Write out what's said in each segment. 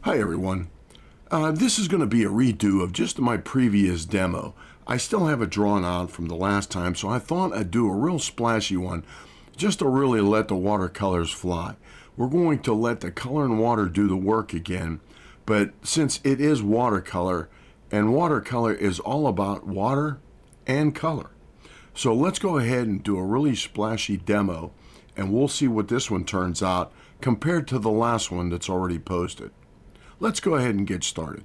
Hi everyone. This is going to be a redo of just my previous demo. I still have it drawn out from the last time, so I thought I'd do a real splashy one just to really let the watercolors fly. We're going to let the color and water do the work again, but since it is watercolor, and watercolor is all about water and color. So let's go ahead and do a really splashy demo, and we'll see what this one turns out compared to the last one that's already posted. Let's go ahead and get started.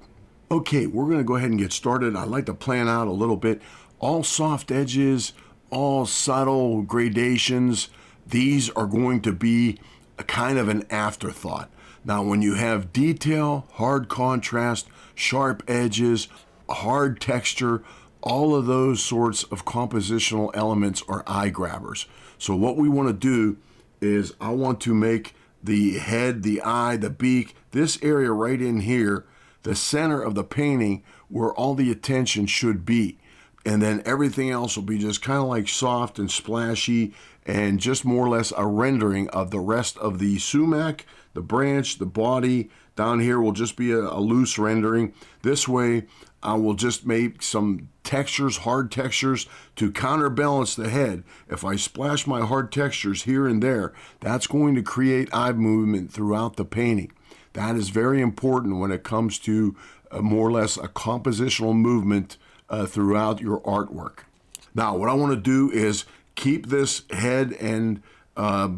Okay, we're going to go ahead and get started. I like to plan out a little bit. All soft edges, all subtle gradations, these are going to be a kind of an afterthought. Now, when you have detail, hard contrast, sharp edges, hard texture, all of those sorts of compositional elements are eye grabbers. So what we want to do is I want to make the head, the eye, the beak, this area right in here, the center of the painting where all the attention should be. And then everything else will be just kind of like soft and splashy and just more or less a rendering of the rest of the sumac, the branch, the body. Down here will just be a loose rendering. This way I will just make some textures, hard textures to counterbalance the head. If I splash my hard textures here and there, that's going to create eye movement throughout the painting. That is very important when it comes to more or less a compositional movement throughout your artwork. Now, what I want to do is keep this head and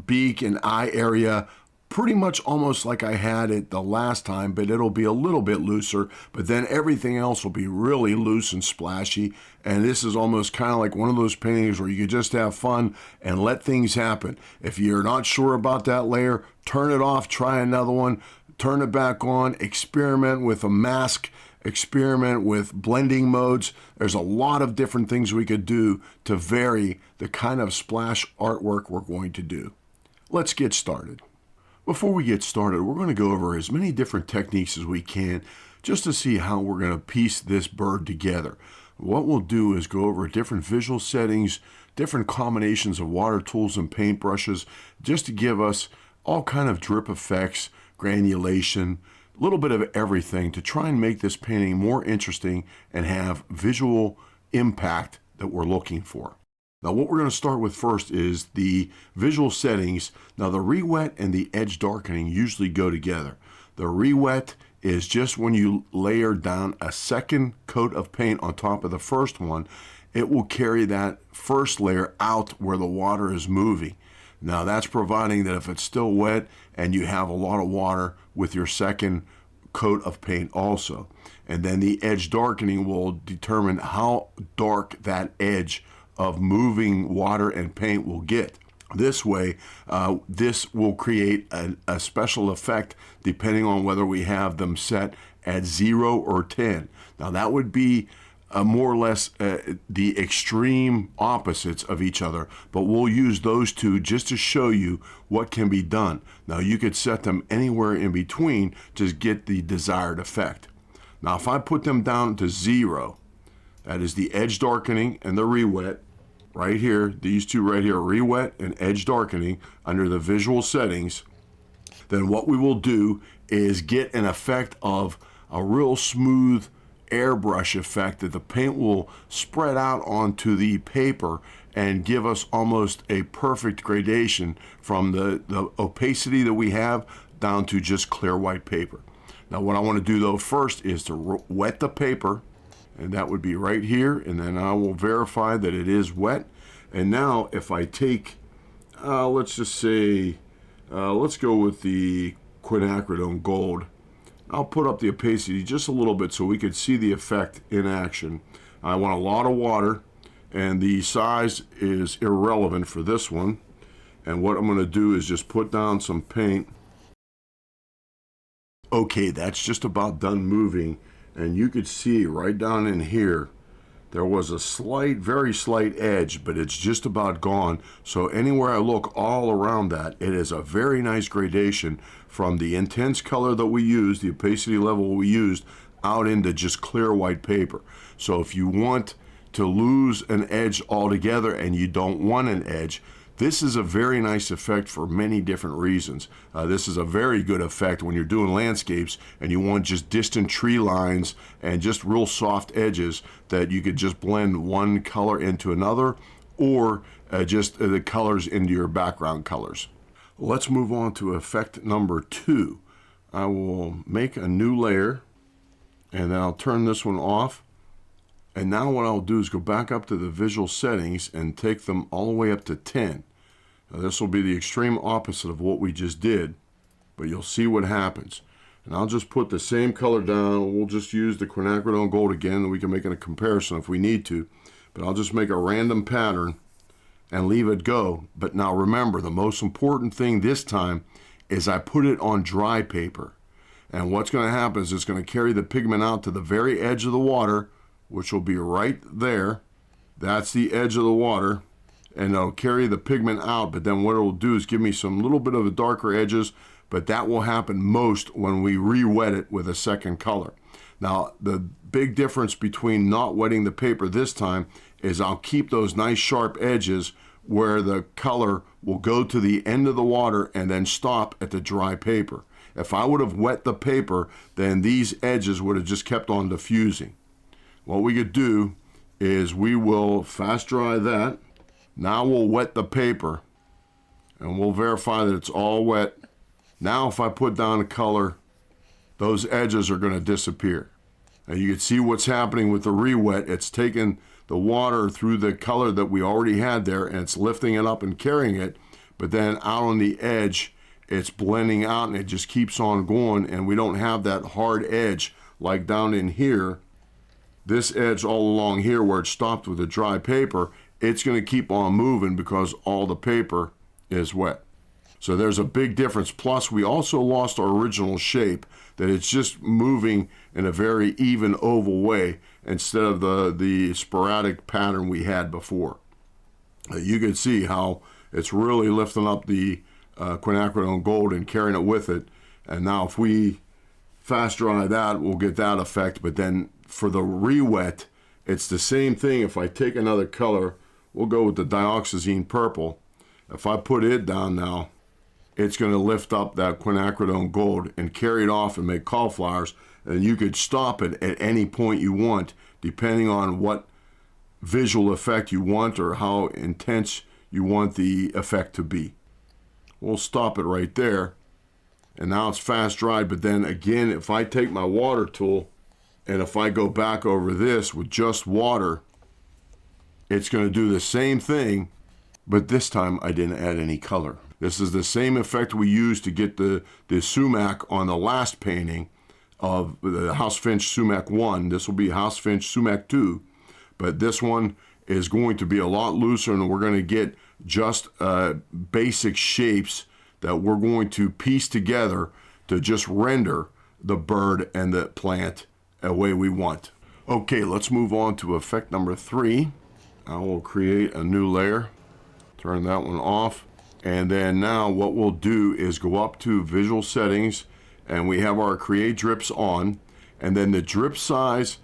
beak and eye area pretty much almost like I had it the last time, but it'll be a little bit looser, but then everything else will be really loose and splashy. And this is almost kind of like one of those paintings where you could just have fun and let things happen. If you're not sure about that layer, turn it off, try another one, turn it back on, experiment with a mask, experiment with blending modes. There's a lot of different things we could do to vary the kind of splash artwork we're going to do. Let's get started. Before we get started, we're going to go over as many different techniques as we can just to see how we're going to piece this bird together. What we'll do is go over different visual settings, different combinations of water tools and paintbrushes, just to give us all kind of drip effects, granulation, a little bit of everything to try and make this painting more interesting and have visual impact that we're looking for. Now, what we're going to start with first is the visual settings. Now, the re-wet and the edge darkening usually go together. The re-wet is just when you layer down a second coat of paint on top of the first one, it will carry that first layer out where the water is moving. Now, that's providing that if it's still wet and you have a lot of water with your second coat of paint also. And then the edge darkening will determine how dark that edge of moving water and paint will get. This way, this will create a special effect depending on whether we have them set at 0 or 10. Now that would be more or less the extreme opposites of each other, but we'll use those two just to show you what can be done. Now you could set them anywhere in between to get the desired effect. Now if I put them down to 0, that is the edge darkening and the re-wet. Right here, these two right here, re-wet and edge darkening under the visual settings. Then what we will do is get an effect of a real smooth airbrush effect that the paint will spread out onto the paper and give us almost a perfect gradation from the opacity that we have down to just clear white paper. Now what I want to do though first is to wet the paper, and that would be right here, and then I will verify that it is wet. And now if I take, let's just say, let's go with the quinacridone gold. I'll put up the opacity just a little bit so we could see the effect in action. I want a lot of water, and the size is irrelevant for this one. And what I'm going to do is just put down some paint. Okay, that's just about done moving. And you could see right down in here, there was a slight, very slight edge, but it's just about gone. So anywhere I look all around that, it is a very nice gradation from the intense color that we used, the opacity level we used, out into just clear white paper. So if you want to lose an edge altogether and you don't want an edge, This is a very nice effect for many different reasons. This is a very good effect when you're doing landscapes and you want just distant tree lines and just real soft edges that you could just blend one color into another, or just the colors into your background colors. Let's move on to effect number 2. I will make a new layer, and then I'll turn this one off. And now what I'll do is go back up to the visual settings and take them all the way up to 10. Now this will be the extreme opposite of what we just did, but you'll see what happens. And I'll just put the same color down. We'll just use the quinacridone gold again, and we can make a comparison if we need to. But I'll just make a random pattern and leave it go. But now remember, the most important thing this time is I put it on dry paper. And what's going to happen is it's going to carry the pigment out to the very edge of the water, which will be right there. That's the edge of the water, and it'll carry the pigment out. But then what it'll do is give me some little bit of the darker edges, but that will happen most when we re-wet it with a second color. Now, the big difference between not wetting the paper this time is I'll keep those nice sharp edges where the color will go to the end of the water and then stop at the dry paper. If I would have wet the paper, then these edges would have just kept on diffusing. What we could do is we will fast dry that. Now we'll wet the paper, and we'll verify that it's all wet. Now if I put down a color, those edges are going to disappear. And you can see what's happening with the re-wet. It's taking the water through the color that we already had there, and it's lifting it up and carrying it. But then out on the edge, it's blending out, and it just keeps on going, and we don't have that hard edge like down in here. This edge all along here where it stopped with the dry paper, it's going to keep on moving because all the paper is wet. So there's a big difference. Plus, we also lost our original shape, that it's just moving in a very even oval way instead of the sporadic pattern we had before. You can see how it's really lifting up the quinacridone gold and carrying it with it. And now if we fast dry that, we'll get that effect. But then for the re-wet, it's the same thing. If I take another color, we'll go with the dioxazine purple. If I put it down now, it's going to lift up that quinacridone gold and carry it off and make cauliflowers. And you could stop it at any point you want, depending on what visual effect you want or how intense you want the effect to be. We'll stop it right there. And now it's fast dried. But then again, if I take my water tool and if I go back over this with just water, it's going to do the same thing, but this time I didn't add any color. This is the same effect we used to get the sumac on the last painting of the House Finch Sumac 1. This will be House Finch Sumac 2, but this one is going to be a lot looser, and we're going to get just basic shapes that we're going to piece together to just render the bird and the plant the way we want. Okay, let's move on to effect number 3. I will create a new layer, turn that one off, and then now what we'll do is go up to visual settings, and we have our create drips on, and then the drip size,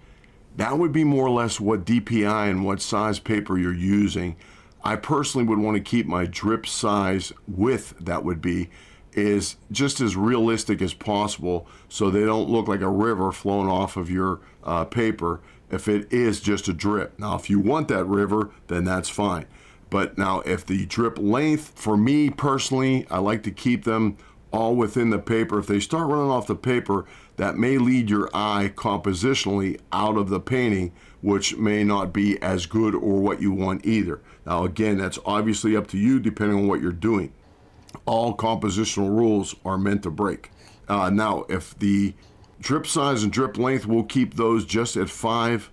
that would be more or less what DPI and what size paper you're using. I personally would want to keep my drip size width, that would be, is just as realistic as possible so they don't look like a river flowing off of your paper if it is just a drip. Now, if you want that river, then that's fine. But now if the drip length, for me personally, I like to keep them all within the paper. If they start running off the paper, that may lead your eye compositionally out of the painting, which may not be as good or what you want either. Now again, that's obviously up to you depending on what you're doing. All compositional rules are meant to break. Now, if the drip size and drip length, we'll keep those just at 5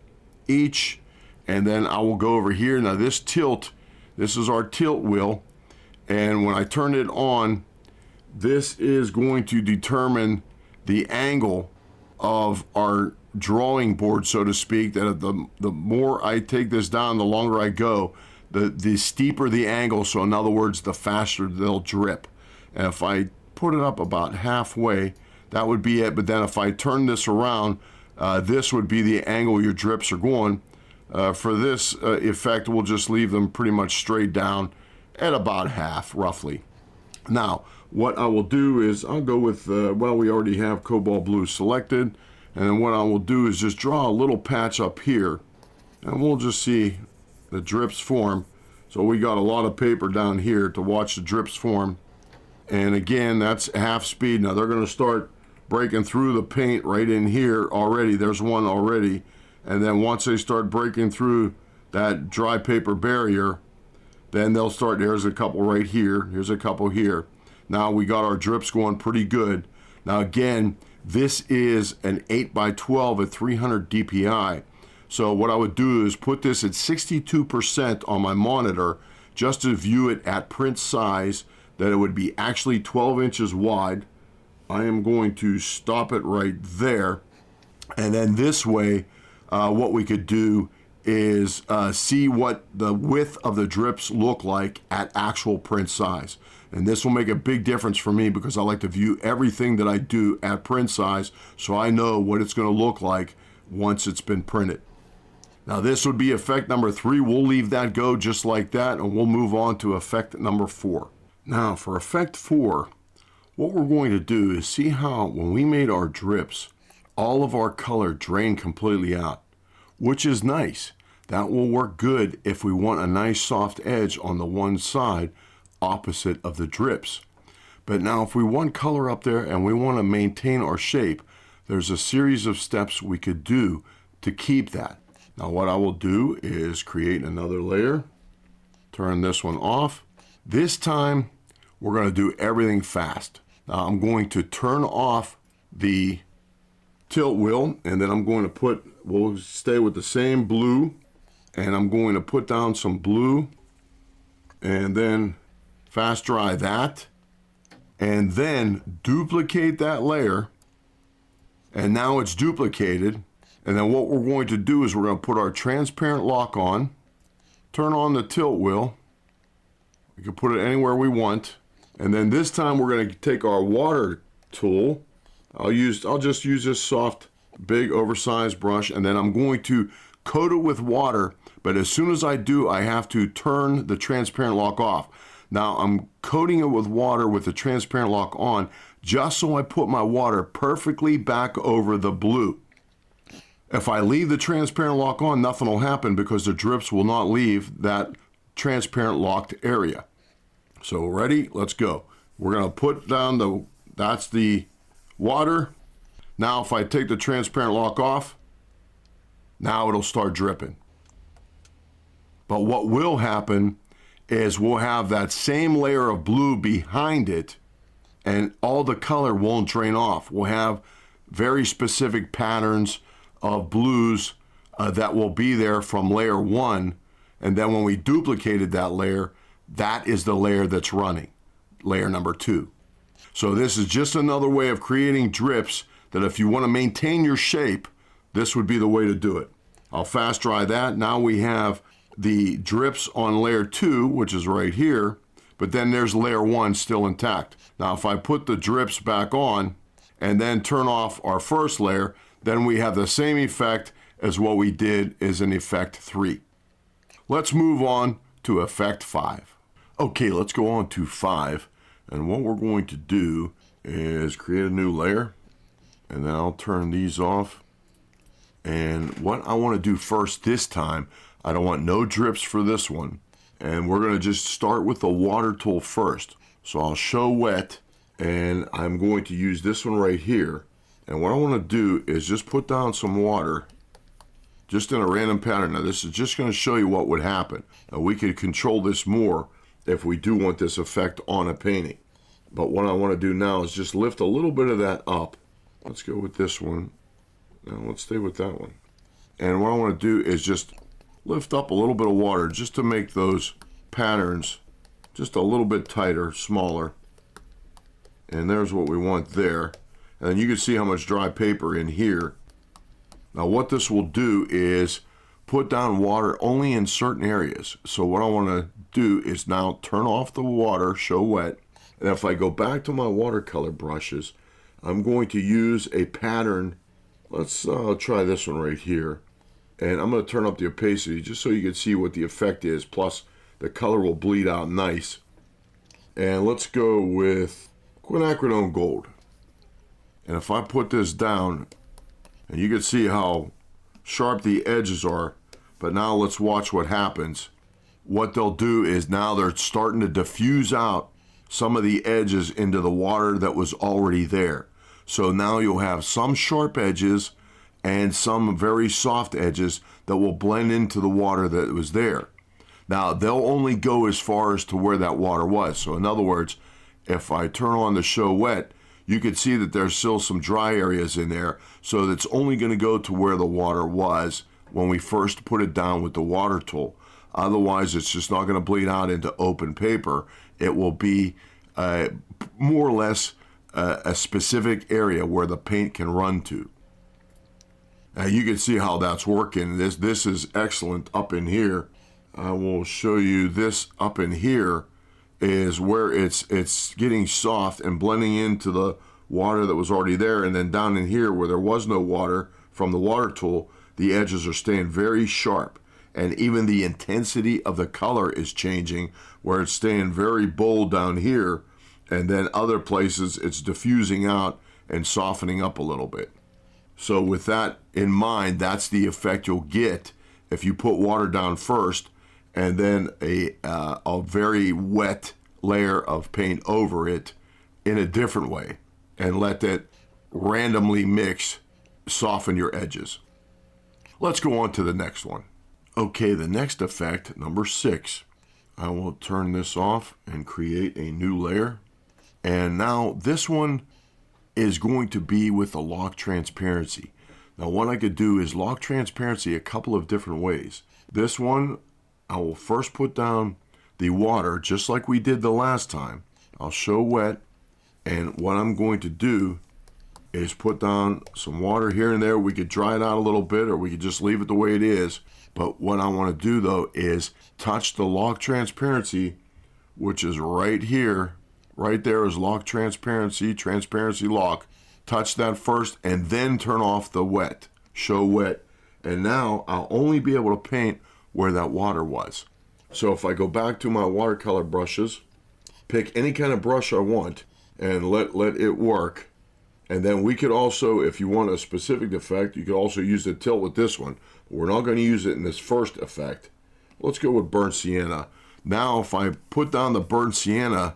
each. And then I will go over here. Now this tilt, this is our tilt wheel. And when I turn it on, this is going to determine the angle of our drawing board, so to speak, that the more I take this down, the longer I go, the steeper the angle. So in other words, the faster they'll drip. And if I put it up about halfway, that would be it. But then if I turn this around, this would be the angle your drips are going. For this effect, we'll just leave them pretty much straight down, at about half, roughly. Now, what I will do is I'll go with, well, we already have cobalt blue selected. And then what I will do is just draw a little patch up here. And we'll just see the drips form. So we got a lot of paper down here to watch the drips form. And again, that's half speed. Now they're going to start breaking through the paint right in here already. There's one already. And then once they start breaking through that dry paper barrier, then they'll start. There's a couple right here. Here's a couple here. Now we got our drips going pretty good. Now again, this is an 8x12 at 300 DPI. So what I would do is put this at 62% on my monitor just to view it at print size, that it would be actually 12 inches wide. I am going to stop it right there. And then this way, what we could do is see what the width of the drips look like at actual print size. And this will make a big difference for me because I like to view everything that I do at print size so I know what it's going to look like once it's been printed. Now this would be effect number 3. We'll leave that go just like that, and we'll move on to effect number 4. Now for effect 4, what we're going to do is see how when we made our drips, all of our color drained completely out, which is nice. That will work good if we want a nice soft edge on the one side opposite of the drips. But now if we want color up there and we want to maintain our shape, there's a series of steps we could do to keep that. Now what I will do is create another layer, turn this one off. This time we're going to do everything fast. Now I'm going to turn off the tilt wheel, and then I'm going to we'll stay with the same blue, and I'm going to put down some blue and then fast dry that, and then duplicate that layer, and now it's duplicated. And then what we're going to do is we're going to put our transparent lock on, turn on the tilt wheel. We can put it anywhere we want. And then this time we're going to take our water tool. I'll just use this soft, big, oversized brush, and then I'm going to coat it with water. But as soon as I do, I have to turn the transparent lock off. Now I'm coating it with water with the transparent lock on, just so I put my water perfectly back over the blue. If I leave the transparent lock on, nothing will happen because the drips will not leave that transparent locked area. So ready? Let's go. We're going to put down that's the water. Now if I take the transparent lock off, now it'll start dripping. But what will happen is we'll have that same layer of blue behind it, and all the color won't drain off. We'll have very specific patterns of blues that will be there from layer 1, and then when we duplicated that layer, that is the layer that's running, layer number 2. So this is just another way of creating drips that if you want to maintain your shape, this would be the way to do it. I'll fast dry that. Now we have the drips on layer 2, which is right here, but then there's layer 1 still intact. Now if I put the drips back on and then turn off our first layer, then we have the same effect as what we did is in effect 3. Let's move on to effect 5. Okay, let's go on to 5. And what we're going to do is create a new layer, and then I'll turn these off. And what I want to do first this time, I don't want no drips for this one. And we're going to just start with the water tool first. So I'll show wet, and I'm going to use this one right here. And what I want to do is just put down some water just in a random pattern. Now this is just going to show you what would happen. Now we could control this more if we do want this effect on a painting. But what I want to do now is just lift a little bit of that up. Let's go with this one. Now let's stay with that one. And what I want to do is just lift up a little bit of water just to make those patterns just a little bit tighter, smaller. And there's what we want there. And you can see how much dry paper in here. Now what this will do is put down water only in certain areas. So what I want to do is now turn off the water, show wet. And if I go back to my watercolor brushes, I'm going to use a pattern. Let's try this one right here. And I'm going to turn up the opacity just so you can see what the effect is, plus the color will bleed out nice. And let's go with quinacridone gold. And if I put this down, and you can see how sharp the edges are, but now let's watch what happens. What they'll do is now they're starting to diffuse out some of the edges into the water that was already there. So now you'll have some sharp edges and some very soft edges that will blend into the water that was there. Now they'll only go as far as to where that water was. So in other words, if I turn on the show wet, you can see that there's still some dry areas in there. So it's only going to go to where the water was when we first put it down with the water tool. Otherwise, it's just not going to bleed out into open paper. It will be more or less a specific area where the paint can run to. Now you can see how that's working. This is excellent up in here. I will show you this up in here is where it's getting soft and blending into the water that was already there, and then down in here where there was no water from the water tool, the edges are staying very sharp, and even the intensity of the color is changing, where it's staying very bold down here, and then other places it's diffusing out and softening up a little bit. So with that in mind, that's the effect you'll get if you put water down first and then a very wet layer of paint over it in a different way, and let that randomly mix, soften your edges. Let's go on to the next one. Okay, the next effect, number 6. I will turn this off and create a new layer. And now this one is going to be with the lock transparency. Now what I could do is lock transparency a couple of different ways. This one, I will first put down the water just like we did the last time. I'll show wet, and what I'm going to do is put down some water here and there. We could dry it out a little bit, or we could just leave it the way it is. But what I want to do though is touch the lock transparency, which is right here. Right there is lock transparency, transparency lock. Touch that first and then turn off the wet, show wet. And now I'll only be able to paint where that water was. So if I go back to my watercolor brushes, pick any kind of brush I want and let it work. And then we could also, if you want a specific effect, you could also use the tilt with this one. We're not going to use it in this first effect. Let's go with burnt sienna. Now if I put down the burnt sienna,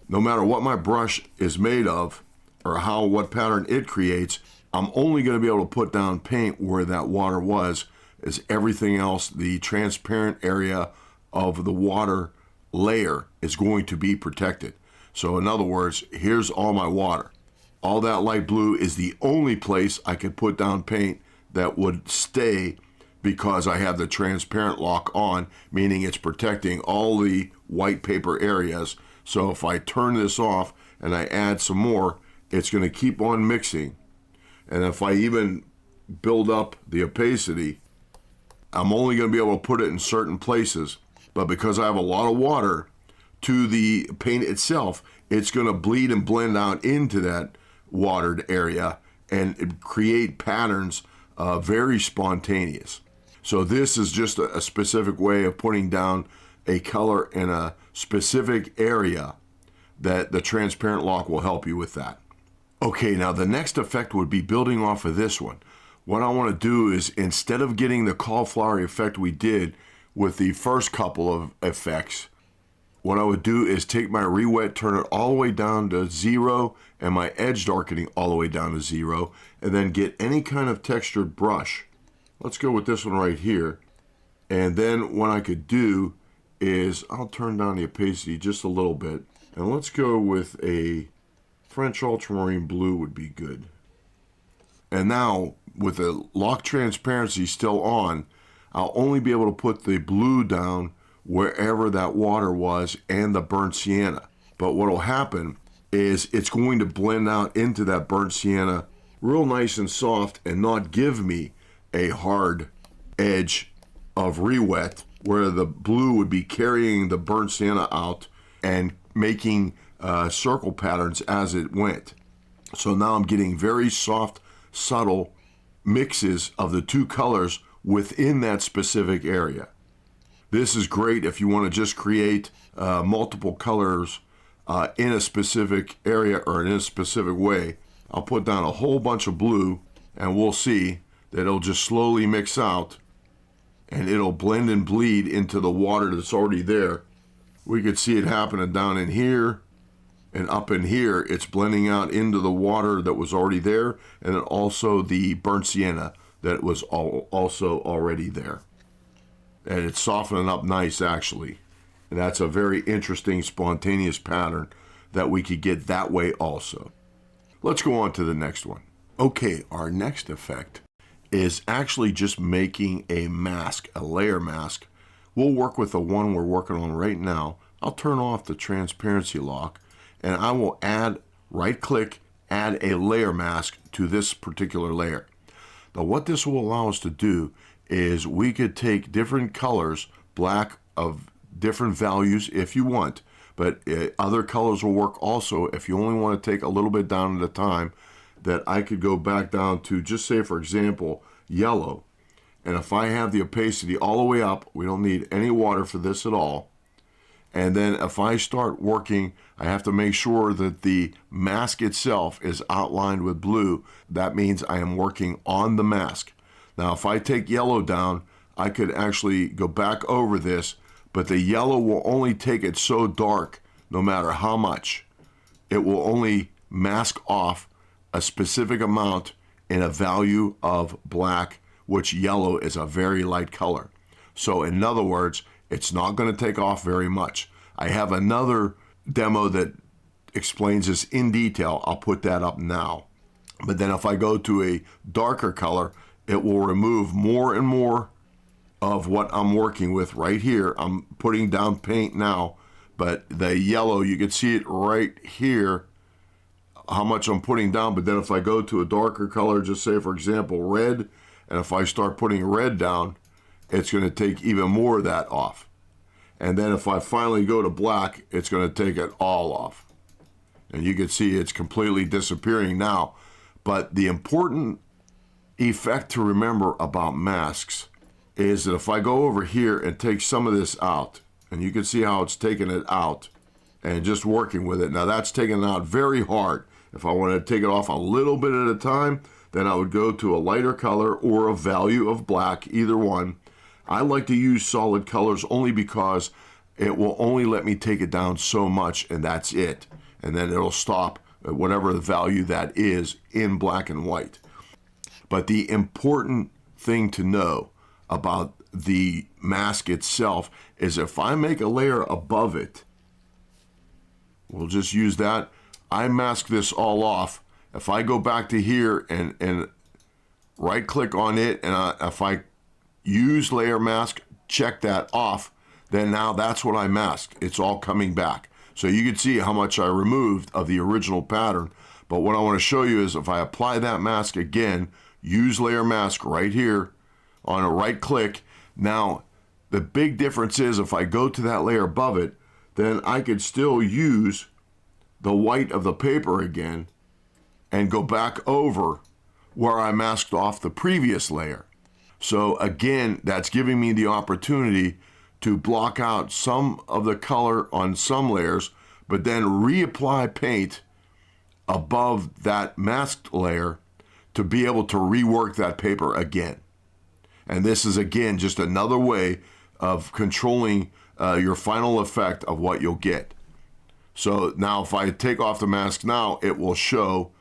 no matter what my brush is made of or what pattern it creates, I'm only going to be able to put down paint where that water was, as everything else, the transparent area of the water layer is going to be protected. So in other words, here's all my water. All that light blue is the only place I could put down paint that would stay, because I have the transparent lock on, meaning it's protecting all the white paper areas. So if I turn this off and I add some more, it's going to keep on mixing. And if I even build up the opacity, I'm only going to be able to put it in certain places. But because I have a lot of water to the paint itself, it's going to bleed and blend out into that watered area and create patterns very spontaneous. So this is just a specific way of putting down a color in a specific area that the transparent lock will help you with that. Okay, now the next effect would be building off of this one. What I want to do is, instead of getting the cauliflower effect we did with the first couple of effects, what I would do is take my re-wet, turn it all the way down to 0, and my edge darkening all the way down to 0, and then get any kind of textured brush. Let's go with this one right here. And then what I could do is I'll turn down the opacity just a little bit, and let's go with a French ultramarine blue would be good. And now with the lock transparency still on, I'll only be able to put the blue down wherever that water was and the burnt sienna. But what will happen is it's going to blend out into that burnt sienna real nice and soft, and not give me a hard edge of re-wet where the blue would be carrying the burnt sienna out and making circle patterns as it went. So now I'm getting very soft, subtle mixes of the two colors within that specific area. This is great if you want to just create multiple colors in a specific area or in a specific way. I'll put down a whole bunch of blue and we'll see that it'll just slowly mix out and it'll blend and bleed into the water that's already there. We could see it happening down in here and up in here. It's blending out into the water that was already there, and then also the burnt sienna that was also already there. And it's softening up nice, actually. And that's a very interesting spontaneous pattern that we could get that way also. Let's go on to the next one. Okay, our next effect is actually just making a mask, a layer mask. We'll work with the one we're working on right now. I'll turn off the transparency lock and I will add, right click, add a layer mask to this particular layer. Now what this will allow us to do is we could take different colors, black of different values if you want, but other colors will work also if you only want to take a little bit down at a time. That I could go back down to, just say for example, yellow. And if I have the opacity all the way up, we don't need any water for this at all. And then if I start working, I have to make sure that the mask itself is outlined with blue. That means I am working on the mask. Now if I take yellow down, I could actually go back over this, but the yellow will only take it so dark no matter how much. It will only mask off a specific amount in a value of black, which yellow is a very light color. So in other words, it's not going to take off very much. I have another demo that explains this in detail. I'll put that up now. But then if I go to a darker color, it will remove more and more of what I'm working with right here. I'm putting down paint now, but the yellow, you can see it right here, how much I'm putting down. But then if I go to a darker color, just say for example red, and if I start putting red down, it's going to take even more of that off. And then if I finally go to black, it's going to take it all off. And you can see it's completely disappearing now. But the important effect to remember about masks is that if I go over here and take some of this out, and you can see how it's taking it out and just working with it. Now that's taking it out very hard. If I want to take it off a little bit at a time, then I would go to a lighter color or a value of black, either one. I like to use solid colors only because it will only let me take it down so much, and that's it. And then it'll stop at whatever the value that is in black and white. But the important thing to know about the mask itself is if I make a layer above it, we'll just use that. I mask this all off. If I go back to here and right click on it, and if I use layer mask, check that off, then now that's what I masked. It's all coming back. So you can see how much I removed of the original pattern. But what I want to show you is if I apply that mask again, use layer mask right here on a right click. Now the big difference is if I go to that layer above it, then I could still use the white of the paper again and go back over where I masked off the previous layer. So again, that's giving me the opportunity to block out some of the color on some layers, but then reapply paint above that masked layer to be able to rework that paper again. And this is again just another way of controlling your final effect of what you'll get. So now if I take off the mask now, it will show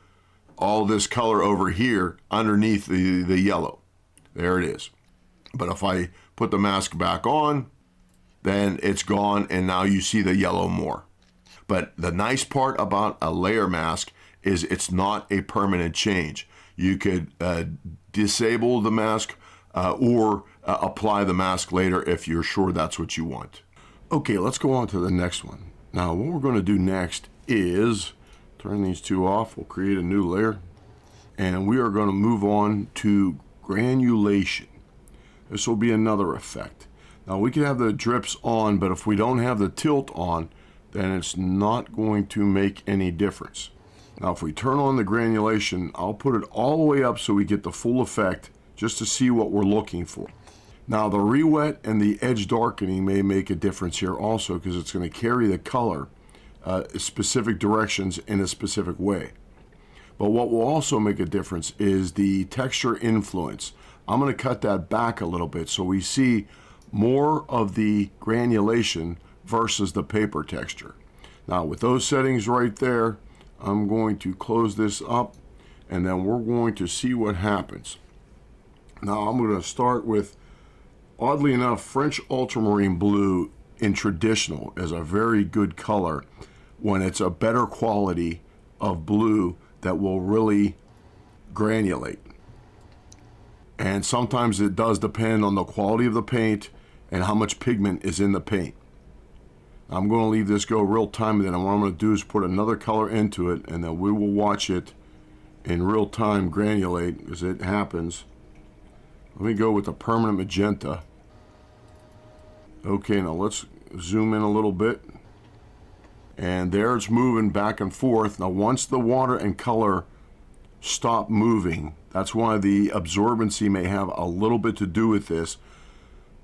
all this color over here underneath the yellow. There it is. But if I put the mask back on, then it's gone and now you see the yellow more. But the nice part about a layer mask is it's not a permanent change. You could disable the mask or apply the mask later if you're sure that's what you want. Okay, let's go on to the next one. Now what we're going to do next is turn these two off. We'll create a new layer and we are going to move on to granulation. This will be another effect. Now we can have the drips on, but if we don't have the tilt on, then it's not going to make any difference. Now if we turn on the granulation, I'll put it all the way up so we get the full effect just to see what we're looking for. Now the re-wet and the edge darkening may make a difference here also, because it's going to carry the color specific directions in a specific way. But what will also make a difference is the texture influence. I'm going to cut that back a little bit so we see more of the granulation versus the paper texture. Now with those settings right there, I'm going to close this up, and then we're going to see what happens. Now I'm going to start with, oddly enough, French ultramarine blue in traditional is a very good color when it's a better quality of blue that will really granulate. And sometimes it does depend on the quality of the paint and how much pigment is in the paint. I'm going to leave this go real time, and then what I'm going to do is put another color into it, and then we will watch it in real time granulate as it happens. Let me go with the permanent magenta. Okay, now let's zoom in a little bit. And there it's moving back and forth. Now once the water and color stop moving, that's why the absorbency may have a little bit to do with this,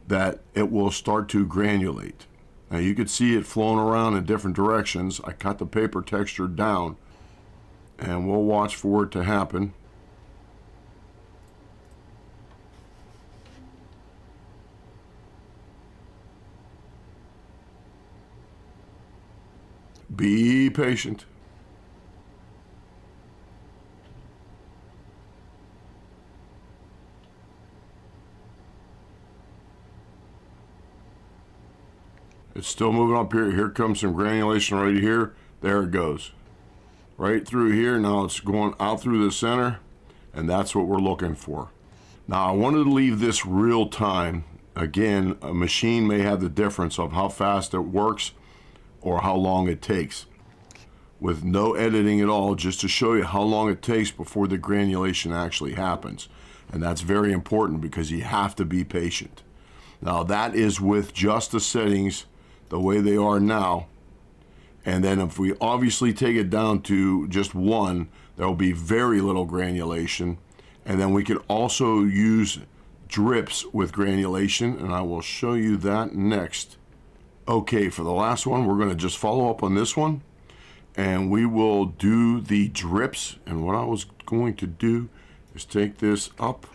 that it will start to granulate. Now you could see it flowing around in different directions. I cut the paper texture down, and we'll watch for it to happen. Be patient. It's still moving up here. Here comes some granulation right here. There it goes. Right through here. Now it's going out through the center, and that's what we're looking for. Now I wanted to leave this real time. Again, a machine may have the difference of how fast it works or how long it takes, with no editing at all, just to show you how long it takes before the granulation actually happens. And that's very important because you have to be patient. Now that is with just the settings the way they are now. And then if we obviously take it down to just one, there will be very little granulation. And then we can also use drips with granulation, and I will show you that next. Okay, for the last one, we're going to just follow up on this one, and we will do the drips. And what I was going to do is take this up,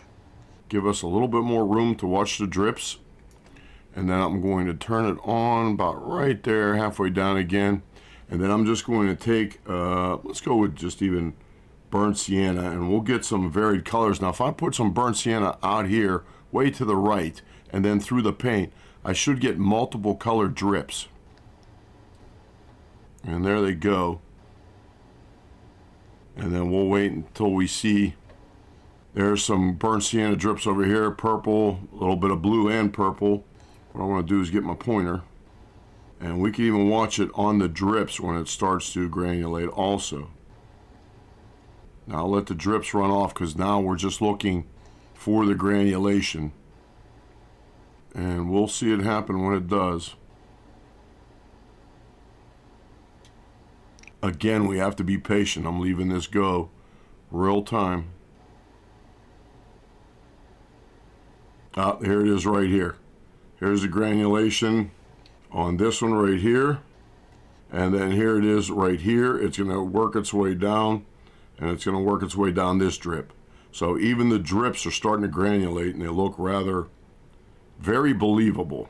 give us a little bit more room to watch the drips, and then I'm going to turn it on about right there, halfway down again. And then I'm just going to take, let's go with just even burnt sienna, and we'll get some varied colors. Now if I put some burnt sienna out here way to the right and then through the paint, I should get multiple colored drips. And there they go. And then we'll wait until we see there's some burnt sienna drips over here, purple, a little bit of blue and purple. What I want to do is get my pointer, and we can even watch it on the drips when it starts to granulate also. Now I'll let the drips run off because now we're just looking for the granulation. And we'll see it happen when it does. Again, we have to be patient. I'm leaving this go real time. Here it is right here. Here's the granulation on this one right here. And then here it is right here. It's going to work its way down, and it's going to work its way down this drip. So even the drips are starting to granulate, and they look rather very believable.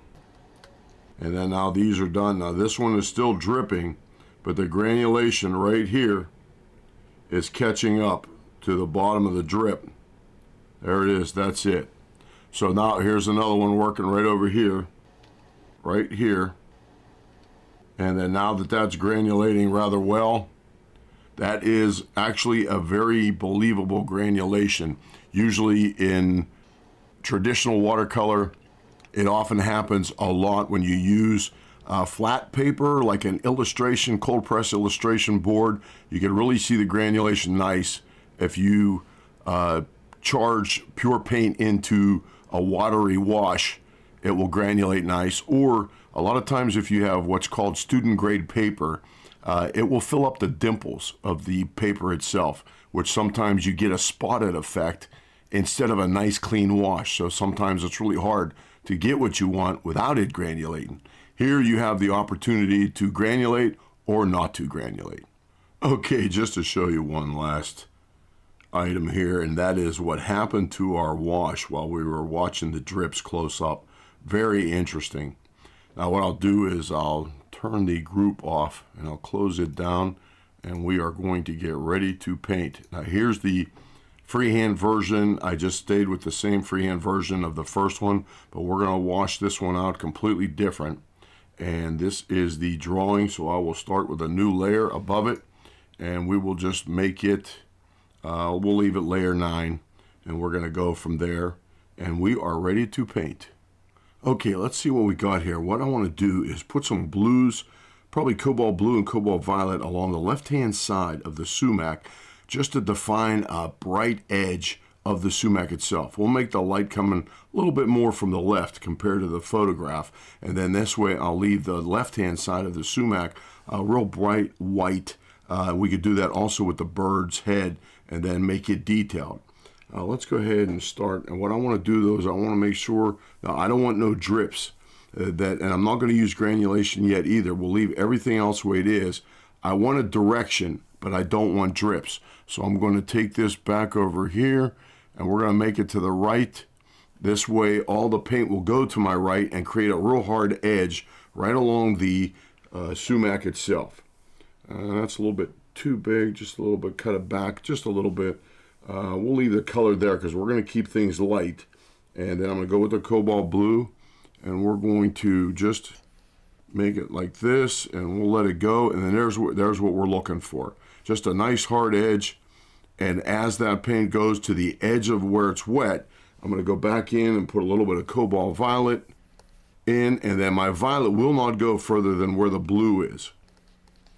And then now these are done. Now this one is still dripping, but the granulation right here is catching up to the bottom of the drip. There it is. That's it. So now here's another one working right over here, right here. And then now that that's granulating rather well, that is actually a very believable granulation. Usually in traditional watercolor, it often happens a lot when you use flat paper, like an illustration, cold press illustration board. You can really see the granulation nice if you charge pure paint into a watery wash. It will granulate nice. Or a lot of times if you have what's called student grade paper, it will fill up the dimples of the paper itself, which sometimes you get a spotted effect instead of a nice clean wash. So sometimes it's really hard to get what you want without it granulating. Here you have the opportunity to granulate or not to granulate. Okay, just to show you one last item here, and that is what happened to our wash while we were watching the drips close up. Very interesting. Now what I'll do is I'll turn the group off and I'll close it down, and we are going to get ready to paint. Now here's the freehand version. I just stayed with the same freehand version of the first one, but we're going to wash this one out completely different. And this is the drawing, so I will start with a new layer above it, and we will just make it, we'll leave it layer 9, and we're going to go from there, and we are ready to paint. Okay, let's see what we got here. What I want to do is put some blues, probably cobalt blue and cobalt violet, along the left-hand side of the sumac, just to define a bright edge of the sumac itself. We'll make the light coming a little bit more from the left compared to the photograph, and then this way I'll leave the left-hand side of the sumac a real bright white. We could do that also with the bird's head and then make it detailed. Let's go ahead and start. And what I want to do though is I want to make sure, now I don't want no drips, and I'm not going to use granulation yet either. We'll leave everything else the way it is. I want a direction, but I don't want drips. So I'm going to take this back over here, and we're going to make it to the right. This way all the paint will go to my right and create a real hard edge right along the sumac itself. That's a little bit too big, just a little bit, cut it back just a little bit. We'll leave the color there because we're going to keep things light. And then I'm going to go with the cobalt blue, and we're going to just make it like this, and we'll let it go. And then there's what we're looking for. Just a nice hard edge. And as that paint goes to the edge of where it's wet, I'm going to go back in and put a little bit of cobalt violet in, and then my violet will not go further than where the blue is.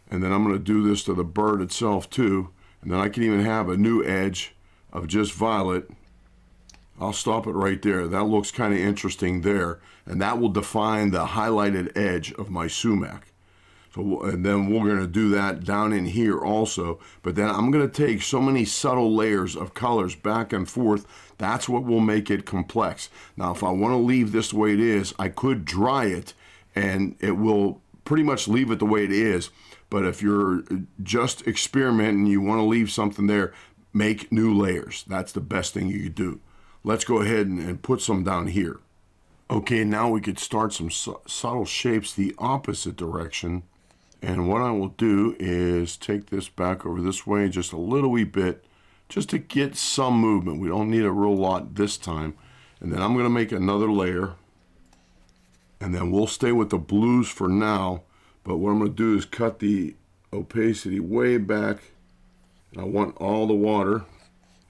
And then I'm going to do this to the bird itself too. And then I can even have a new edge of just violet. I'll stop it right there. That looks kind of interesting there. And that will define the highlighted edge of my sumac. So, and then we're going to do that down in here also. But then I'm going to take so many subtle layers of colors back and forth. That's what will make it complex. Now, if I want to leave this the way it is, I could dry it, and it will pretty much leave it the way it is. But if you're just experimenting and you want to leave something there, make new layers. That's the best thing you could do. Let's go ahead and put some down here. Okay, now we could start some subtle shapes the opposite direction. And what I will do is take this back over this way just a little wee bit, just to get some movement. We don't need a real lot this time. And then I'm going to make another layer. And then we'll stay with the blues for now. But what I'm going to do is cut the opacity way back. And I want all the water.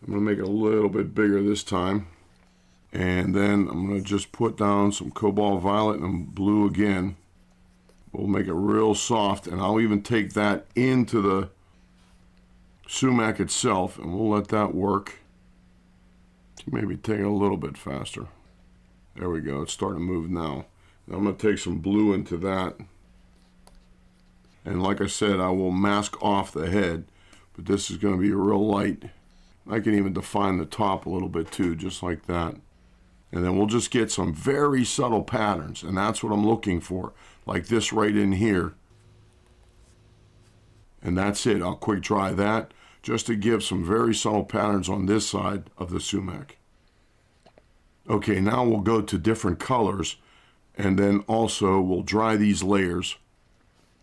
I'm going to make it a little bit bigger this time. And then I'm going to just put down some cobalt violet and blue again. We'll make it real soft, and I'll even take that into the sumac itself, and we'll let that work. Maybe take it a little bit faster. There we go. It's starting to move now. Now I'm going to take some blue into that. And like I said, I will mask off the head, but this is going to be real light. I can even define the top a little bit too, just like that. And then we'll just get some very subtle patterns, and that's what I'm looking for, like this right in here. And that's it. I'll quick dry that just to give some very subtle patterns on this side of the sumac. Okay, now we'll go to different colors, and then also we'll dry these layers,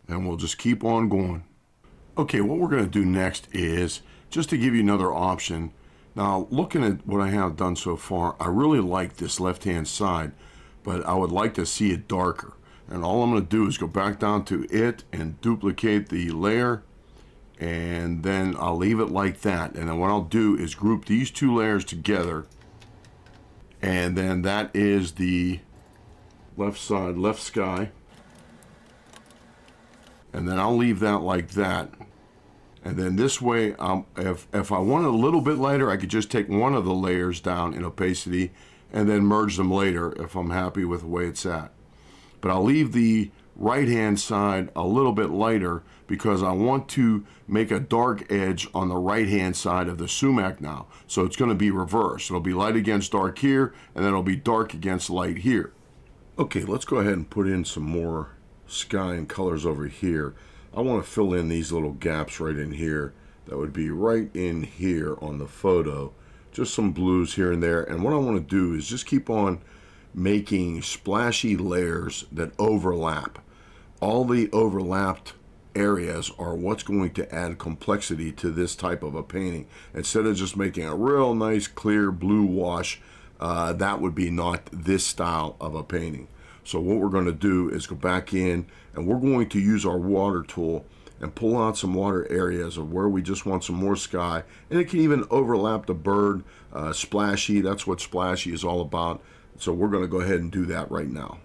and we'll just keep on going. Okay, what we're going to do next is just to give you another option. Now, looking at what I have done so far, I really like this left-hand side, but I would like to see it darker. And all I'm going to do is go back down to it and duplicate the layer, and then I'll leave it like that. And then what I'll do is group these two layers together, and then that is the left side, left sky. And then I'll leave that like that. And then this way, if I want it a little bit lighter, I could just take one of the layers down in opacity and then merge them later if I'm happy with the way it's at. But I'll leave the right-hand side a little bit lighter because I want to make a dark edge on the right-hand side of the sumac now. So it's going to be reversed. It'll be light against dark here, and then it'll be dark against light here. Okay, let's go ahead and put in some more sky and colors over here. I want to fill in these little gaps right in here. That would be right in here on the photo. Just some blues here and there. And what I want to do is just keep on making splashy layers that overlap. All the overlapped areas are what's going to add complexity to this type of a painting. Instead of just making a real nice clear blue wash, that would be not this style of a painting. So what we're going to do is go back in and we're going to use our water tool and pull out some water areas of where we just want some more sky, and it can even overlap the bird. Splashy, that's what splashy is all about. So we're going to go ahead and do that right now.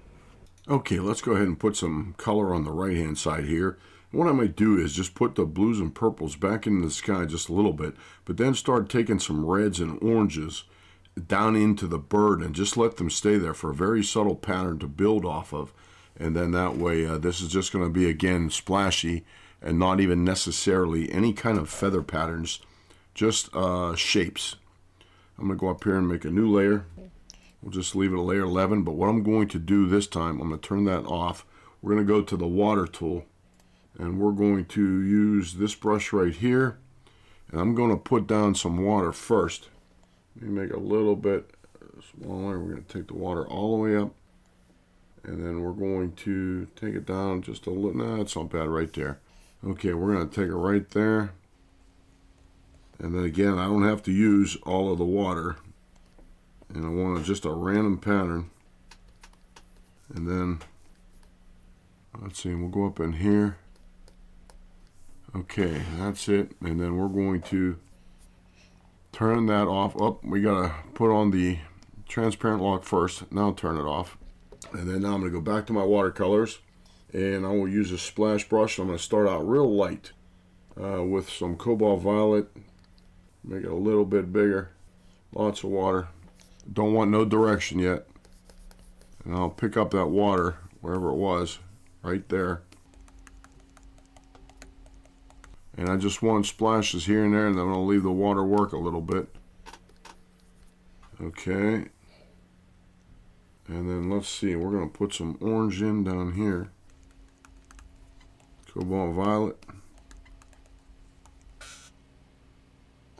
Okay, let's go ahead and put some color on the right hand side here. What I might do is just put the blues and purples back into the sky just a little bit, but then start taking some reds and oranges down into the bird and just let them stay there for a very subtle pattern to build off of. And then that way, this is just going to be, again, splashy and not even necessarily any kind of feather patterns, just shapes. I'm going to go up here and make a new layer. We'll just leave it a layer 11, but what I'm going to do this time, I'm going to turn that off. We're going to go to the water tool, and we're going to use this brush right here, and I'm going to put down some water first. Let me make it a little bit smaller. We're going to take the water all the way up, and then we're going to take it down just a little. Nah, it's not bad right there. Okay, we're going to take it right there, and then again, I don't have to use all of the water, and I want just a random pattern. And then let's see, we'll go up in here. Okay, that's it. And then we're going to turn that off. Oh, we gotta put on the transparent lock first. Now turn it off. And then now I'm gonna go back to my watercolors, and I will use a splash brush. I'm gonna start out real light with some cobalt violet. Make it a little bit bigger. Lots of water. Don't want no direction yet. And I'll pick up that water wherever it was, right there. And I just want splashes here and there, and then I'm going to leave the water work a little bit. Okay. And then let's see, we're going to put some orange in down here. Cobalt violet.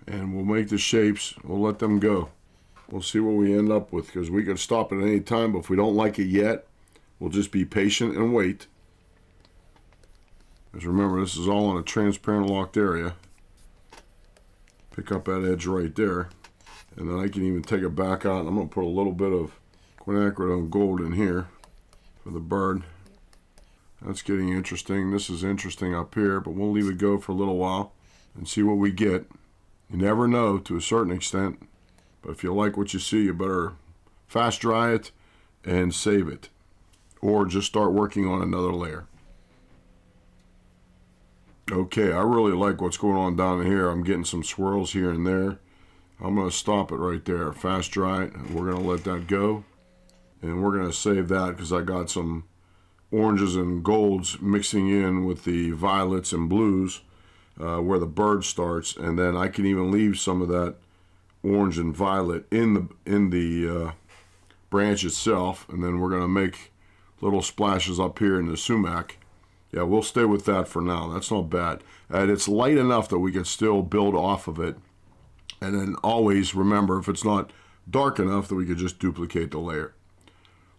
And we'll make the shapes. We'll let them go. We'll see what we end up with, because we can stop at any time, but if we don't like it yet, we'll just be patient and wait. Because remember, this is all in a transparent locked area. Pick up that edge right there, and then I can even take it back out. I'm going to put a little bit of quinacridone gold in here for the bird. That's getting interesting. This is interesting up here, but we'll leave it go for a little while and see what we get. You never know to a certain extent. But if you like what you see, you better fast dry it and save it. Or just start working on another layer. Okay, I really like what's going on down here. I'm getting some swirls here and there. I'm going to stop it right there. Fast dry it. And we're going to let that go. And we're going to save that because I got some oranges and golds mixing in with the violets and blues where the bird starts. And then I can even leave some of that orange and violet in the branch itself, and then we're going to make little splashes up here in the sumac. Yeah, we'll stay with that for now. That's not bad, and it's light enough that we can still build off of it. And then always remember, if it's not dark enough, that we could just duplicate the layer.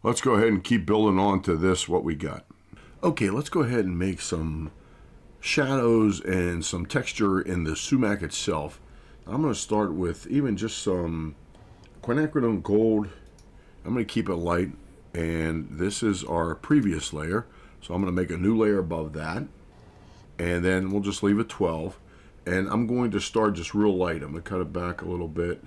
Let's go ahead and keep building on to this, what we got. Okay, let's go ahead and make some shadows and some texture in the sumac itself. I'm going to start with even just some quinacridone gold. I'm going to keep it light, and this is our previous layer, so I'm going to make a new layer above that, and then we'll just leave it 12, and I'm going to start just real light. I'm going to cut it back a little bit,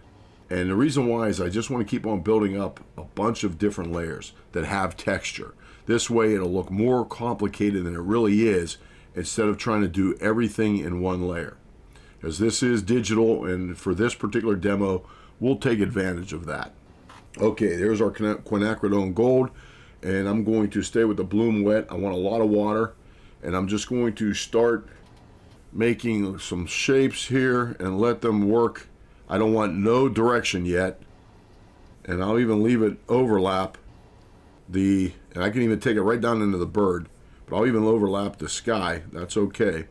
and the reason why is I just want to keep on building up a bunch of different layers that have texture. This way it'll look more complicated than it really is, instead of trying to do everything in one layer. Because this is digital, and for this particular demo, we'll take advantage of that. Okay, there's our quinacridone gold, and I'm going to stay with the bloom wet. I want a lot of water, and I'm just going to start making some shapes here and let them work. I don't want no direction yet, and I'll even leave it overlap and I can even take it right down into the bird, but I'll even overlap the sky. That's okay.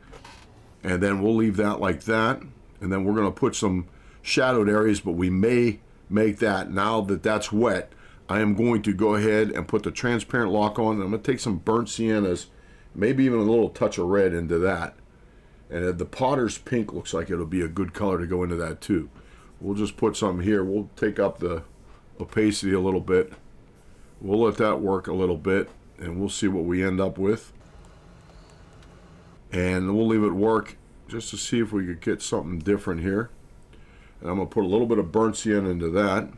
And then we'll leave that like that. And then we're going to put some shadowed areas, but we may make that, now that that's wet, I am going to go ahead and put the transparent lock on. And I'm going to take some burnt siennas, maybe even a little touch of red into that. And the Potter's pink looks like it'll be a good color to go into that too. We'll just put some here. We'll take up the opacity a little bit. We'll let that work a little bit, and we'll see what we end up with. And we'll leave it work just to see if we could get something different here. And I'm going to put a little bit of burnt sienna into that.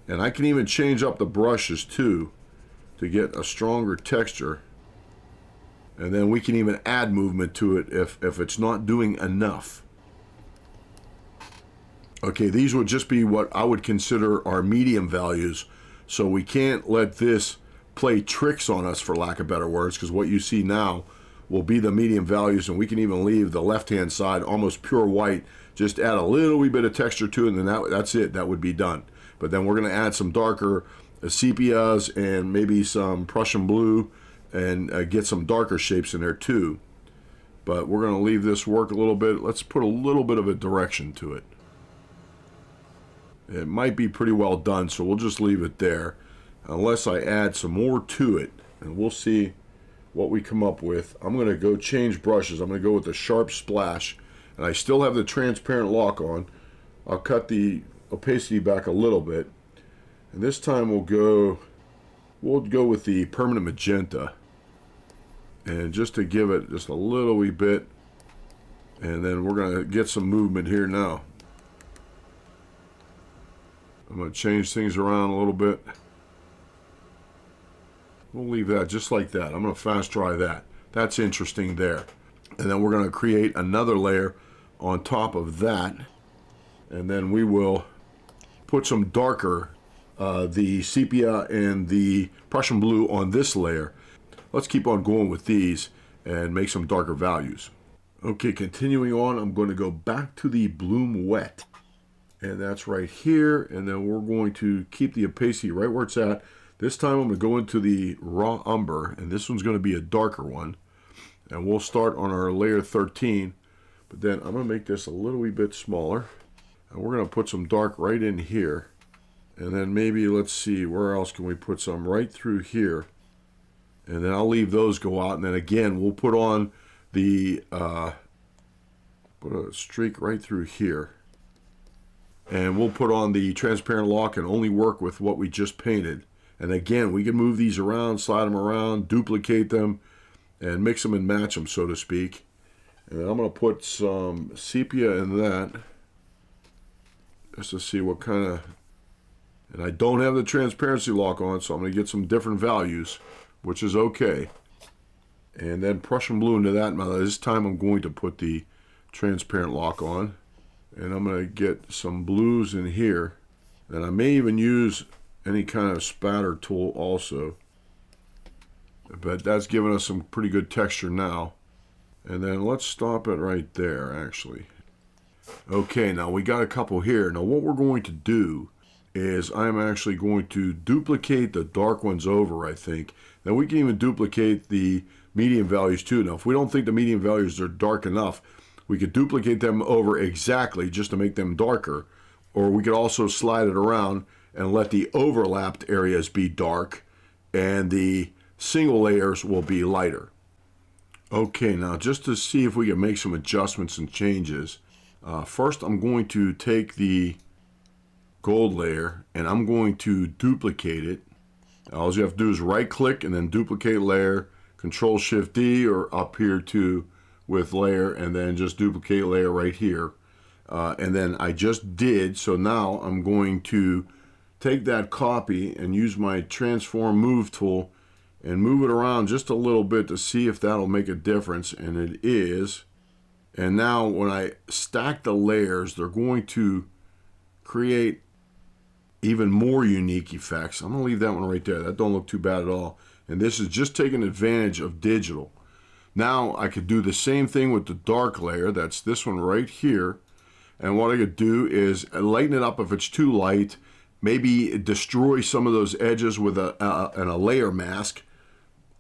And I can even change up the brushes too to get a stronger texture. And then we can even add movement to it if it's not doing enough. Okay, these would just be what I would consider our medium values. So we can't let this play tricks on us, for lack of better words, because what you see now will be the medium values, and we can even leave the left-hand side almost pure white, just add a little wee bit of texture to it, and then that's it. That would be done. But then we're going to add some darker sepias and maybe some Prussian blue and get some darker shapes in there too. But we're going to leave this work a little bit. Let's put a little bit of a direction to it. It might be pretty well done, so we'll just leave it there unless I add some more to it, and we'll see what we come up with. I'm going to go change brushes. I'm going to go with the Sharp Splash, and I still have the transparent lock on. I'll cut the opacity back a little bit, and this time we'll go with the permanent magenta, and just to give it just a little wee bit, and then we're going to get some movement here now. I'm going to change things around a little bit. We'll leave that just like that. I'm going to fast dry that. That's interesting there. And then we're going to create another layer on top of that. And then we will put some darker, the sepia and the Prussian blue on this layer. Let's keep on going with these and make some darker values. Okay, continuing on, I'm going to go back to the Bloom Wet. And that's right here. And then we're going to keep the opacity right where it's at. This time I'm going to go into the raw umber, and this one's going to be a darker one. And we'll start on our layer 13, but then I'm going to make this a little wee bit smaller. And we're going to put some dark right in here. And then maybe, let's see, where else can we put some? Right through here. And then I'll leave those go out. And then again, we'll put on the, put a streak right through here. And we'll put on the transparent lock and only work with what we just painted. And again, we can move these around, slide them around, duplicate them, and mix them and match them, so to speak. And then I'm going to put some sepia in that, just to see what kind of... And I don't have the transparency lock on, so I'm going to get some different values, which is okay. And then Prussian blue into that. Now this time I'm going to put the transparent lock on. And I'm going to get some blues in here. And I may even use any kind of spatter tool also, but that's giving us some pretty good texture now. And then let's stop it right there, actually. Okay, now we got a couple here. Now what we're going to do is I'm actually going to duplicate the dark ones over, I think. Then we can even duplicate the medium values too. Now if we don't think the medium values are dark enough, we could duplicate them over exactly just to make them darker, or we could also slide it around and let the overlapped areas be dark and the single layers will be lighter. Okay, now just to see if we can make some adjustments and changes, first I'm going to take the gold layer and I'm going to duplicate it. All you have to do is right click and then duplicate layer, Control Shift D, or up here to with layer, and then just duplicate layer right here. And then I just did, so now I'm going to take that copy and use my transform move tool and move it around just a little bit to see if that'll make a difference, and it is. And now when I stack the layers, they're going to create even more unique effects. I'm gonna leave that one right there. That don't look too bad at all. And this is just taking advantage of digital. Now I could do the same thing with the dark layer. That's this one right here. And what I could do is lighten it up if it's too light, maybe destroy some of those edges with a layer mask.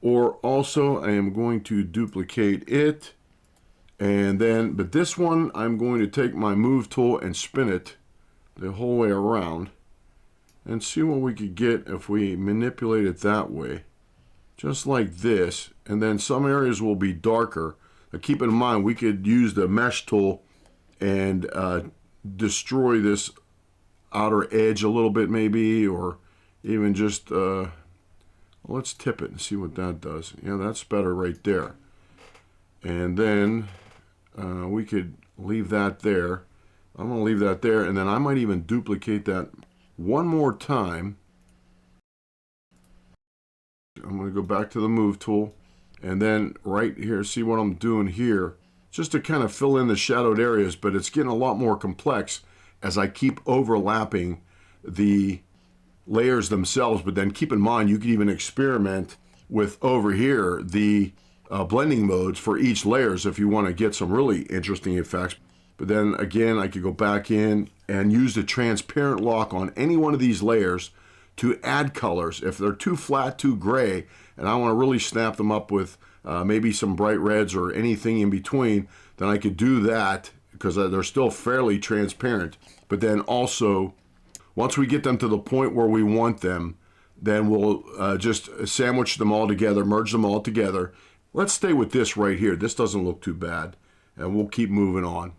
Or also I am going to duplicate it, and then, but this one I'm going to take my move tool and spin it the whole way around and see what we could get if we manipulate it that way, just like this. And then some areas will be darker. Now keep in mind, we could use the mesh tool and destroy this outer edge a little bit maybe, or even just let's tip it and see what that does. Yeah, that's better right there. And then we could leave that there. I'm going to leave that there, and then I might even duplicate that one more time. I'm going to go back to the move tool, and then right here, see what I'm doing here, just to kind of fill in the shadowed areas, but it's getting a lot more complex as I keep overlapping the layers themselves. But then keep in mind, you can even experiment with over here the blending modes for each layers if you want to get some really interesting effects. But then again, I could go back in and use the transparent lock on any one of these layers to add colors. If they're too flat, too gray, and I want to really snap them up with maybe some bright reds or anything in between, then I could do that because they're still fairly transparent. But then also, once we get them to the point where we want them, then we'll just sandwich them all together, merge them all together. Let's stay with this right here. This doesn't look too bad, and we'll keep moving on.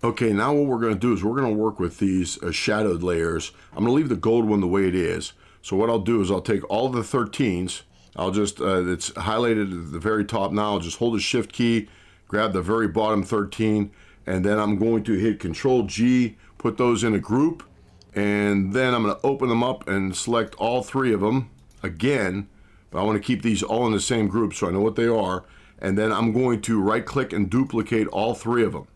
Okay, now what we're going to do is we're going to work with these shadowed layers. I'm going to leave the gold one the way it is. So what I'll do is I'll take all the 13s. I'll just, it's highlighted at the very top now. I'll just hold the shift key, grab the very bottom 13, and then I'm going to hit Control G, put those in a group, and then I'm going to open them up and select all three of them again. But I want to keep these all in the same group so I know what they are. And then I'm going to right click and duplicate all three of them.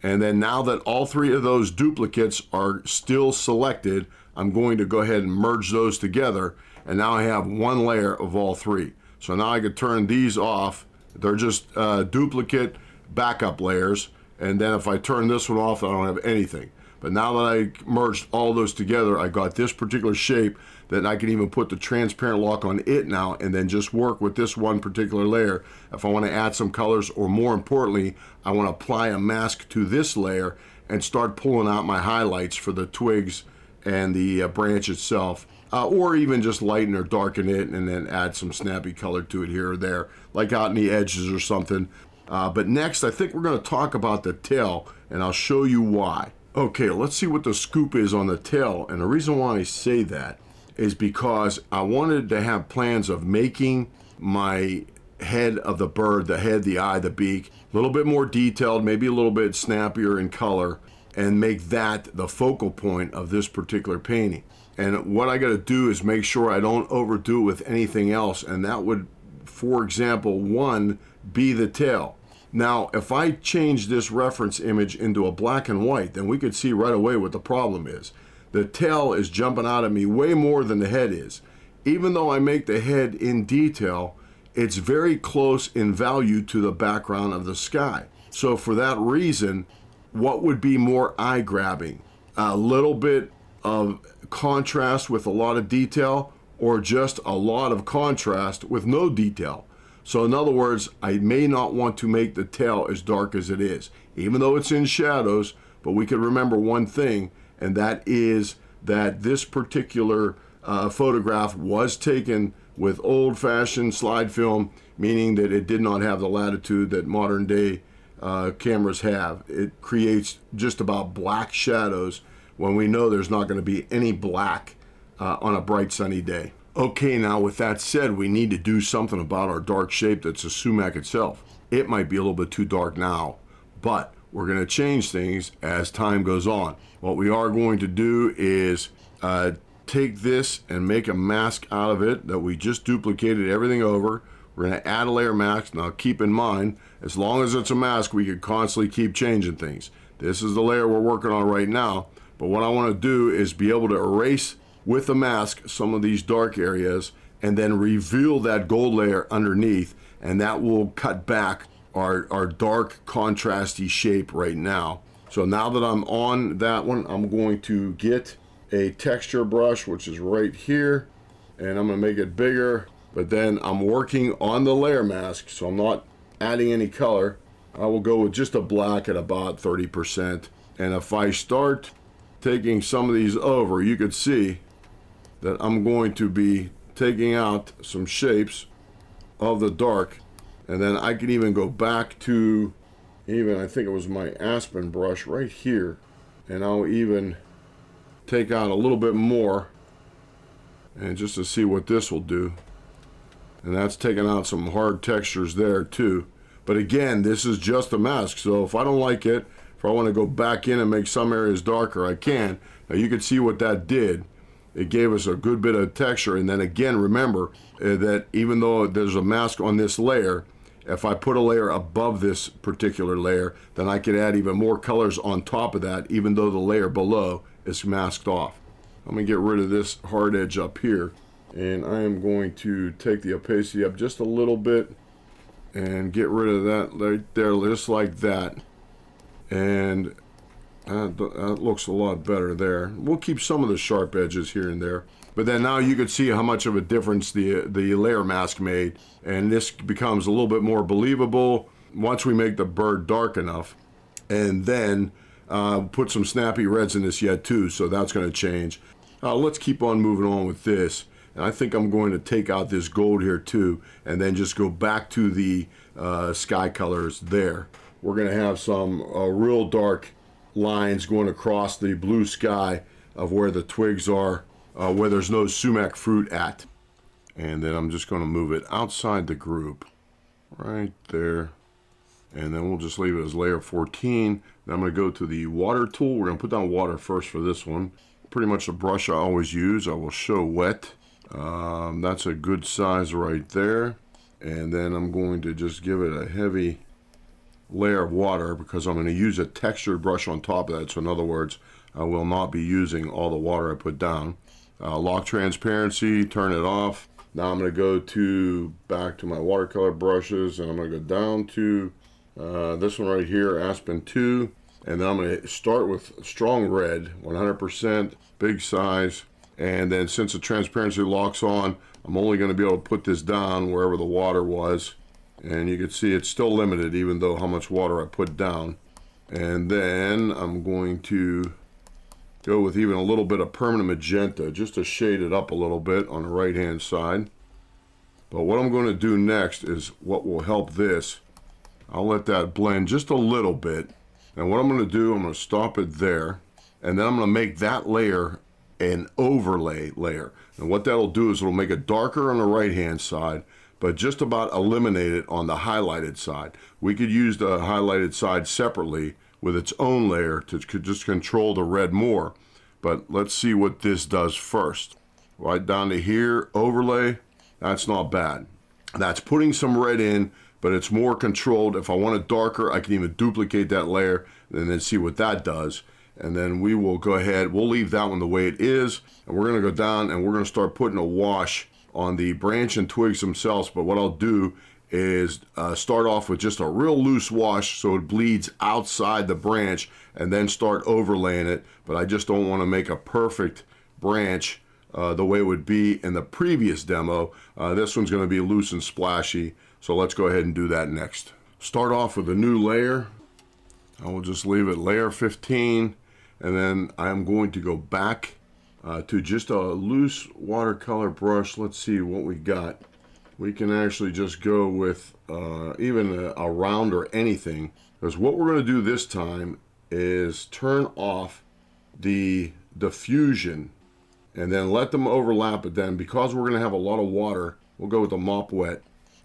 And then now that all three of those duplicates are still selected, I'm going to go ahead and merge those together. And now I have one layer of all three. So now I can turn these off. They're just duplicate backup layers. And then if I turn this one off, I don't have anything. But now that I merged all those together, I got this particular shape that I can even put the transparent lock on it now and then just work with this one particular layer if I want to add some colors, or more importantly, I want to apply a mask to this layer and start pulling out my highlights for the twigs and the branch itself, or even just lighten or darken it and then add some snappy color to it here or there, like out in the edges or something. But next, I think we're going to talk about the tail, and I'll show you why. Okay, let's see what the scoop is on the tail. And the reason why I say that is because I wanted to have plans of making my head of the bird, the head, the eye, the beak, a little bit more detailed, maybe a little bit snappier in color, and make that the focal point of this particular painting. And what I got to do is make sure I don't overdo it with anything else. And that would, for example, one, be the tail. Now, if I change this reference image into a black and white, then we could see right away what the problem is. The tail is jumping out at me way more than the head is. Even though I make the head in detail, it's very close in value to the background of the sky. So for that reason, what would be more eye-grabbing? A little bit of contrast with a lot of detail, or just a lot of contrast with no detail? So in other words, I may not want to make the tail as dark as it is, even though it's in shadows. But we could remember one thing, and that is that this particular photograph was taken with old-fashioned slide film, meaning that it did not have the latitude that modern day cameras have. It creates just about black shadows when we know there's not going to be any black on a bright sunny day. Okay, now with that said, we need to do something about our dark shape that's a sumac itself. It might be a little bit too dark now, but we're going to change things as time goes on. What we are going to do is take this and make a mask out of it that we just duplicated everything over. We're going to add a layer mask. Now keep in mind, as long as it's a mask, we could constantly keep changing things. This is the layer we're working on right now, but what I want to do is be able to erase with the mask some of these dark areas and then reveal that gold layer underneath, and that will cut back our dark contrasty shape right now. So now that I'm on that one, I'm going to get a texture brush, which is right here, and I'm going to make it bigger, but then I'm working on the layer mask, so I'm not adding any color. I will go with just a black at about 30%. And if I start taking some of these over, you could see that I'm going to be taking out some shapes of the dark. And then I can even go back to, even I think it was my Aspen brush right here, and I'll even take out a little bit more, and just to see what this will do. And that's taking out some hard textures there too. But again, this is just a mask, so if I don't like it, if I want to go back in and make some areas darker, I can. Now you can see what that did. It gave us a good bit of texture. And then again, remember that even though there's a mask on this layer, if I put a layer above this particular layer, then I could add even more colors on top of that, even though the layer below is masked off. I'm going to get rid of this hard edge up here, and I am going to take the opacity up just a little bit and get rid of that right there, just like that. And that looks a lot better there. We'll keep some of the sharp edges here and there. But then now you can see how much of a difference the layer mask made. And this becomes a little bit more believable once we make the bird dark enough. And then put some snappy reds in this yet too, so that's going to change. Let's keep on moving on with this. And I think I'm going to take out this gold here too, and then just go back to the sky colors there. We're going to have some real dark lines going across the blue sky of where the twigs are, where there's no sumac fruit at. And then I'm just going to move it outside the group, right there. And then we'll just leave it as layer 14. Then I'm going to go to the water tool. We're going to put down water first for this one. Pretty much the brush I always use. I will show wet. That's a good size right there. And then I'm going to just give it a heavy layer of water because I'm going to use a textured brush on top of that. So in other words, I will not be using all the water I put down. Lock transparency, turn it off. Now I'm going to go back to my watercolor brushes, and I'm going to go down to this one right here, Aspen 2. And then I'm going to start with strong red, 100%, big size. And then since the transparency locks on, I'm only going to be able to put this down wherever the water was. And you can see it's still limited even though how much water I put down. And then I'm going to go with even a little bit of permanent magenta just to shade it up a little bit on the right hand side. But what I'm going to do next is what will help this. I'll let that blend just a little bit. And what I'm going to do, I'm going to stop it there. And then I'm going to make that layer an overlay layer. And what that'll do is it'll make it darker on the right hand side, but just about eliminate it on the highlighted side. We could use the highlighted side separately with its own layer to just control the red more. But let's see what this does first. Right down to here, overlay, that's not bad. That's putting some red in, but it's more controlled. If I want it darker, I can even duplicate that layer and then see what that does. And then we will go ahead, we'll leave that one the way it is, and we're going to go down and we're going to start putting a wash on the branch and twigs themselves. But what I'll do is start off with just a real loose wash so it bleeds outside the branch, and then start overlaying it. But I just don't want to make a perfect branch the way it would be in the previous demo. This one's going to be loose and splashy, so let's go ahead and do that next. Start off with a new layer. I will just leave it layer 15, and then I'm going to go back to just a loose watercolor brush. Let's see what we got. We can actually just go with even a round or anything, because what we're going to do this time is turn off the diffusion and then let them overlap. But then because we're going to have a lot of water, we'll go with the mop wet.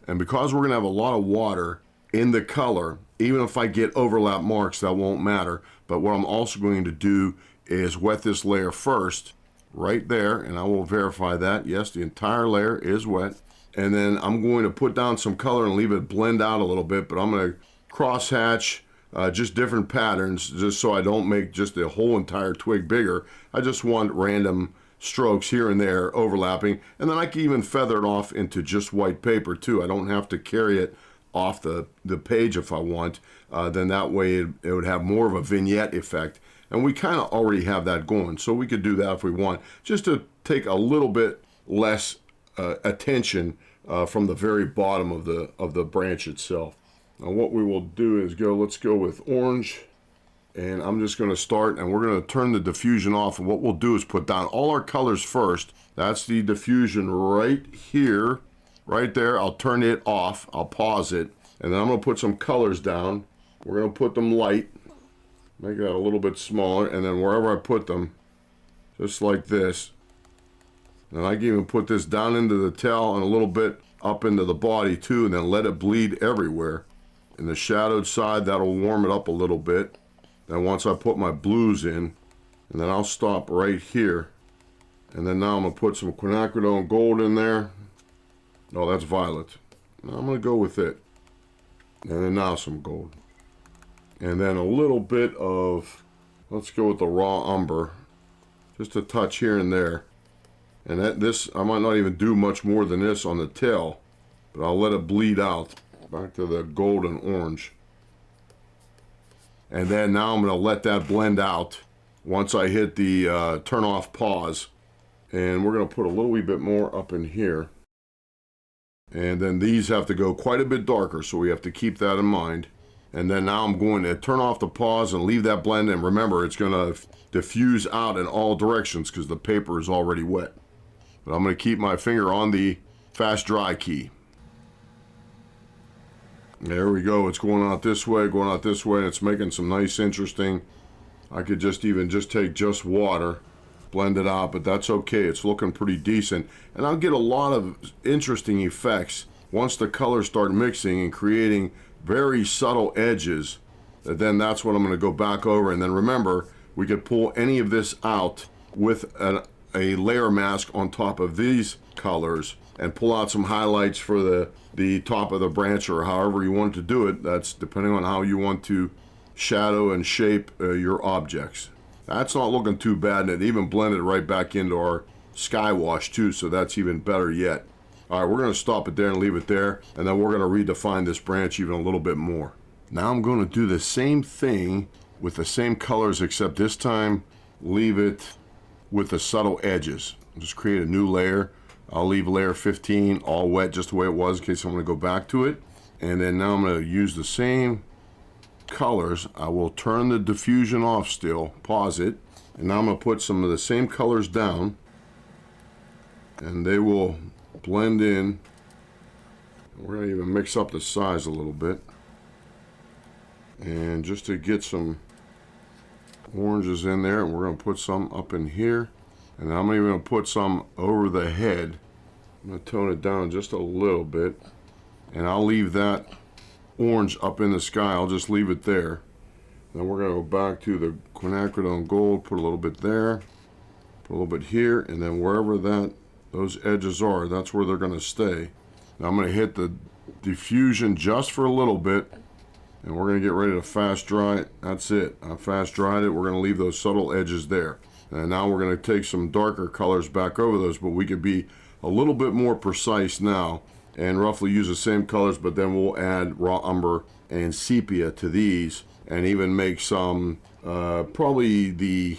And because we're going to have a lot of water in the color, even if I get overlap marks, that won't matter. But what I'm also going to do is wet this layer first, right there, and I will verify that. Yes, the entire layer is wet. And then I'm going to put down some color and leave it blend out a little bit, but I'm going to cross hatch just different patterns, just so I don't make just the whole entire twig bigger. I just want random strokes here and there overlapping, and then I can even feather it off into just white paper too. I don't have to carry it off the page if I want. Then that way it would have more of a vignette effect. And we kind of already have that going, so we could do that if we want, just to take a little bit less attention from the very bottom of the branch itself. Now what we will do is let's go with orange, and I'm just going to start, and we're going to turn the diffusion off, and what we'll do is put down all our colors first. That's the diffusion right here, right there. I'll turn it off, I'll pause it, and then I'm going to put some colors down. We're going to put them light, make that a little bit smaller, and then wherever I put them, just like this. And I can even put this down into the tail and a little bit up into the body too, and then let it bleed everywhere. In the shadowed side, that'll warm it up a little bit. Then once I put my blues in, and then I'll stop right here. And then now I'm going to put some quinacridone gold in there. No, that's violet. Now I'm going to go with it. And then now some gold. And then a little bit of, let's go with the raw umber. Just a touch here and there. And this, I might not even do much more than this on the tail, but I'll let it bleed out back to the gold and orange. And then now I'm going to let that blend out once I hit the turn off pause. And we're going to put a little wee bit more up in here. And then these have to go quite a bit darker, so we have to keep that in mind. And then now I'm going to turn off the pause and leave that blend. And remember, it's going to diffuse out in all directions because the paper is already wet. But I'm going to keep my finger on the fast dry key. There we go. It's going out this way, and it's making some nice, interesting. I could just take just water, blend it out, but that's okay. It's looking pretty decent. And I'll get a lot of interesting effects once the colors start mixing and creating very subtle edges. Then that's what I'm going to go back over. And then remember, we could pull any of this out with a layer mask on top of these colors and pull out some highlights for the top of the branch, or however you want to do it. That's depending on how you want to shadow and shape your objects. That's not looking too bad, and it even blended right back into our sky wash too, so that's even better yet. All right, we're going to stop it there and leave it there, and then we're going to redefine this branch even a little bit more. Now I'm going to do the same thing with the same colors, except this time leave it with the subtle edges. Just create a new layer. I'll leave layer 15 all wet just the way it was in case I'm going to go back to it. And then now I'm going to use the same colors. I will turn the diffusion off still, pause it, and now I'm going to put some of the same colors down, and they will blend in. We're going to even mix up the size a little bit, and just to get some oranges in there, and we're going to put some up in here, and I'm even going to put some over the head. I'm going to tone it down just a little bit, and I'll leave that orange up in the sky. I'll just leave it there. Then we're going to go back to the quinacridone gold, put a little bit there, put a little bit here, and then wherever those edges are, that's where they're going to stay. Now I'm going to hit the diffusion just for a little bit, and we're going to get ready to fast dry it. That's it. I fast dried it. We're going to leave those subtle edges there. And now we're going to take some darker colors back over those, but we could be a little bit more precise now and roughly use the same colors, but then we'll add raw umber and sepia to these, and even make some probably the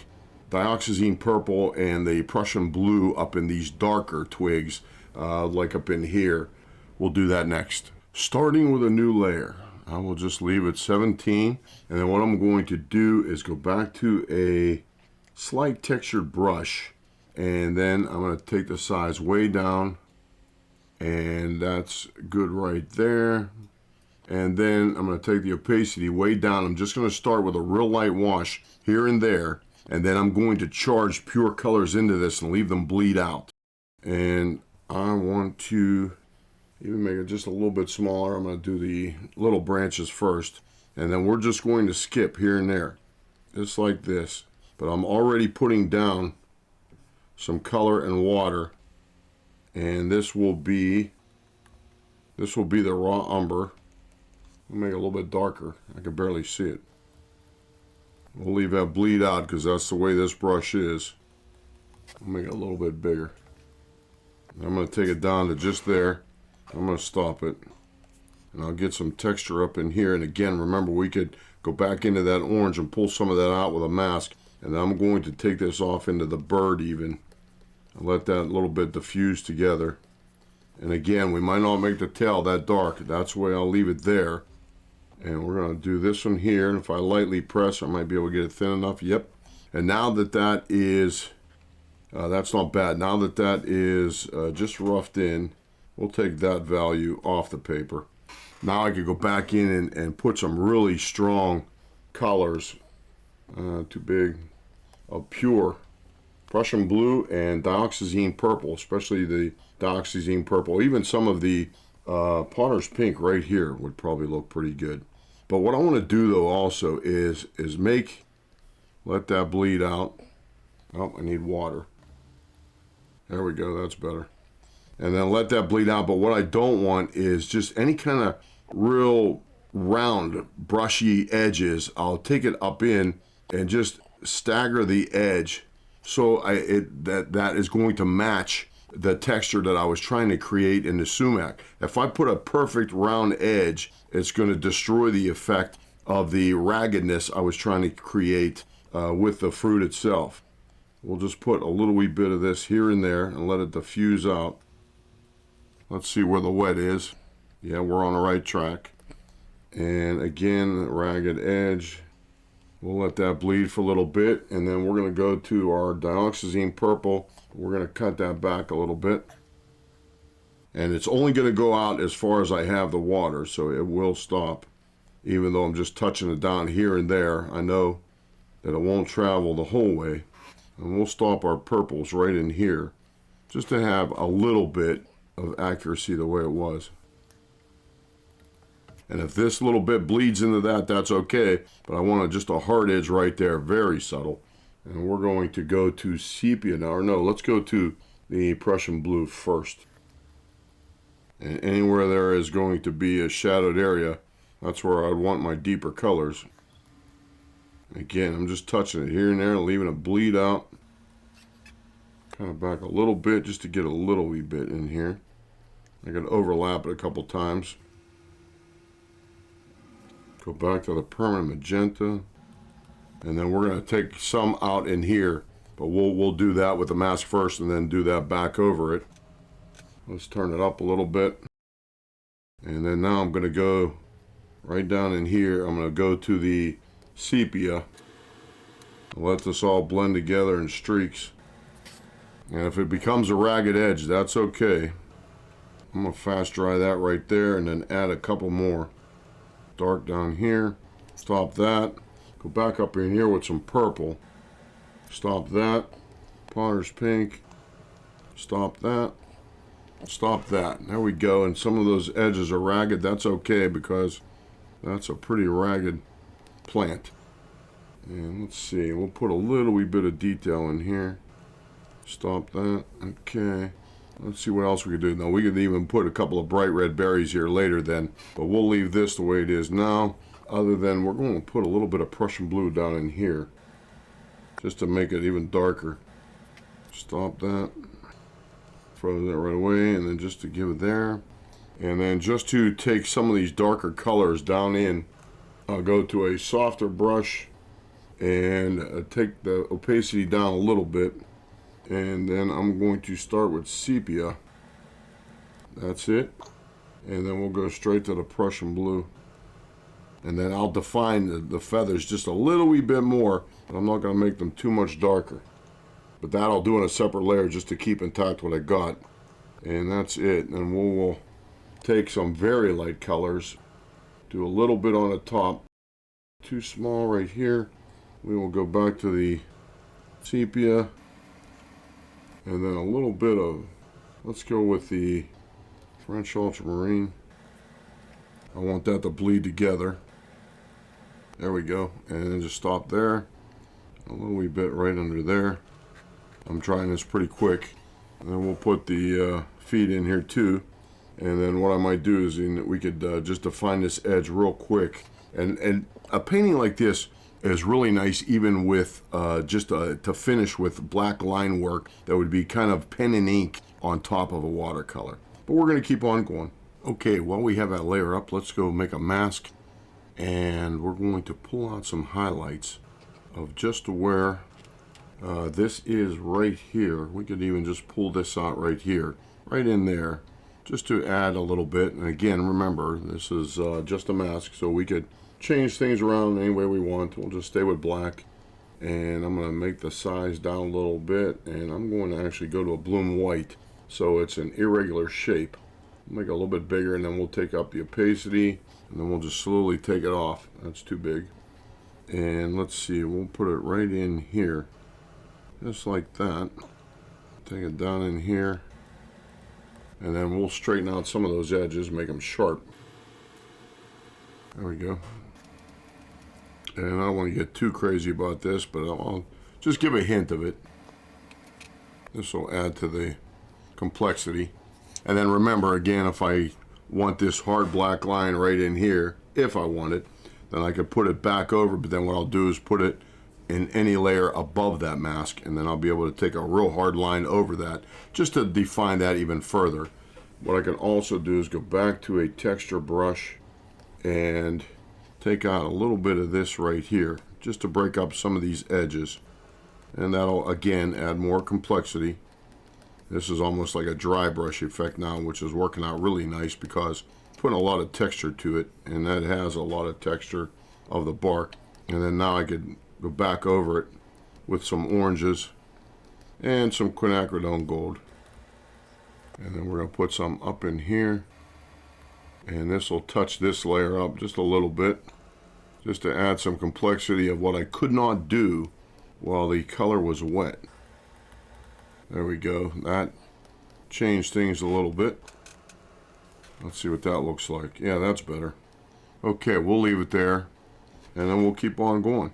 dioxazine purple and the Prussian blue up in these darker twigs, like up in here. We'll do that next. Starting with a new layer, I will just leave it 17, and then what I'm going to do is go back to a slight textured brush, and then I'm going to take the size way down, and that's good right there. And then I'm going to take the opacity way down. I'm just going to start with a real light wash here and there, and then I'm going to charge pure colors into this and leave them bleed out. And I want to even make it just a little bit smaller. I'm going to do the little branches first, and then we're just going to skip here and there, just like this. But I'm already putting down some color and water, and this will be the raw umber. I'll make it a little bit darker. I can barely see it. We'll leave that bleed out because that's the way this brush is. I'll make it a little bit bigger. I'm going to take it down to just there. I'm going to stop it, and I'll get some texture up in here. And again, remember, we could go back into that orange and pull some of that out with a mask. And I'm going to take this off into the bird even. And let that little bit diffuse together. And again, we might not make the tail that dark. That's the way I'll leave it there. And we're going to do this one here. And if I lightly press, I might be able to get it thin enough. Yep. And now that that is, that's not bad. Now that that is just roughed in, we'll take that value off the paper. Now I could go back in and put some really strong colors, too big, of pure Prussian blue and dioxazine purple, especially the dioxazine purple. Even some of the Potter's pink right here would probably look pretty good. But what I want to do though also is let that bleed out. Oh, I need water. There we go, that's better. And then let that bleed out. But what I don't want is just any kind of real round, brushy edges. I'll take it up in and just stagger the edge so that is going to match the texture that I was trying to create in the sumac. If I put a perfect round edge, it's going to destroy the effect of the raggedness I was trying to create with the fruit itself. We'll just put a little wee bit of this here and there and let it diffuse out. Let's see where the wet is. Yeah, we're on the right track. And again, ragged edge. We'll let that bleed for a little bit, and then we're going to go to our dioxazine purple. We're going to cut that back a little bit. And it's only going to go out as far as I have the water, so it will stop. Even though I'm just touching it down here and there, I know that it won't travel the whole way. And we'll stop our purples right in here, just to have a little bit of accuracy the way it was. And if this little bit bleeds into that, that's okay. But I want just a hard edge right there, very subtle. And we're going to go to sepia now. Or no, let's go to the Prussian blue first. And anywhere there is going to be a shadowed area, that's where I'd want my deeper colors. Again, I'm just touching it here and there, leaving it bleed out. Kind of back a little bit just to get a little wee bit in here. I can overlap it a couple times. Go back to the permanent magenta, and then we're going to take some out in here, but we'll do that with the mask first and then do that back over it. Let's turn it up a little bit, and then now I'm going to go right down in here. I'm going to go to the sepia and let this all blend together in streaks. And if it becomes a ragged edge, that's okay. I'm going to fast dry that right there and then add a couple more. Dark down here, stop that, go back up in here with some purple, stop that, Potter's pink, stop that, stop that. There we go. And some of those edges are ragged. That's okay because that's a pretty ragged plant. And let's see, we'll put a little wee bit of detail in here. Stop that. Okay. Let's see what else we could do. Now, we could even put a couple of bright red berries here later then, but we'll leave this the way it is now, other than we're going to put a little bit of Prussian blue down in here, just to make it even darker. Stop that. Throw that right away, and then just to give it there. And then just to take some of these darker colors down in, I'll go to a softer brush and take the opacity down a little bit. And then I'm going to start with sepia. That's it. And then we'll go straight to the Prussian blue. And then I'll define the feathers just a little wee bit more. But I'm not going to make them too much darker. But that I'll do in a separate layer just to keep intact what I got. And that's it. And we'll take some very light colors. Do a little bit on the top. Too small right here. We will go back to the sepia. And then a little bit of, let's go with the French ultramarine. I want that to bleed together. There we go. And then just stop there. A little wee bit right under there. I'm trying this pretty quick. And then we'll put the feet in here too. And then what I might do is we could just define this edge real quick. And a painting like this is really nice even with just to finish with black line work that would be kind of pen and ink on top of a watercolor. But we're going to keep on going. Okay, while we have that layer up, let's go make a mask. and we're going to pull out some highlights of just where this is right here. We could even just pull this out right here, right in there, just to add a little bit. And again, remember, this is just a mask, so we could change things around any way we want. We'll just stay with black. And I'm going to make the size down a little bit, and I'm going to actually go to a bloom white, so it's an irregular shape. Make it a little bit bigger, and then we'll take up the opacity, and then we'll just slowly take it off. That's too big. And let's see, we'll put it right in here, just like that. Take it down in here, and then we'll straighten out some of those edges, make them sharp. There we go. And I don't want to get too crazy about this, but I'll just give a hint of it. This will add to the complexity. And then remember, again, if I want this hard black line right in here, if I want it, then I could put it back over, but then what I'll do is put it in any layer above that mask, and then I'll be able to take a real hard line over that, just to define that even further. What I can also do is go back to a texture brush and take out a little bit of this right here, just to break up some of these edges, and that'll again add more complexity. This is almost like a dry brush effect now, which is working out really nice because putting a lot of texture to it, and that has a lot of texture of the bark. And then now I could go back over it with some oranges and some quinacridone gold, and then we're going to put some up in here. And this will touch this layer up just a little bit, just to add some complexity of what I could not do while the color was wet. There we go. That changed things a little bit. Let's see what that looks like. Yeah, that's better. Okay, we'll leave it there, and then we'll keep on going.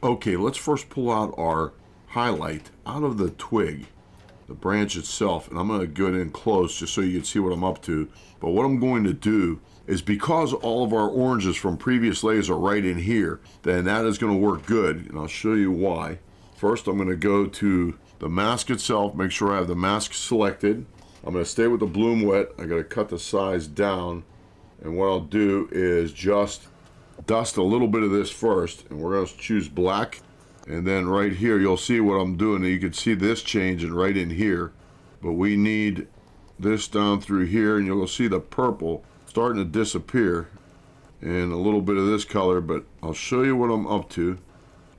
Okay, let's first pull out our highlight out of the twig, the branch itself, and I'm going to get in close just so you can see what I'm up to. But what I'm going to do is, because all of our oranges from previous layers are right in here, then that is going to work good, and I'll show you why. First, I'm going to go to the mask itself, make sure I have the mask selected. I'm going to stay with the bloom wet. I got to cut the size down, and what I'll do is just dust a little bit of this first, and we're going to choose black. And then right here, you'll see what I'm doing. You can see this changing right in here, but we need this down through here, and you'll see the purple starting to disappear, and a little bit of this color, but I'll show you what I'm up to.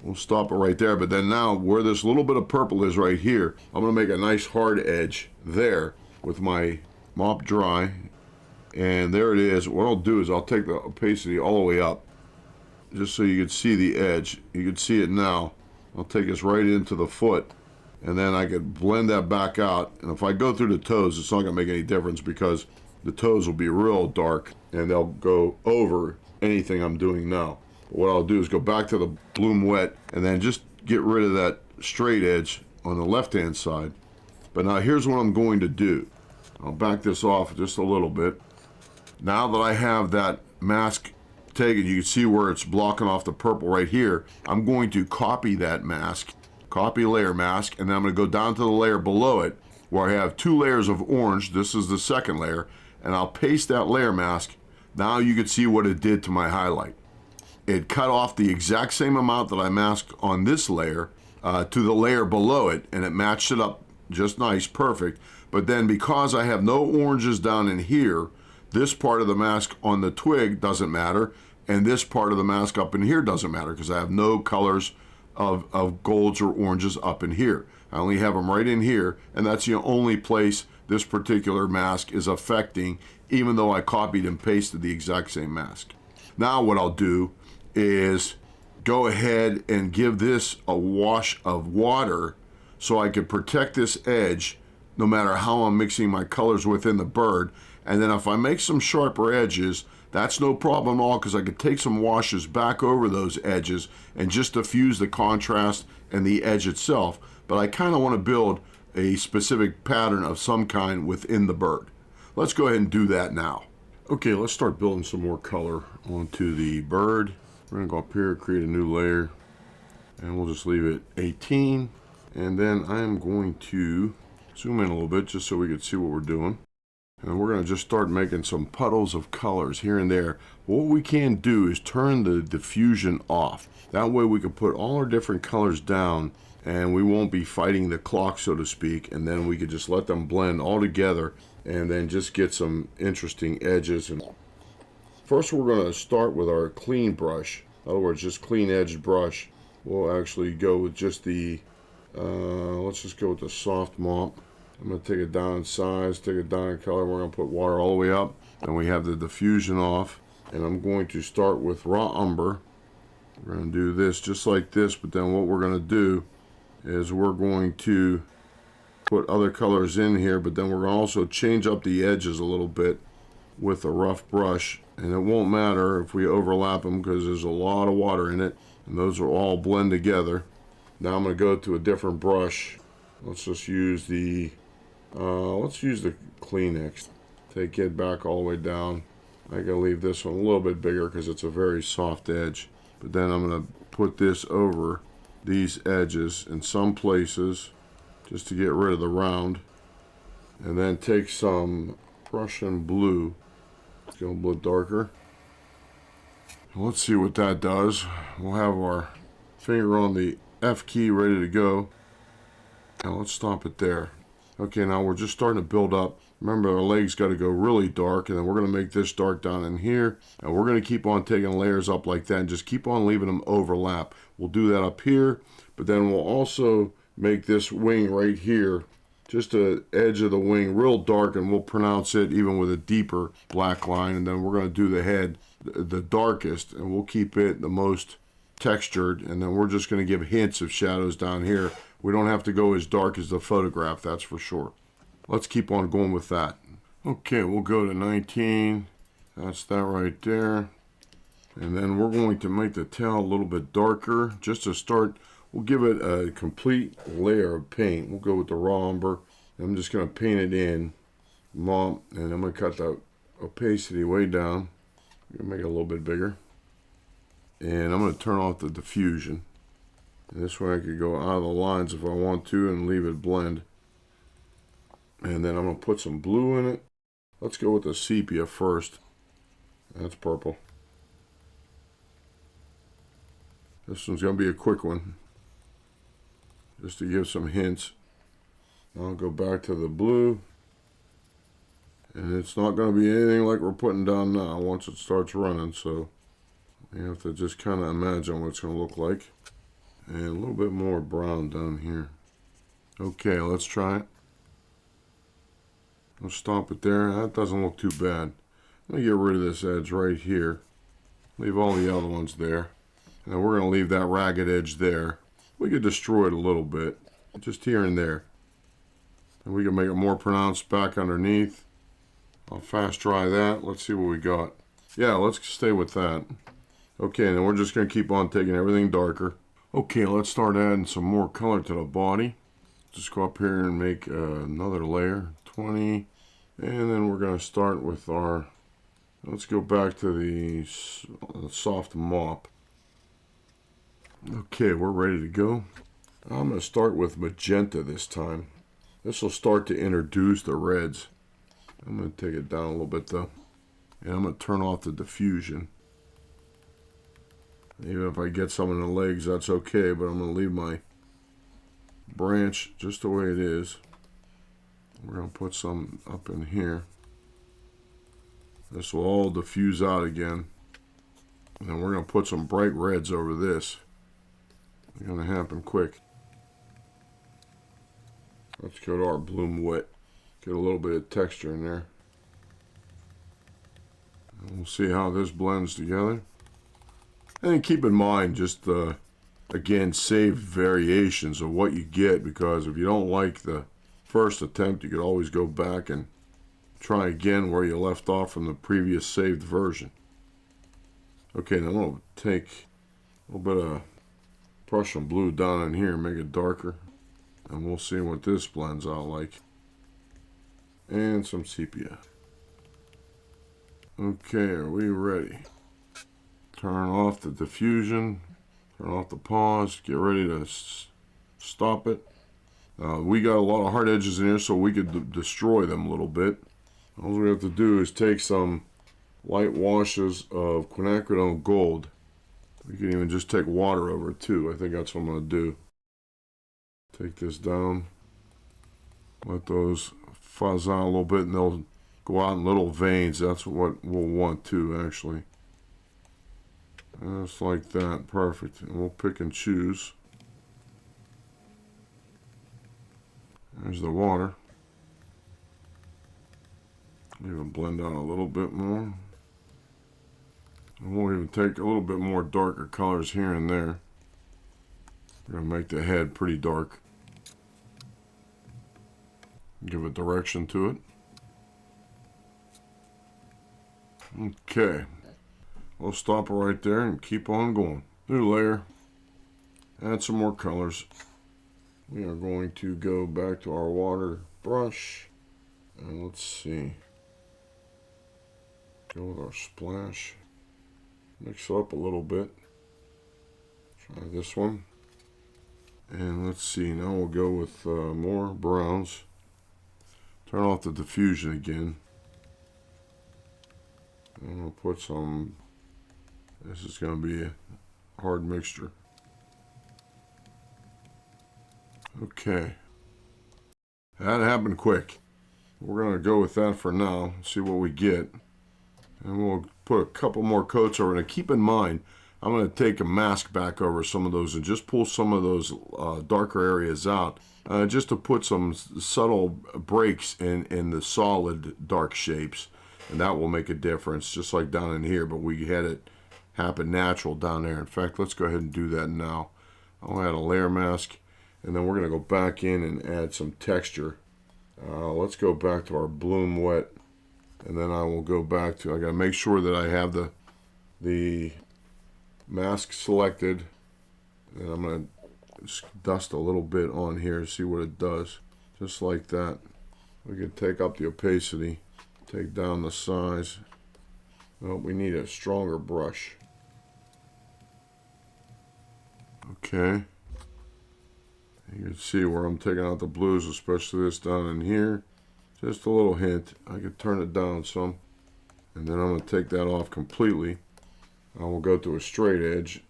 We'll stop it right there, but then now where this little bit of purple is right here, I'm going to make a nice hard edge there with my mop dry, and there it is. What I'll do is I'll take the opacity all the way up, just so you can see the edge. You can see it now. I'll take us right into the foot, and then I can blend that back out. And if I go through the toes, it's not going to make any difference because the toes will be real dark, and they'll go over anything I'm doing now. But what I'll do is go back to the bloom wet, and then just get rid of that straight edge on the left-hand side. But now here's what I'm going to do. I'll back this off just a little bit. Now that I have that mask taken, you can see where it's blocking off the purple right here. I'm going to copy that mask, copy layer mask, and then I'm going to go down to the layer below it where I have 2 layers of orange. This is the second layer, and I'll paste that layer mask. Now you can see what it did to my highlight. It cut off the exact same amount that I masked on this layer to the layer below it, and it matched it up just nice, perfect. But then because I have no oranges down in here, this part of the mask on the twig doesn't matter, and this part of the mask up in here doesn't matter because I have no colors of golds or oranges up in here. I only have them right in here, and that's the only place this particular mask is affecting, even though I copied and pasted the exact same mask. Now what I'll do is go ahead and give this a wash of water so I can protect this edge no matter how I'm mixing my colors within the bird. And then if I make some sharper edges, that's no problem at all because I could take some washes back over those edges and just diffuse the contrast and the edge itself. But I kind of want to build a specific pattern of some kind within the bird. Let's go ahead and do that now. Okay, let's start building some more color onto the bird. We're going to go up here, create a new layer, and we'll just leave it 18. And then I'm going to zoom in a little bit just so we can see what we're doing. And we're going to just start making some puddles of colors here and there. What we can do is turn the diffusion off. That way we can put all our different colors down and we won't be fighting the clock, so to speak, and then we could just let them blend all together and then just get some interesting edges. And first we're going to start with our clean brush. In other words, just clean edged brush. We'll actually go with just the, let's just go with the soft mop. I'm going to take it down in size, take it down in color. We're going to put water all the way up. And we have the diffusion off. And I'm going to start with raw umber. We're going to do this just like this, but then what we're going to do is we're going to put other colors in here, but then we're going to also change up the edges a little bit with a rough brush. And it won't matter if we overlap them because there's a lot of water in it. And those will all blend together. Now I'm going to go to a different brush. Let's just use the Kleenex. Take it back all the way down. I gotta leave this one a little bit bigger because it's a very soft edge. But then I'm gonna put this over these edges in some places just to get rid of the round. And then take some Prussian blue. It's going a bit darker. Let's see what that does. We'll have our finger on the F key ready to go. Now let's stop it there. Okay, now we're just starting to build up. Remember, our legs got to go really dark, and then we're going to make this dark down in here. And we're going to keep on taking layers up like that and just keep on leaving them overlap. We'll do that up here, but then we'll also make this wing right here, just the edge of the wing, real dark, and we'll pronounce it even with a deeper black line. And then we're going to do the head the darkest, and we'll keep it the most textured, and then we're just going to give hints of shadows down here. We don't have to go as dark as the photograph, that's for sure. Let's keep on going with that. Okay, we'll go to 19. That's that right there. And then we're going to make the tail a little bit darker. Just to start, we'll give it a complete layer of paint. We'll go with the raw umber. I'm just going to paint it in, mop, and I'm going to cut the opacity way down. I'm going to make it a little bit bigger. And I'm going to turn off the diffusion. And this way I could go out of the lines if I want to and leave it blend. And then I'm going to put some blue in it. Let's go with the sepia first. That's purple. This one's going to be a quick one, just to give some hints. I'll go back to the blue. And it's not going to be anything like we're putting down now once it starts running. So you have to just kind of imagine what it's going to look like. And a little bit more brown down here. Okay, let's try it. I'll stop it there. That doesn't look too bad. Let me get rid of this edge right here. Leave all the other ones there. And then we're going to leave that ragged edge there. We could destroy it a little bit, just here and there. And we can make it more pronounced back underneath. I'll fast dry that. Let's see what we got. Yeah, let's stay with that. Okay, and then we're just going to keep on taking everything darker. Okay, let's start adding some more color to the body. Just go up here and make another layer, 20. And then we're going to start with our, let's go back to the soft mop. Okay, we're ready to go. I'm going to start with magenta this time. This will start to introduce the reds. I'm going to take it down a little bit though. And I'm going to turn off the diffusion. Even if I get some in the legs, that's okay, but I'm going to leave my branch just the way it is. We're going to put some up in here. This will all diffuse out again. And then we're going to put some bright reds over this. It's going to happen quick. Let's go to our bloom wet. Get a little bit of texture in there. And we'll see how this blends together. And keep in mind, just again, save variations of what you get, because if you don't like the first attempt, you could always go back and try again where you left off from the previous saved version. Okay, now I'm going to take a little bit of Prussian blue down in here and make it darker. And we'll see what this blends out like. And some sepia. Okay, are we ready? Turn off the diffusion, turn off the pause, get ready to stop it. We got a lot of hard edges in here, so we could destroy them a little bit. All we have to do is take some light washes of quinacridone gold. We can even just take water over it too. I think that's what I'm going to do. Take this down. Let those fuzz out a little bit, and they'll go out in little veins. That's what we'll want to, actually. Just like that. Perfect. And we'll pick and choose. There's the water. Even blend out a little bit more. And we'll even take a little bit more darker colors here and there. We're going to make the head pretty dark. Give a direction to it. Okay. We'll stop it right there and keep on going. New layer. Add some more colors. We are going to go back to our water brush. And let's see. Go with our splash. Mix it up a little bit. Try this one. And let's see. Now we'll go with more browns. Turn off the diffusion again. And we'll put some. This is going to be a hard mixture. Okay. That happened quick. We're going to go with that for now. See what we get. And we'll put a couple more coats over it. And keep in mind, I'm going to take a mask back over some of those and just pull some of those darker areas out. Just to put some subtle breaks in the solid dark shapes. And that will make a difference, just like down in here. But we had it happen natural down there. In fact, let's go ahead and do that now. I'll add a layer mask. And then we're going to go back in and add some texture. Let's go back to our Bloom Wet. And then I will go back to, I got to make sure that I have the mask selected. And I'm going to just dust a little bit on here to see what it does. Just like that. We can take up the opacity, take down the size. Well, we need a stronger brush. Okay. You can see where I'm taking out the blues, especially this down in here. Just a little hint. I could turn it down some. And then I'm going to take that off completely. I will go to a straight edge.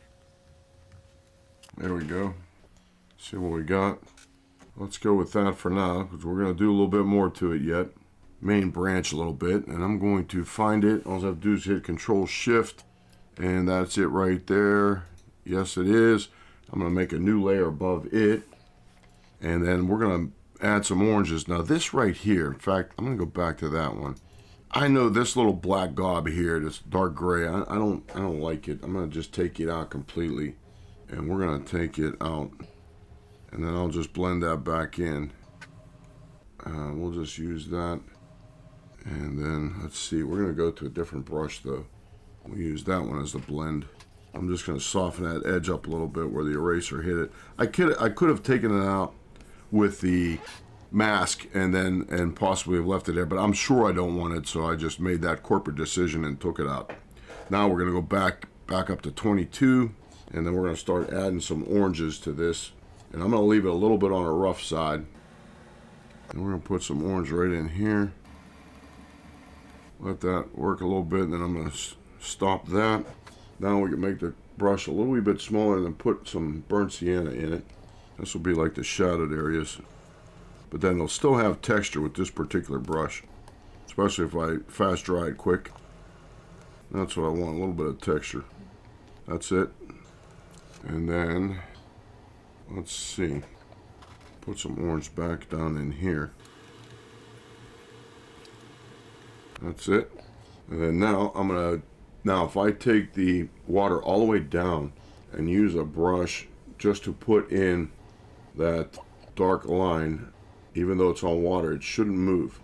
There we go. See what we got. Let's go with that for now, because we're going to do a little bit more to it yet. Main branch a little bit, and I'm going to find it. All I have to do is hit Control Shift, and that's it right there. Yes, it is. I'm going to make a new layer above it. And then we're going to add some oranges. Now this right here, in fact, I'm going to go back to that one. I know this little black gob here, this dark gray, I don't like it. I'm going to just take it out completely. And we're going to take it out. And then I'll just blend that back in. We'll just use that. And then, let's see, we're going to go to a different brush though. We'll use that one as the blend. I'm just going to soften that edge up a little bit where the eraser hit it. I could have taken it out with the mask and possibly have left it there, but I'm sure I don't want it, so I just made that corporate decision and took it out. Now we're going to go back up to 22, and then we're going to start adding some oranges to this. And I'm going to leave it a little bit on a rough side. And we're going to put some orange right in here. Let that work a little bit, and then I'm going to stop that. Now we can make the brush a little bit smaller and then put some burnt sienna in it. This will be like the shadowed areas. But then it'll still have texture with this particular brush. Especially if I fast dry it quick. That's what I want, a little bit of texture. That's it. And then, let's see. Put some orange back down in here. That's it. And then now I'm going to, if I take the water all the way down and use a brush just to put in that dark line, even though it's on water, it shouldn't move.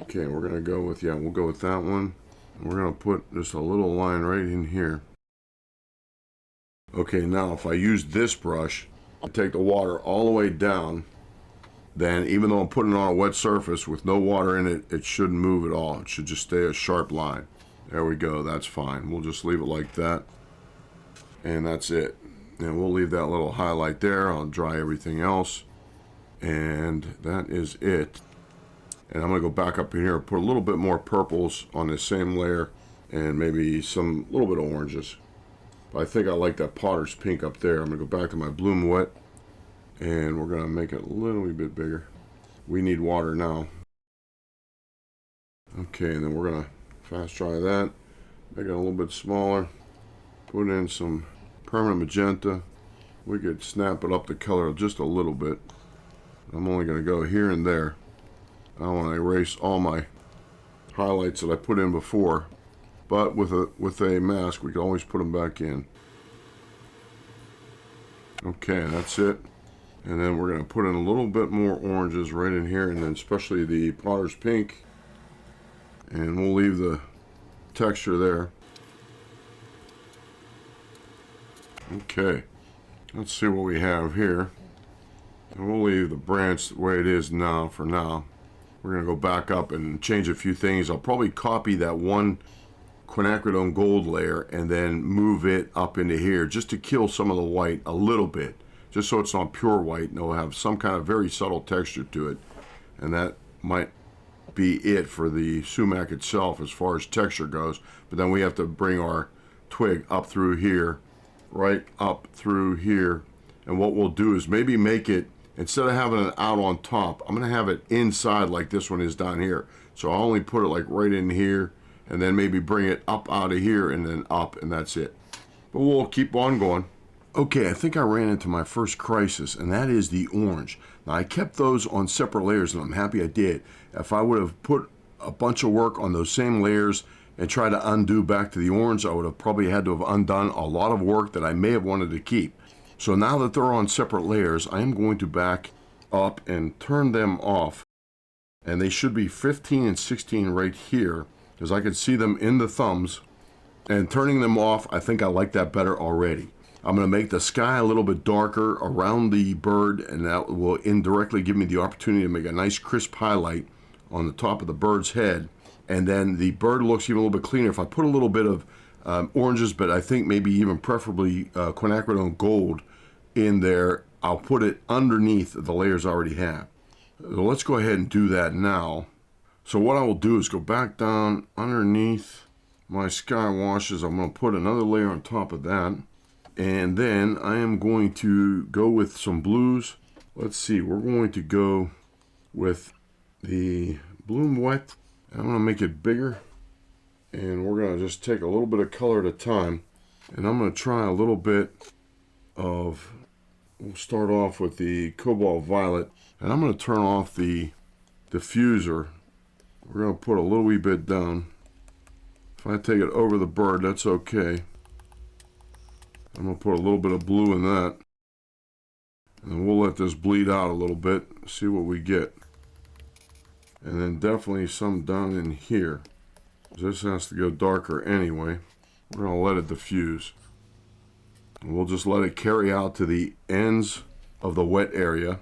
Okay, we're going to go with, we'll go with that one. And we're going to put just a little line right in here. Okay, now if I use this brush, I take the water all the way down, then even though I'm putting it on a wet surface with no water in it, it shouldn't move at all. It should just stay a sharp line. There we go, that's fine. We'll just leave it like that. And that's it. And we'll leave that little highlight there. I'll dry everything else. And that is it. And I'm going to go back up in here and put a little bit more purples on this same layer and maybe some little bit of oranges. But I think I like that Potter's Pink up there. I'm going to go back to my Bloom Wet and we're going to make it a little bit bigger. We need water now. Okay, and then we're going to fast dry that, make it a little bit smaller, put in some permanent magenta. We could snap it up the color just a little bit. I'm only going to go here and there. I want to erase all my highlights that I put in before, but with a mask we can always put them back in. Okay, that's it. And then we're going to put in a little bit more oranges right in here, and then especially the Potter's Pink, and we'll leave the texture there. Okay, let's see what we have here. And we'll leave the branch the way it is now for now. We're going to go back up and change a few things. I'll probably copy that one quinacridone gold layer and then move it up into here just to kill some of the white a little bit, just so it's not pure white and it'll have some kind of very subtle texture to it. And that might be it for the sumac itself as far as texture goes. But then we have to bring our twig up through here, right up through here. And what we'll do is maybe make it, instead of having it out on top, I'm going to have it inside like this one is down here. So I'll only put it like right in here and then maybe bring it up out of here and then up, and that's it. But we'll keep on going. Okay, I think I ran into my first crisis, and that is the orange. Now, I kept those on separate layers, and I'm happy I did. If I would have put a bunch of work on those same layers and tried to undo back to the orange, I would have probably had to have undone a lot of work that I may have wanted to keep. So now that they're on separate layers, I am going to back up and turn them off. And they should be 15 and 16 right here, because I can see them in the thumbs. And turning them off, I think I like that better already. I'm going to make the sky a little bit darker around the bird, and that will indirectly give me the opportunity to make a nice crisp highlight on the top of the bird's head. And then the bird looks even a little bit cleaner if I put a little bit of oranges, but I think maybe even preferably quinacridone gold in there. I'll put it underneath the layers I already have. So let's go ahead and do that now. So what I will do is go back down underneath my sky washes. I'm going to put another layer on top of that. And then I am going to go with some blues. Let's see, we're going to go with the Bloom Wet. I'm going to make it bigger. And we're going to just take a little bit of color at a time. And I'm going to try a little bit of, we'll start off with the Cobalt Violet. And I'm going to turn off the diffuser. We're going to put a little wee bit down. If I take it over the bird, that's okay. I'm going to put a little bit of blue in that. And we'll let this bleed out a little bit, see what we get. And then definitely some down in here. This has to go darker anyway. We're going to let it diffuse. And we'll just let it carry out to the ends of the wet area.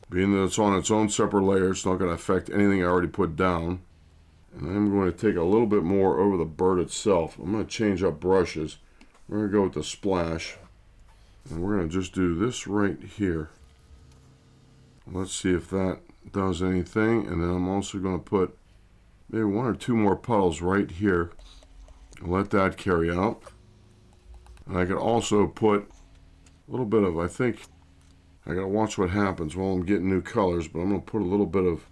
Being that it's on its own separate layer, it's not going to affect anything I already put down. And I'm going to take a little bit more over the bird itself. I'm going to change up brushes. We're going to go with the splash. And we're going to just do this right here. Let's see if that does anything. And then I'm also going to put maybe one or two more puddles right here. And let that carry out. And I could also put a little bit of, I think, I got to watch what happens while I'm getting new colors, but I'm going to put a little bit of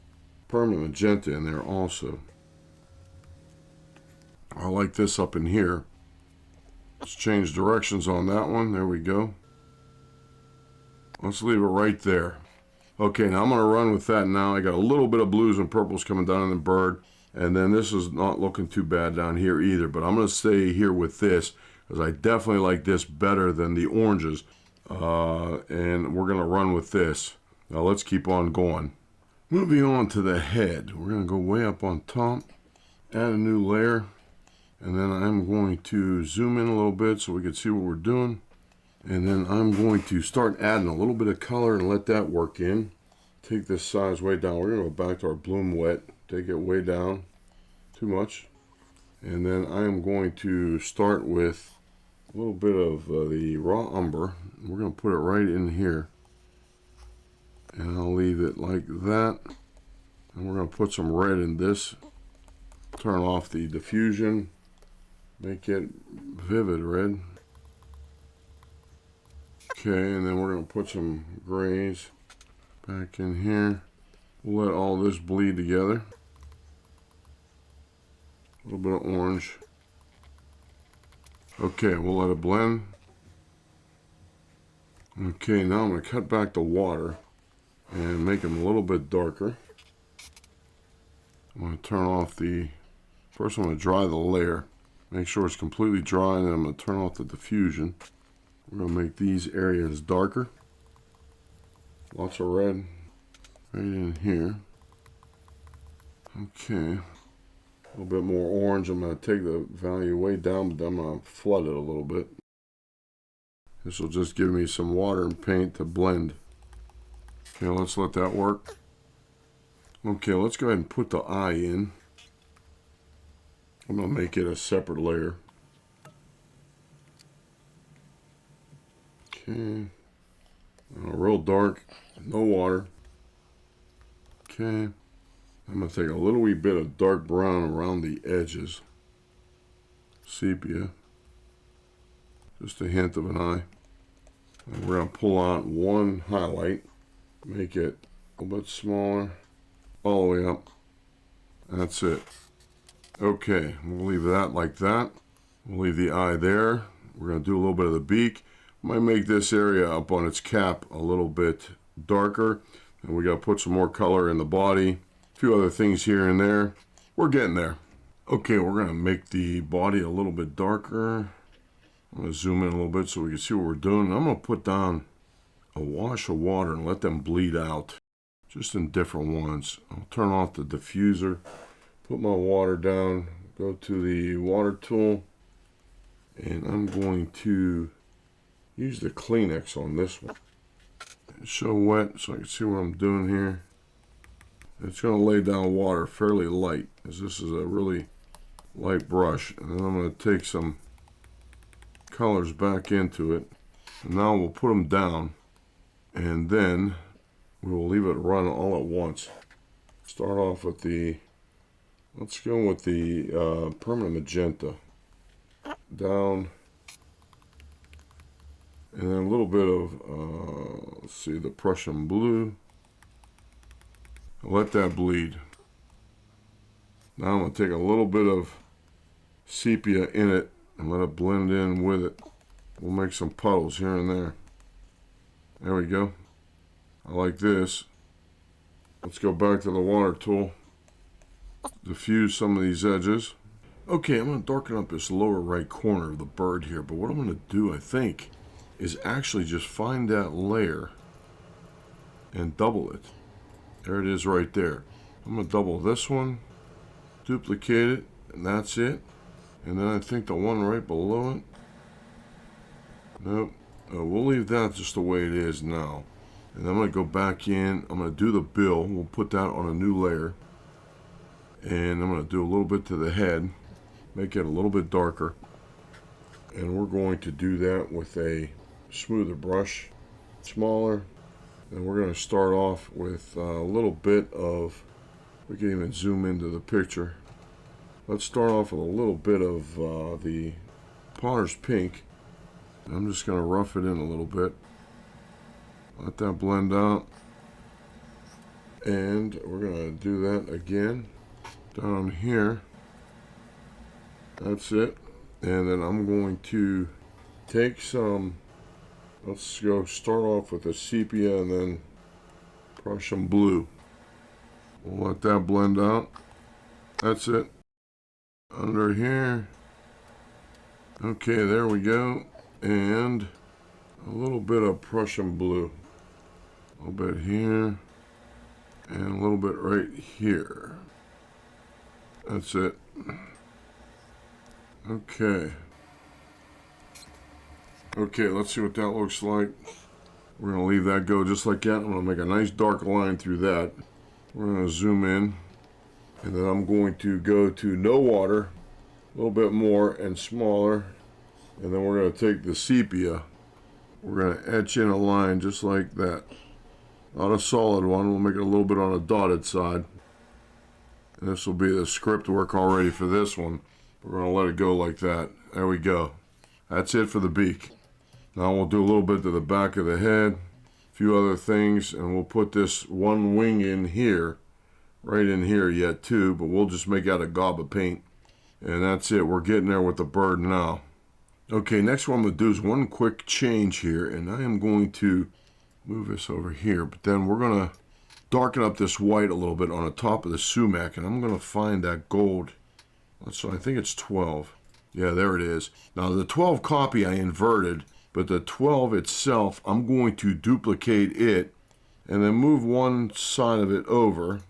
permanent magenta in there also. I like this up in here. Let's change directions on that one. There we go. Let's leave it right there. Okay, now I'm going to run with that now. I got a little bit of blues and purples coming down on the bird. And then this is not looking too bad down here either. But I'm going to stay here with this, because I definitely like this better than the oranges. And we're going to run with this. Now let's keep on going. Moving on to the head. We're going to go way up on top. Add a new layer. And then I'm going to zoom in a little bit so we can see what we're doing. And then I'm going to start adding a little bit of color and let that work in. Take this size way down. We're going to go back to our Bloom Wet. Take it way down. Too much. And then I am going to start with a little bit of the raw umber. We're going to put it right in here. And I'll leave it like that. And we're going to put some red in this. Turn off the diffusion. Make it vivid red. Okay, and then we're going to put some grays back in here. We'll let all this bleed together. A little bit of orange. Okay, we'll let it blend. Okay, now I'm going to cut back the water and make them a little bit darker. I'm going to turn off the, first I'm going to dry the layer. Make sure it's completely dry, and then I'm going to turn off the diffusion. We're going to make these areas darker. Lots of red right in here. Okay. A little bit more orange. I'm going to take the value way down, but then I'm going to flood it a little bit. This will just give me some water and paint to blend. Okay, let's let that work. Okay, let's go ahead and put the eye in. I'm going to make it a separate layer. Okay. Real dark, no water. Okay. I'm going to take a little wee bit of dark brown around the edges. Sepia. Just a hint of an eye. And we're going to pull out one highlight. Make it a little bit smaller. All the way up. That's it. Okay, we'll leave that like that. We'll leave the eye there. We're going to do a little bit of the beak. Might make this area up on its cap a little bit darker. And we got to put some more color in the body. A few other things here and there. We're getting there. Okay, we're going to make the body a little bit darker. I'm going to zoom in a little bit so we can see what we're doing. I'm going to put down a wash of water and let them bleed out. Just in different ones. I'll turn off the diffuser. Put my water down. Go to the water tool. And I'm going to use the Kleenex on this one. It's so wet so I can see what I'm doing here. It's going to lay down water fairly light, as this is a really light brush. And then I'm going to take some colors back into it. And now we'll put them down. And then we will leave it run all at once. Start off with the, let's go with the permanent magenta. Down. And then a little bit of, let's see, the Prussian blue. Let that bleed. Now I'm going to take a little bit of sepia in it and let it blend in with it. We'll make some puddles here and there. There we go. I like this. Let's go back to the water tool. Diffuse some of these edges. Okay, I'm going to darken up this lower right corner of the bird here, but what I'm going to do, I think, is actually just find that layer and double it. There it is right there. I'm going to double this one, duplicate it, and that's it. And then I think the one right below it. Nope. We'll leave that just the way it is now. And I'm going to go back in. I'm going to do the bill. We'll put that on a new layer. And I'm going to do a little bit to the head. Make it a little bit darker. And we're going to do that with a smoother brush. Smaller. And we're going to start off with a little bit of, we can even zoom into the picture. Let's start off with a little bit of the Potter's Pink. I'm just going to rough it in a little bit. Let that blend out. And we're going to do that again down here. That's it. And then I'm going to take some, let's go start off with a sepia and then Prussian blue. We'll let that blend out. That's it. Under here. Okay, there we go. And a little bit of Prussian blue. A little bit here. And a little bit right here. That's it. Okay. Okay, let's see what that looks like. We're going to leave that go just like that. I'm going to make a nice dark line through that. We're going to zoom in. And then I'm going to go to no water. A little bit more and smaller. And then we're going to take the sepia. We're going to etch in a line just like that. Not a solid one. We'll make it a little bit on a dotted side. This will be the script work already for this one. We're going to let it go like that. There we go. That's it for the beak. Now we'll do a little bit to the back of the head, a few other things, and we'll put this one wing in here, right in here yet too, but we'll just make out a gob of paint. And that's it. We're getting there with the bird now. Okay, next what I'm going to do is one quick change here, and I am going to move this over here, but then we're going to darken up this white a little bit on the top of the sumac, and I'm going to find that gold. So I think it's 12. Yeah, there it is. Now the 12 copy I inverted, but the 12 itself, I'm going to duplicate it and then move one side of it over,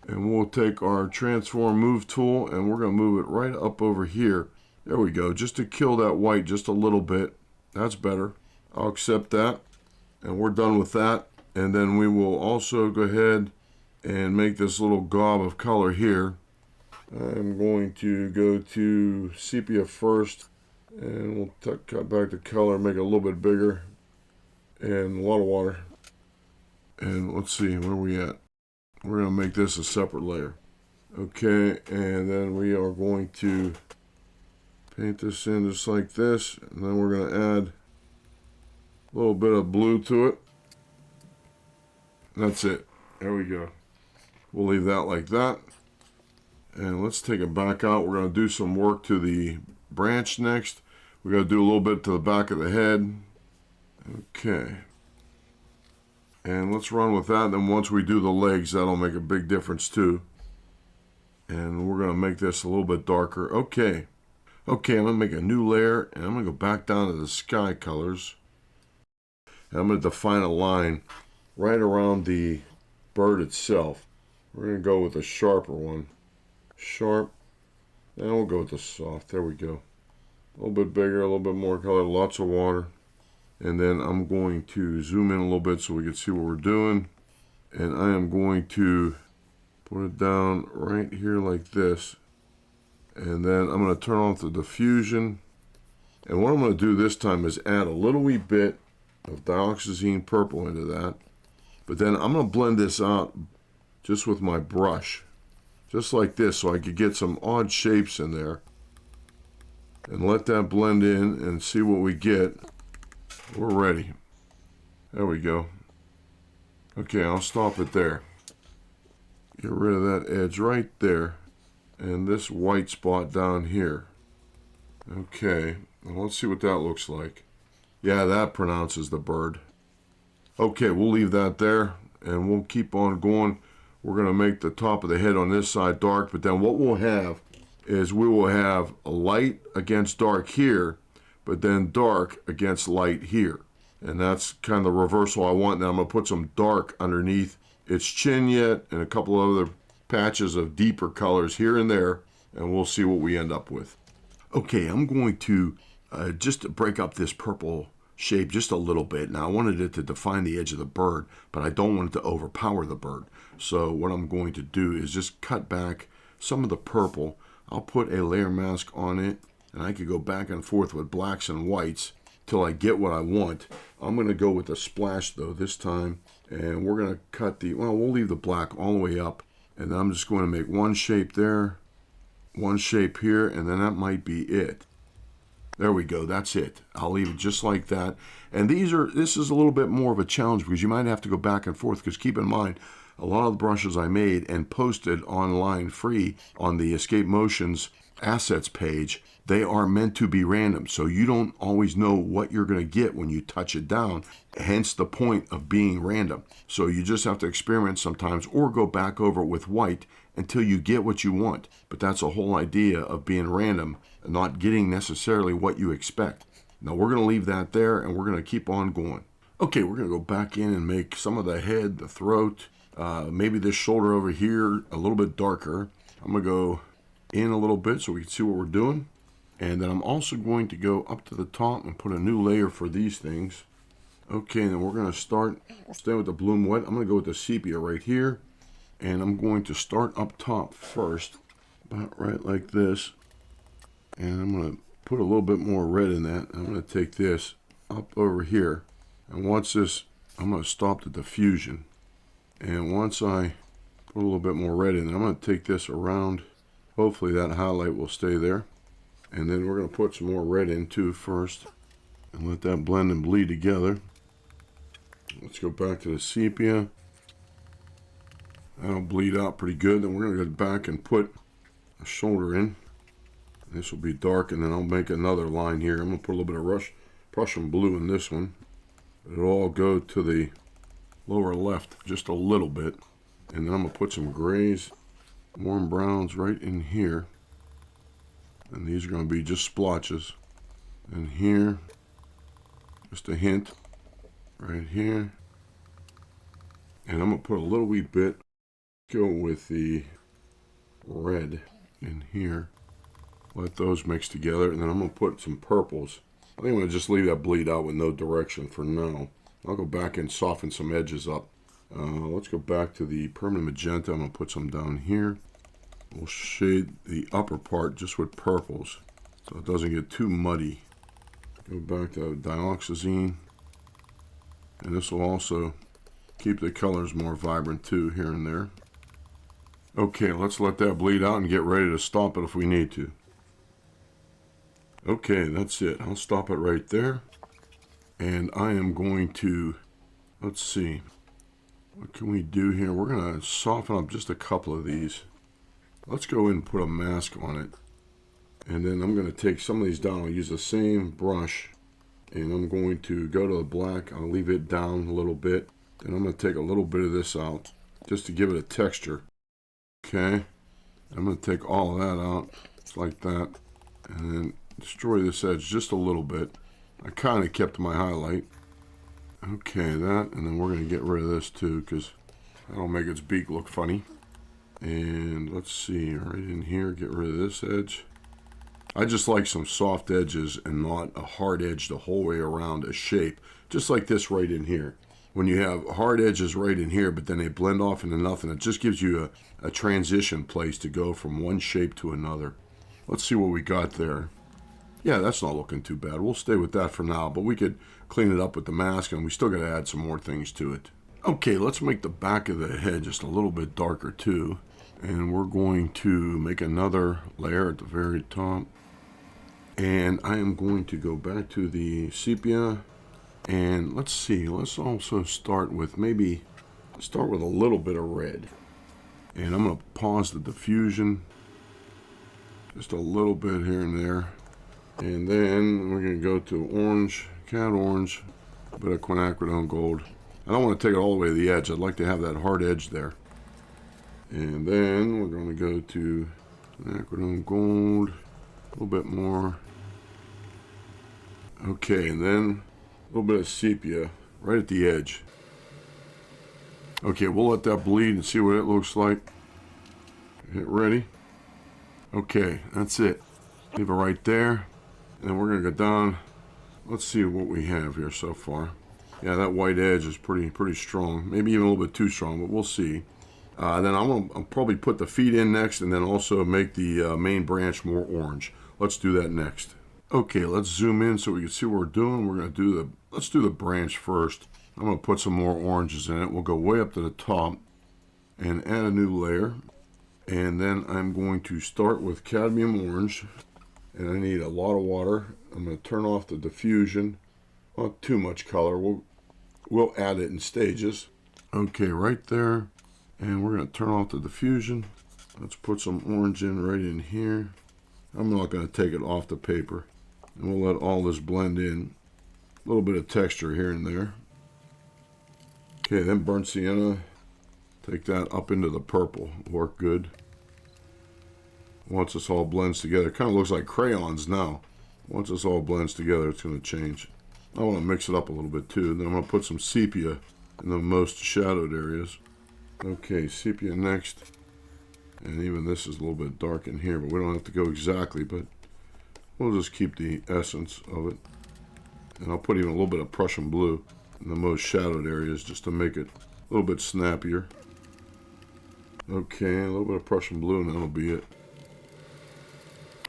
and we'll take our transform move tool and we're going to move it right up over here. There we go, just to kill that white just a little bit. That's better. I'll accept that, and we're done with that. And then we will also go ahead and make this little gob of color here. I'm going to go to sepia first, and we'll cut back the color, make it a little bit bigger, and a lot of water. And let's see, where are we at? We're going to make this a separate layer. Okay, and then we are going to paint this in just like this, and then we're going to add a little bit of blue to it. That's it. There we go. We'll leave that like that. And let's take it back out. We're going to do some work to the branch next. We're going to do a little bit to the back of the head. Okay. And let's run with that. Then once we do the legs, that'll make a big difference too. And we're going to make this a little bit darker. Okay. Okay, I'm going to make a new layer, and I'm going to go back down to the sky colors. And I'm going to define a line right around the bird itself. We're going to go with a sharper one. Sharp. And we'll go with the soft. There we go. A little bit bigger, a little bit more color, lots of water. And then I'm going to zoom in a little bit so we can see what we're doing. And I am going to put it down right here like this. And then I'm going to turn off the diffusion. And what I'm going to do this time is add a little wee bit of dioxazine purple into that. But then I'm going to blend this out just with my brush. Just like this, so I could get some odd shapes in there. And let that blend in and see what we get. We're ready. There we go. Okay, I'll stop it there. Get rid of that edge right there. And this white spot down here. Okay, well, let's see what that looks like. Yeah, that pronounces the bird. Okay, we'll leave that there, and we'll keep on going. We're going to make the top of the head on this side dark, but then what we'll have is we will have a light against dark here, but then dark against light here. And that's kind of the reversal I want. Now I'm going to put some dark underneath its chin yet, and a couple of other patches of deeper colors here and there, and we'll see what we end up with. Okay, I'm going to just break up this purple shape just a little bit. Now I wanted it to define the edge of the bird, but I don't want it to overpower the bird. So what I'm going to do is just cut back some of the purple. I'll put a layer mask on it, and I could go back and forth with blacks and whites till I get what I want. I'm going to go with a splash though this time, and we're going to cut the, well, we'll leave the black all the way up, and then I'm just going to make one shape there, one shape here, and then that might be it. There we go, that's it. I'll leave it just like that. And this is a little bit more of a challenge because you might have to go back and forth, because keep in mind, a lot of the brushes I made and posted online free on the Escape Motions assets page, they are meant to be random. So you don't always know what you're going to get when you touch it down, hence the point of being random. So you just have to experiment sometimes or go back over it with white until you get what you want. But that's the whole idea of being random and not getting necessarily what you expect. Now we're going to leave that there, and we're going to keep on going. Okay, we're going to go back in and make some of the head, the throat, maybe this shoulder over here a little bit darker. I'm going to go in a little bit so we can see what we're doing. And then I'm also going to go up to the top and put a new layer for these things. Okay, and then we're going to stay with the bloom wet. I'm going to go with the sepia right here. And I'm going to start up top first, about right like this. And I'm going to put a little bit more red in that. I'm going to take this up over here. And once this, I'm going to stop the diffusion. And once I Put a little bit more red in there. I'm going to take this around. Hopefully that highlight will stay there. And then we're going to put some more red in too first. And let that blend and bleed together. Let's go back to the sepia. That'll bleed out pretty good. Then we're going to go back and put a shoulder in. This will be dark, and then I'll make another line here. I'm going to put a little bit of Prussian blue in this one. It'll all go to the lower left just a little bit. And then I'm going to put some grays, warm browns right in here. And these are going to be just splotches. And here, just a hint, right here. And I'm going to put a little wee bit, go with the red in here. Let those mix together, and then I'm going to put some purples. I think I'm going to just leave that bleed out with no direction for now. I'll go back and soften some edges up. Let's go back to the permanent magenta. I'm going to put some down here. We'll shade the upper part just with purples so it doesn't get too muddy. Go back to dioxazine. And this will also keep the colors more vibrant too here and there. Okay, let's let that bleed out and get ready to stop it if we need to. Okay, that's it. I'll stop it right there. And I am going to, let's see, what can we do here? We're going to soften up just a couple of these. Let's go in and put a mask on it. And then I'm going to take some of these down. I'll use the same brush. And I'm going to go to the black. I'll leave it down a little bit. Then I'm going to take a little bit of this out just to give it a texture. Okay. I'm going to take all of that out. Just like that. And then destroy this edge just a little bit. I kind of kept my highlight. Okay, that, and then we're going to get rid of this too because that'll make its beak look funny. And let's see, right in here, get rid of this edge. I just like some soft edges and not a hard edge the whole way around a shape, just like this right in here. When you have hard edges right in here, but then they blend off into nothing, it just gives you a transition place to go from one shape to another. Let's see what we got there. Yeah, that's not looking too bad. We'll stay with that for now, but we could clean it up with the mask, and we still got to add some more things to it. Okay, let's make the back of the head just a little bit darker too. And we're going to make another layer at the very top. And I am going to go back to the sepia. And let's see, let's also start with a little bit of red. And I'm going to pause the diffusion. Just a little bit here and there. And then we're going to go to orange, cat orange, a bit of quinacridone gold. I don't want to take it all the way to the edge. I'd like to have that hard edge there. And then we're going to go to quinacridone gold, a little bit more. Okay, and then a little bit of sepia right at the edge. Okay, we'll let that bleed and see what it looks like. Get ready. Okay, that's it. Leave it right there. And we're going to go down. Let's see what we have here so far. Yeah, that white edge is pretty strong. Maybe even a little bit too strong, but we'll see. Then I'll probably put the feet in next and then also make the main branch more orange. Let's do that next. Okay, let's zoom in so we can see what we're doing. We're going to let's do the branch first. I'm going to put some more oranges in it. We'll go way up to the top and add a new layer. And then I'm going to start with cadmium orange. And I need a lot of water. I'm going to turn off the diffusion. Not too much color. We'll add it in stages. Okay, right there. And we're going to turn off the diffusion. Let's put some orange in right in here. I'm not going to take it off the paper. And we'll let all this blend in. A little bit of texture here and there. Okay, then burnt sienna. Take that up into the purple. Work good. Once this all blends together, it kind of looks like crayons now. Once this all blends together, it's going to change. I want to mix it up a little bit too. Then I'm going to put some sepia in the most shadowed areas. Okay, sepia next. And even this is a little bit dark in here, but we don't have to go exactly, but we'll just keep the essence of it. And I'll put even a little bit of Prussian blue in the most shadowed areas just to make it a little bit snappier. Okay, a little bit of Prussian blue and that'll be it.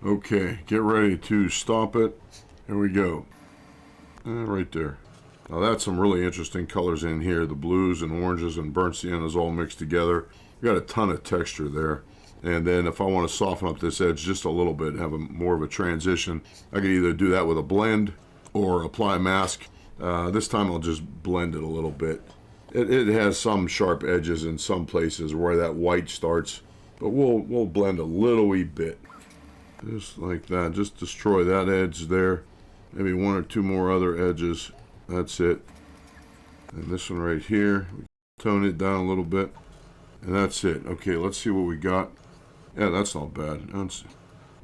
Okay, get ready to stop it. Here we go. Right there. Now that's some really interesting colors in here. The blues and oranges and burnt siennas all mixed together. got a ton of texture there. And then if I want to soften up this edge just a little bit, have more of a transition, I can either do that with a blend or apply a mask. This time I'll just blend it a little bit. It has some sharp edges in some places where that white starts, but we'll blend a little wee bit. Just like that, just destroy that edge there. Maybe one or two more other edges. That's it. And this one right here, tone it down a little bit. And that's it. Okay, let's see what we got. Yeah, that's not bad. As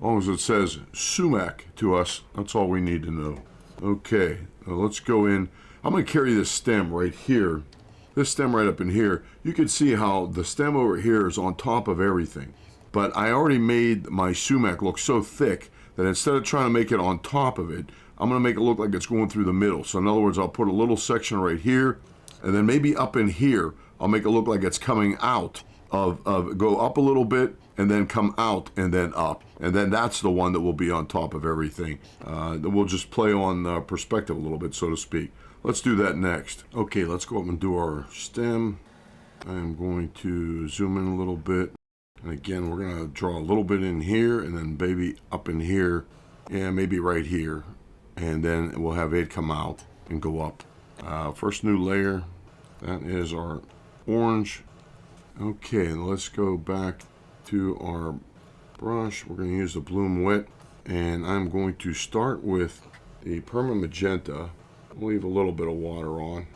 long as it says Sumac to us, that's all we need to know. Okay, now let's go in. I'm going to carry this stem right here. This stem right up in here. You can see how the stem over here is on top of everything. But I already made my sumac look so thick that instead of trying to make it on top of it, I'm going to make it look like it's going through the middle. So in other words, I'll put a little section right here, and then maybe up in here, I'll make it look like it's coming out go up a little bit, and then come out, and then up. And then that's the one that will be on top of everything. We'll just play on perspective a little bit, so to speak. Let's do that next. Okay, let's go up and do our stem. I'm going to zoom in a little bit. And again, we're going to draw a little bit in here, and then maybe up in here, and maybe right here. And then we'll have it come out and go up. First new layer, that is our orange. Okay, let's go back to our brush. We're going to use the Bloom Wet, and I'm going to start with the permanent magenta. We'll leave a little bit of water on,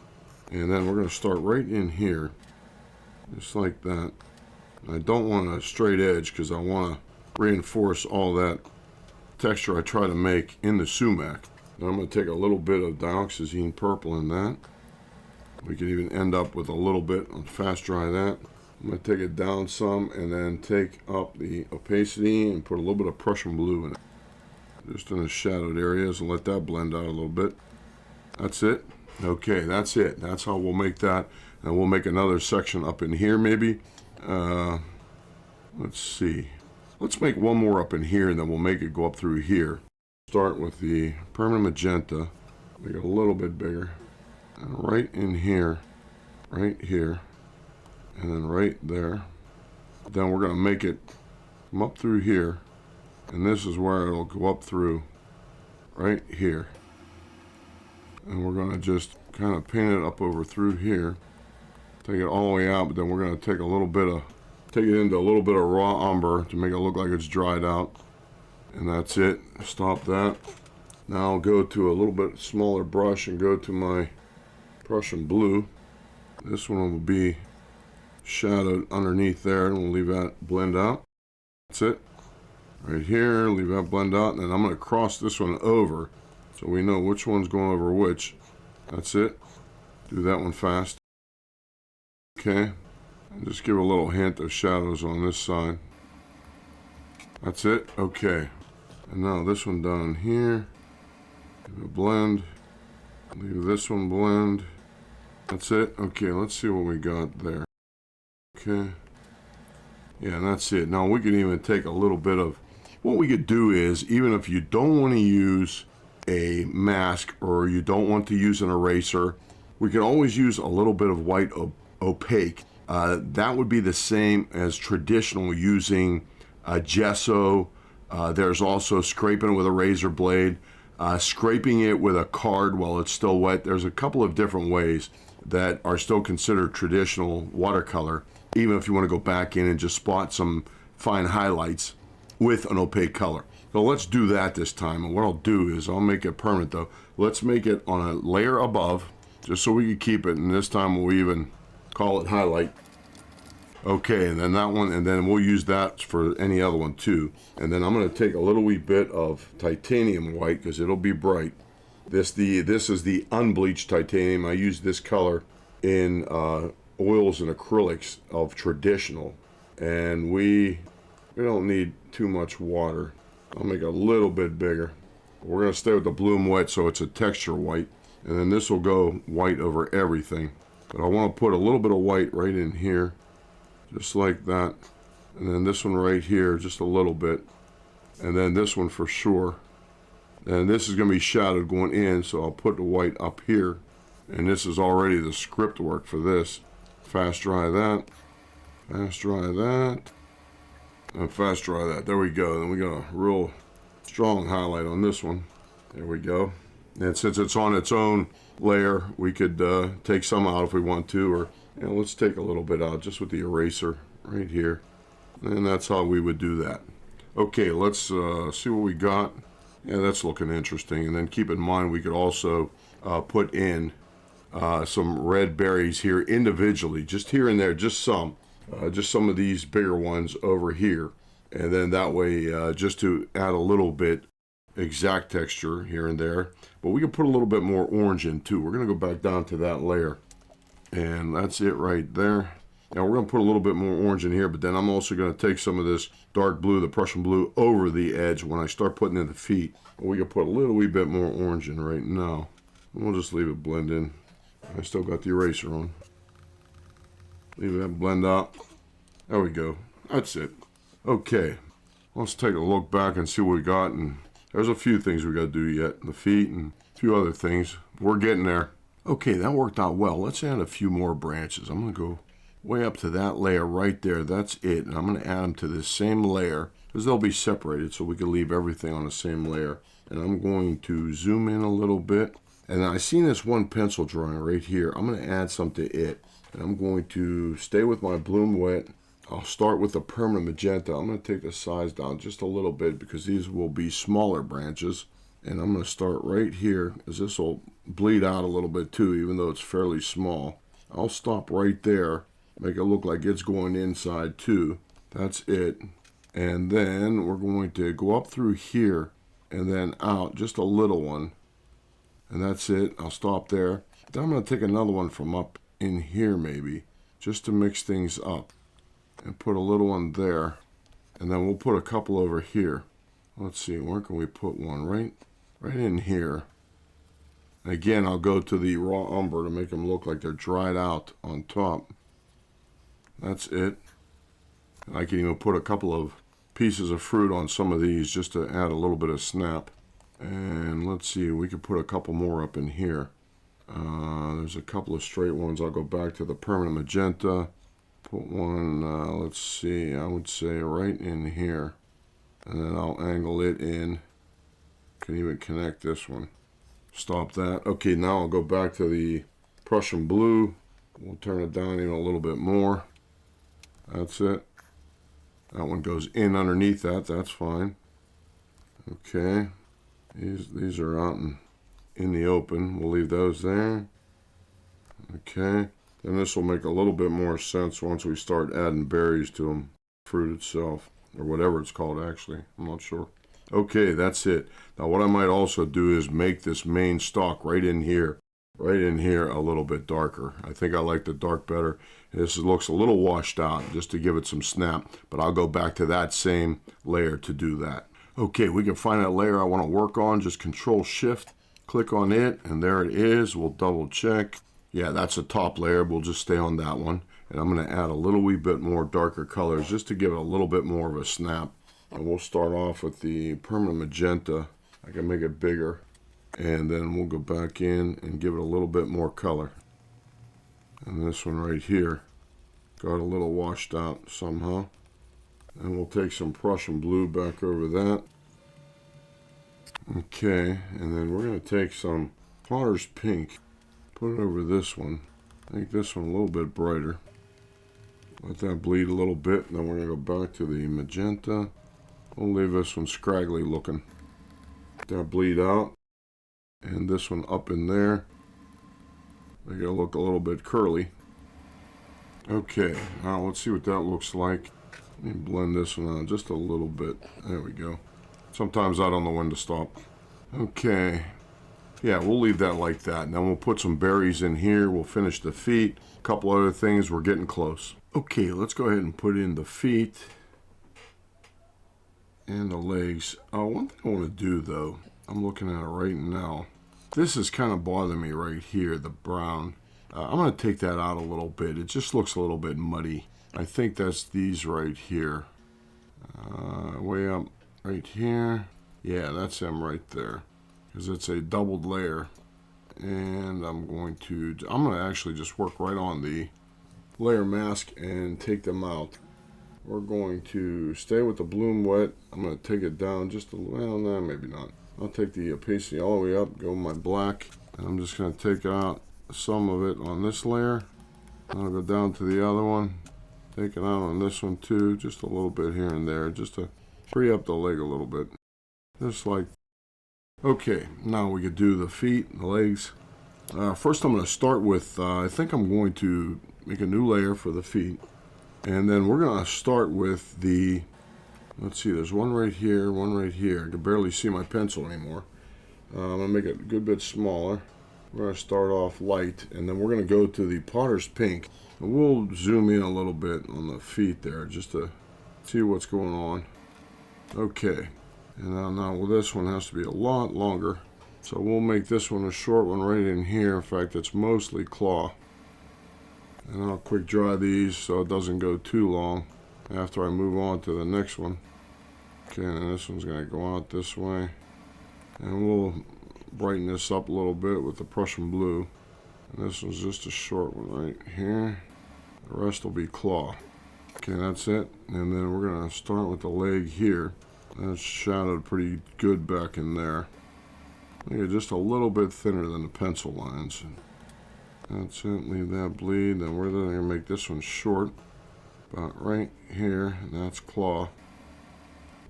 and then we're going to start right in here, just like that. I don't want a straight edge because I want to reinforce all that texture I try to make in the sumac. Now I'm going to take a little bit of dioxazine purple in that. We could even end up with a little bit on fast dry that. I'm going to take it down some and then take up the opacity and put a little bit of Prussian blue in it. Just in the shadowed areas and let that blend out a little bit. That's it. Okay, that's it. That's how we'll make that. And we'll make another section up in here maybe. Let's see. Let's make one more up in here and then we'll make it go up through here. Start with the permanent magenta. Make it a little bit bigger. And right in here. Right here. And then right there. Then we're going to make it come up through here. And this is where it'll go up through right here. And we're going to just kind of paint it up over through here. Take it all the way out, but then we're going to take it into a little bit of raw umber to make it look like it's dried out. And that's it. Stop that. Now I'll go to a little bit smaller brush and go to my Prussian blue. This one will be shadowed underneath there, and we'll leave that blend out. That's it. Right here, leave that blend out, and then I'm going to cross this one over so we know which one's going over which. That's it. Do that one fast. Okay. And just give a little hint of shadows on this side. That's it. Okay. And now this one down here. Give it a blend. Leave this one blend. That's it. Okay, let's see what we got there. Okay. Yeah, and that's it. Now we can even take a little bit of, what we could do is, even if you don't want to use a mask or you don't want to use an eraser, we can always use a little bit of white opaque. That would be the same as traditional using gesso. There's also scraping it with a razor blade, scraping it with a card while it's still wet. There's a couple of different ways that are still considered traditional watercolor, even if you want to go back in and just spot some fine highlights with an opaque color. So let's do that this time. And what I'll do is I'll make it permanent though. Let's make it on a layer above, just so we can keep it. And this time we'll even call it highlight. Okay, and then that one, and then we'll use that for any other one too. And then I'm going to take a little wee bit of titanium white because it'll be bright. This is the unbleached titanium. I use this color in oils and acrylics of traditional, and we don't need too much water. I'll make it a little bit bigger. We're going to stay with the Bloom Wet so it's a texture white, and then this will go white over everything. But I want to put a little bit of white right in here, just like that, and then this one right here just a little bit, and then this one for sure. And this is going to be shadowed going in, so I'll put the white up here, and this is already the script work for this. Fast dry that, Fast dry that. And fast dry that. There we go. Then we got a real strong highlight on this one. There we go. And since it's on its own layer, we could take some out if we want to, or let's take a little bit out just with the eraser right here. And that's how we would do that. Okay, let's see what we got. Yeah, that's looking interesting. And then keep in mind we could also put in some red berries here individually, just here and there, just some of these bigger ones over here. And then that way, just to add a little bit exact texture here and there. But we can put a little bit more orange in too. We're going to go back down to that layer. And that's it right there. Now we're going to put a little bit more orange in here, but then I'm also going to take some of this dark blue, the Prussian blue, over the edge when I start putting in the feet. We can put a little wee bit more orange in right now. We'll just leave it blend in. I still got the eraser on. Leave that blend out. There we go. That's it. Okay. Let's take a look back and see what we got. And there's a few things we got to do yet. The feet and a few other things. We're getting there. Okay, that worked out well. Let's add a few more branches. I'm going to go way up to that layer right there. That's it. And I'm going to add them to this same layer because they'll be separated so we can leave everything on the same layer. And I'm going to zoom in a little bit. And I seen this one pencil drawing right here. I'm going to add some to it. And I'm going to stay with my Bloom Wet. I'll start with the permanent magenta. I'm going to take the size down just a little bit because these will be smaller branches. And I'm going to start right here because this will bleed out a little bit too, even though it's fairly small. I'll stop right there. Make it look like it's going inside too. That's it. And then we're going to go up through here and then out just a little one. And that's it. I'll stop there. Then I'm going to take another one from up in here maybe, just to mix things up. And put a little one there. And then we'll put a couple over here. Let's see, where can we put one? Right in here. Again, I'll go to the raw umber to make them look like they're dried out on top. That's it. And I can even put a couple of pieces of fruit on some of these just to add a little bit of snap. And let's see, we could put a couple more up in here. There's a couple of straight ones. I'll go back to the permanent magenta. Put one, let's see, I would say right in here. And then I'll angle it in. Can even connect this one. Stop that. Okay, now I'll go back to the Prussian blue. We'll turn it down even a little bit more. That's it. That one goes in underneath that. That's fine. Okay. These are out in the open. We'll leave those there. Okay. Then this will make a little bit more sense once we start adding berries to them. Fruit itself. Or whatever it's called actually. I'm not sure. Okay, that's it. Now what I might also do is make this main stalk right in here a little bit darker. I think I like the dark better. This looks a little washed out just to give it some snap, but I'll go back to that same layer to do that. Okay, we can find that layer I want to work on. Just Control Shift, click on it, and there it is. We'll double check. Yeah, that's the top layer. We'll just stay on that one. And I'm going to add a little wee bit more darker colors just to give it a little bit more of a snap. And we'll start off with the permanent magenta. I can make it bigger. And then we'll go back in and give it a little bit more color. And this one right here got a little washed out somehow. And we'll take some Prussian blue back over that. Okay, and then we're going to take some Potter's Pink. Put it over this one. Make this one a little bit brighter. Let that bleed a little bit. And then we're going to go back to the magenta. We'll leave this one scraggly looking. Let that bleed out. And this one up in there. Make it look a little bit curly. Okay, now let's see what that looks like. Let me blend this one out just a little bit. There we go. Sometimes I don't know when to stop. Okay. Yeah, we'll leave that like that. And then we'll put some berries in here. We'll finish the feet. A couple other things. We're getting close. Okay, let's go ahead and put in the feet and the legs. One thing I want to do though, I'm looking at it right now. This is kind of bothering me right here, the brown. I'm going to take that out a little bit. It just looks a little bit muddy. I think that's these right here. Way up right here. Yeah, that's them right there. Because it's a doubled layer. And I'm going to actually just work right on the layer mask and take them out. We're going to stay with the bloom wet. I'm going to take it down just a little, well, no, maybe not. I'll take the opacity all the way up, go with my black, and I'm just going to take out some of it on this layer. I'll go down to the other one, take it out on this one too, just a little bit here and there, just to free up the leg a little bit. Just like, okay, now we could do the feet, the legs. First I'm going to start with, I think I'm going to make a new layer for the feet. And then we're going to start with the, let's see, there's one right here, one right here. I can barely see my pencil anymore. I'm going to make it a good bit smaller. We're going to start off light, and then we're going to go to the Potter's Pink. And we'll zoom in a little bit on the feet there just to see what's going on. Okay, and now well, this one has to be a lot longer. So we'll make this one a short one right in here. In fact, it's mostly claw. And I'll quick dry these so it doesn't go too long after I move on to the next one. Okay, and this one's going to go out this way. And we'll brighten this up a little bit with the Prussian blue. And this one's just a short one right here. The rest will be claw. Okay, that's it. And then we're going to start with the leg here. That's shadowed pretty good back in there. Make it just a little bit thinner than the pencil lines. That's it, leave that bleed. Then we're going to make this one short, about right here, and that's claw.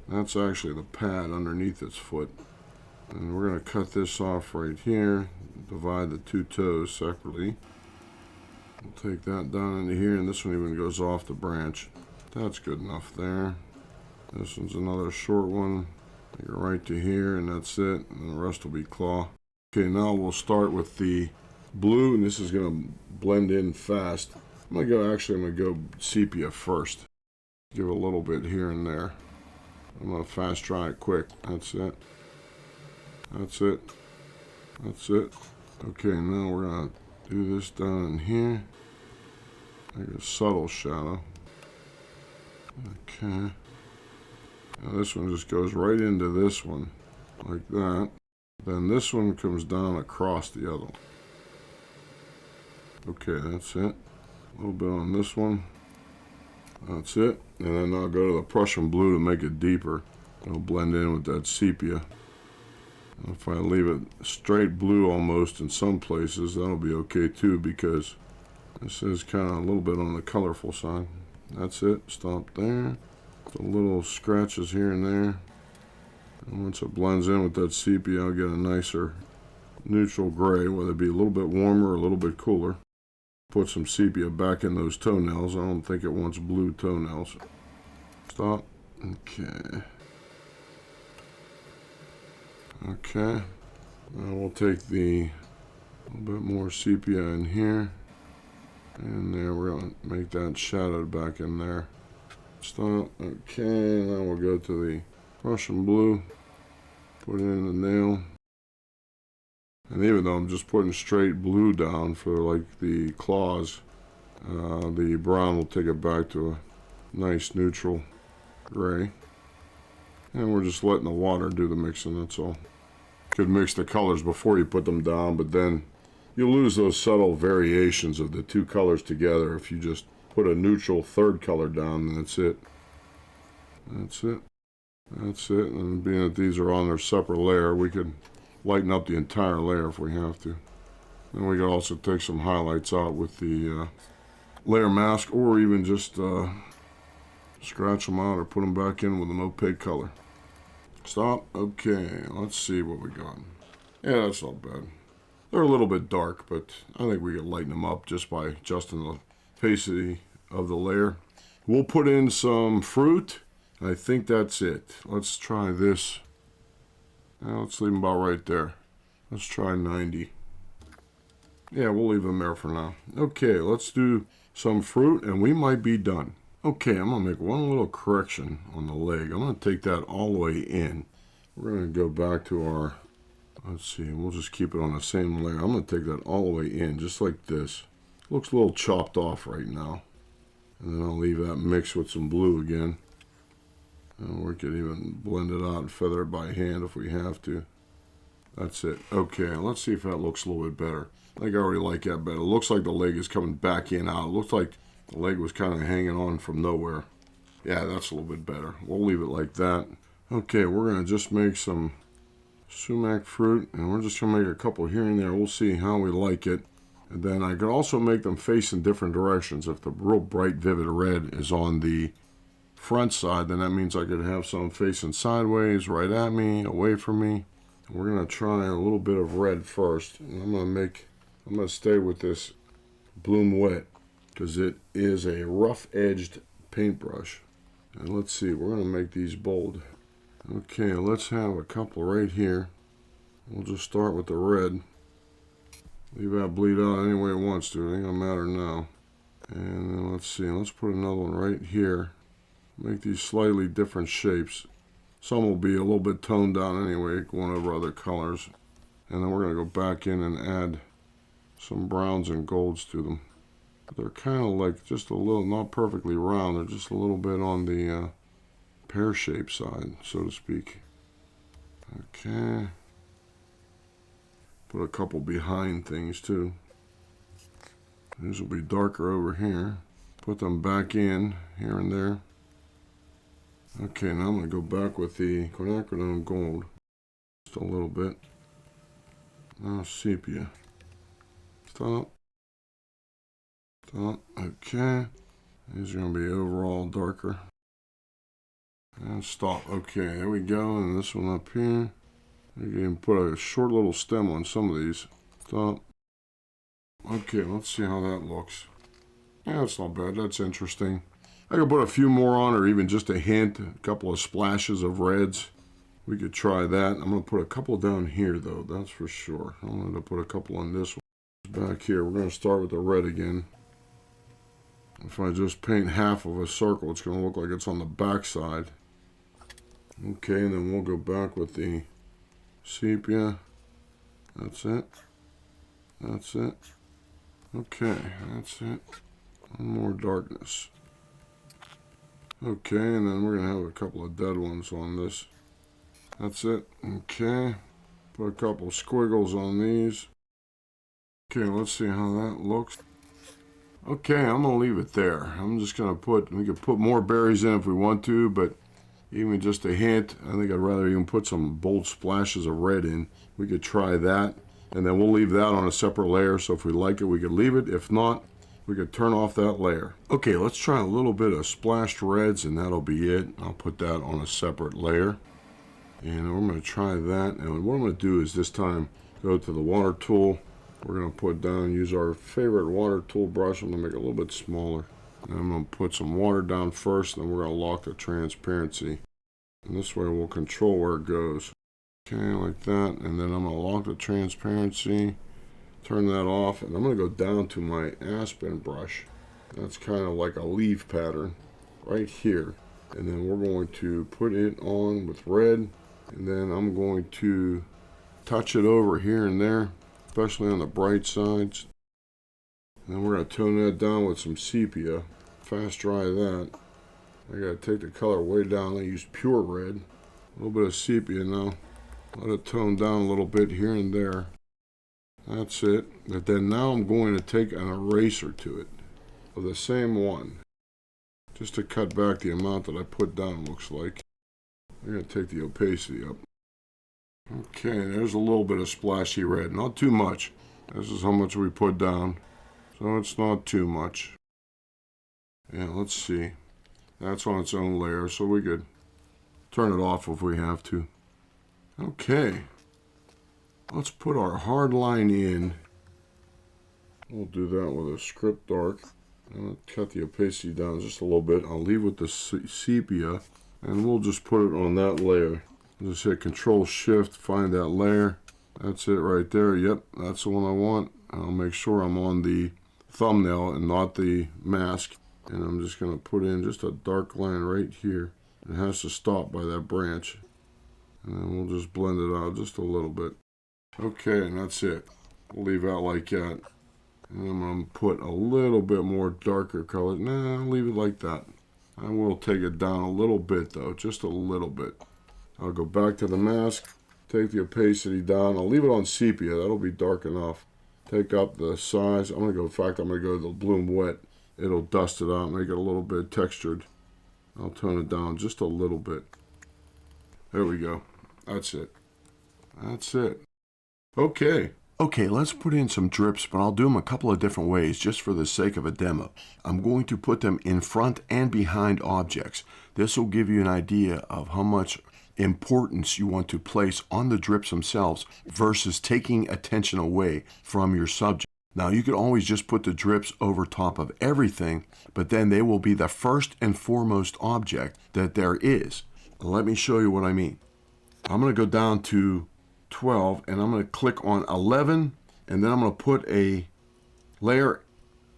That's actually the pad underneath its foot. And we're going to cut this off right here, divide the two toes separately. We'll take that down into here, and this one even goes off the branch. That's good enough there. This one's another short one. Take it right to here, and that's it, and the rest will be claw. Okay, now we'll start with the blue, and this is going to blend in fast. I'm going to go sepia first. Give it a little bit here and there. I'm going to fast dry it quick. That's it. That's it. That's it. Okay, now we're going to do this down in here. Make a subtle shadow. Okay. Now this one just goes right into this one, like that. Then this one comes down across the other one. Okay, that's it. A little bit on this one. That's it. And then I'll go to the Prussian blue to make it deeper. It'll blend in with that sepia. And if I leave it straight blue almost in some places, that'll be okay too, because this is kind of a little bit on the colorful side. That's it. Stop there. The little scratches here and there. And once it blends in with that sepia, I'll get a nicer neutral gray, whether it be a little bit warmer or a little bit cooler. Put some sepia back in those toenails. I don't think it wants blue toenails. Stop. Okay. Okay. Now we'll take the little bit more sepia in here. And there, we're going to make that shadowed back in there. Stop. Okay. Now we'll go to the Prussian blue. Put it in the nail. And even though I'm just putting straight blue down for like the claws, the brown will take it back to a nice neutral gray. And we're just letting the water do the mixing, that's all. Could mix the colors before you put them down, but then you lose those subtle variations of the two colors together if you just put a neutral third color down, and that's it. That's it. That's it. And being that these are on their separate layer, we could lighten up the entire layer if we have to. And we can also take some highlights out with the layer mask, or even just scratch them out or put them back in with an opaque color. Stop. Okay, let's see what we got. Yeah, that's not bad. They're a little bit dark, but I think we can lighten them up just by adjusting the opacity of the layer. We'll put in some fruit. I think that's it. Let's try this. Now let's leave them about right there. Let's try 90. Yeah, we'll leave them there for now. Okay, let's do some fruit, and we might be done. Okay, I'm going to make one little correction on the leg. I'm going to take that all the way in. We're going to go back to our, let's see, we'll just keep it on the same layer. I'm going to take that all the way in, just like this. Looks a little chopped off right now. And then I'll leave that mixed with some blue again. And we could even blend it out and feather it by hand if we have to. That's it. Okay, let's see if that looks a little bit better. I think I already like that better. It looks like the leg is coming back in out. It looks like The leg was kind of hanging on from nowhere. Yeah, that's a little bit better. We'll leave it like that. Okay, we're going to just make some sumac fruit, and we're just going to make a couple here and there. We'll see how we like it. And then I could also make them face in different directions. If the real bright, vivid red is on the front side, then that means I could have some facing sideways, right at me, away from me. We're going to try a little bit of red first. And I'm going to stay with this Bloom Wet because it is a rough-edged paintbrush. And let's see, we're going to make these bold. Okay, let's have a couple right here. We'll just start with the red. Leave that bleed out any way it wants to. It ain't going to matter now. And then let's see, let's put another one right here. Make these slightly different shapes. Some will be a little bit toned down anyway, going over other colors. And then we're going to go back in and add some browns and golds to them. They're kind of like just a little, not perfectly round, they're just a little bit on the pear-shaped side, so to speak. Okay. Put a couple behind things too. These will be darker over here. Put them back in here and there. Okay, now I'm going to go back with the quinacridone gold. Just a little bit. Now sepia. Stop. Stop. Okay. These are going to be overall darker. And stop. Okay, there we go. And this one up here. You can put a short little stem on some of these. Stop. Okay, let's see how that looks. Yeah, that's not bad. That's interesting. I could put a few more on, or even just a hint, a couple of splashes of reds. We could try that. I'm going to put a couple down here, though. That's for sure. I'm going to put a couple on this one. Back here, we're going to start with the red again. If I just paint half of a circle, it's going to look like it's on the back side. Okay, and then we'll go back with the sepia. That's it. That's it. Okay, that's it. One more darkness. Okay, and then we're going to have a couple of dead ones on this. That's it. Okay. Put a couple squiggles on these. Okay, let's see how that looks. Okay, I'm going to leave it there. I'm just going to we could put more berries in if we want to, but even just a hint, I think I'd rather even put some bold splashes of red in. We could try that, and then we'll leave that on a separate layer, so if we like it, we could leave it. If not, we could turn off that layer. Okay, let's try a little bit of splashed reds, and that'll be it. I'll put that on a separate layer. And we're going to try that. And what I'm going to do is this time go to the water tool. We're going to put down, use our favorite water tool brush. I'm going to make it a little bit smaller. And I'm going to put some water down first, and then we're going to lock the transparency. And this way we'll control where it goes. Okay, like that. And then I'm going to lock the transparency. Turn that off, and I'm going to go down to my aspen brush. That's kind of like a leaf pattern right here. And then we're going to put it on with red, and then I'm going to touch it over here and there, especially on the bright sides. And then we're going to tone that down with some sepia. Fast dry that. I got to take the color way down. I use pure red. A little bit of sepia now. Let it tone down a little bit here and there. That's it. But then now I'm going to take an eraser to it of the same one, just to cut back the amount that I put down, looks like. I'm going to take the opacity up. Okay, there's a little bit of splashy red. Not too much. This is how much we put down. So it's not too much. Yeah, let's see. That's on its own layer, so we could turn it off if we have to. Okay. Let's put our hard line in. We'll do that with a script dark. I'll cut the opacity down just a little bit. I'll leave with the sepia, and we'll just put it on that layer. Just hit Control Shift, find that layer. That's it right there. Yep, that's the one I want. I'll make sure I'm on the thumbnail and not the mask. And I'm just going to put in just a dark line right here. It has to stop by that branch. And then we'll just blend it out just a little bit. Okay, and that's it. We'll leave out like that. And I'm going to put a little bit more darker color. Nah, I'll leave it like that. I will take it down a little bit though, just a little bit. I'll go back to the mask, take the opacity down. I'll leave it on sepia. That'll be dark enough. Take up the size. I'm going to go to the Bloom Wet it'll dust it out, make it a little bit textured. I'll tone it down just a little bit. There we go. That's it. That's it. Okay. Okay, let's put in some drips, but I'll do them a couple of different ways just for the sake of a demo. I'm going to put them in front and behind objects. This will give you an idea of how much importance you want to place on the drips themselves versus taking attention away from your subject. Now, you could always just put the drips over top of everything, but then they will be the first and foremost object that there is. Let me show you what I mean. I'm going to go down to 12 and I'm going to click on 11, and then I'm going to put a layer.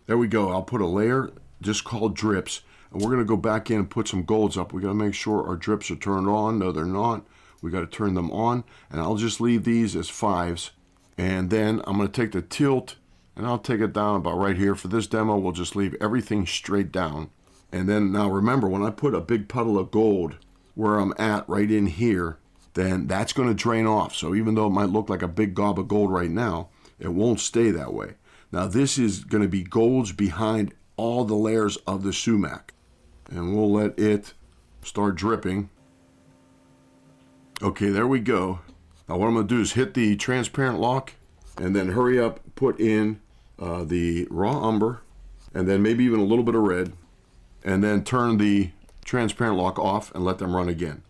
There we go. I'll put a layer just called drips, and we're going to go back in and put some golds up. We got to make sure our drips are turned on. No, they're not. We got to turn them on, and I'll just leave these as 5s, and then I'm going to take the tilt and I'll take it down about right here. For this demo, we'll just leave everything straight down. And then now remember, when I put a big puddle of gold where I'm at right in here, then that's going to drain off. So even though it might look like a big gob of gold right now, it won't stay that way. Now this is going to be golds behind all the layers of the sumac. And we'll let it start dripping. Okay, there we go. Now what I'm going to do is hit the transparent lock and then hurry up, put in the raw umber, and then maybe even a little bit of red, and then turn the transparent lock off and let them run again.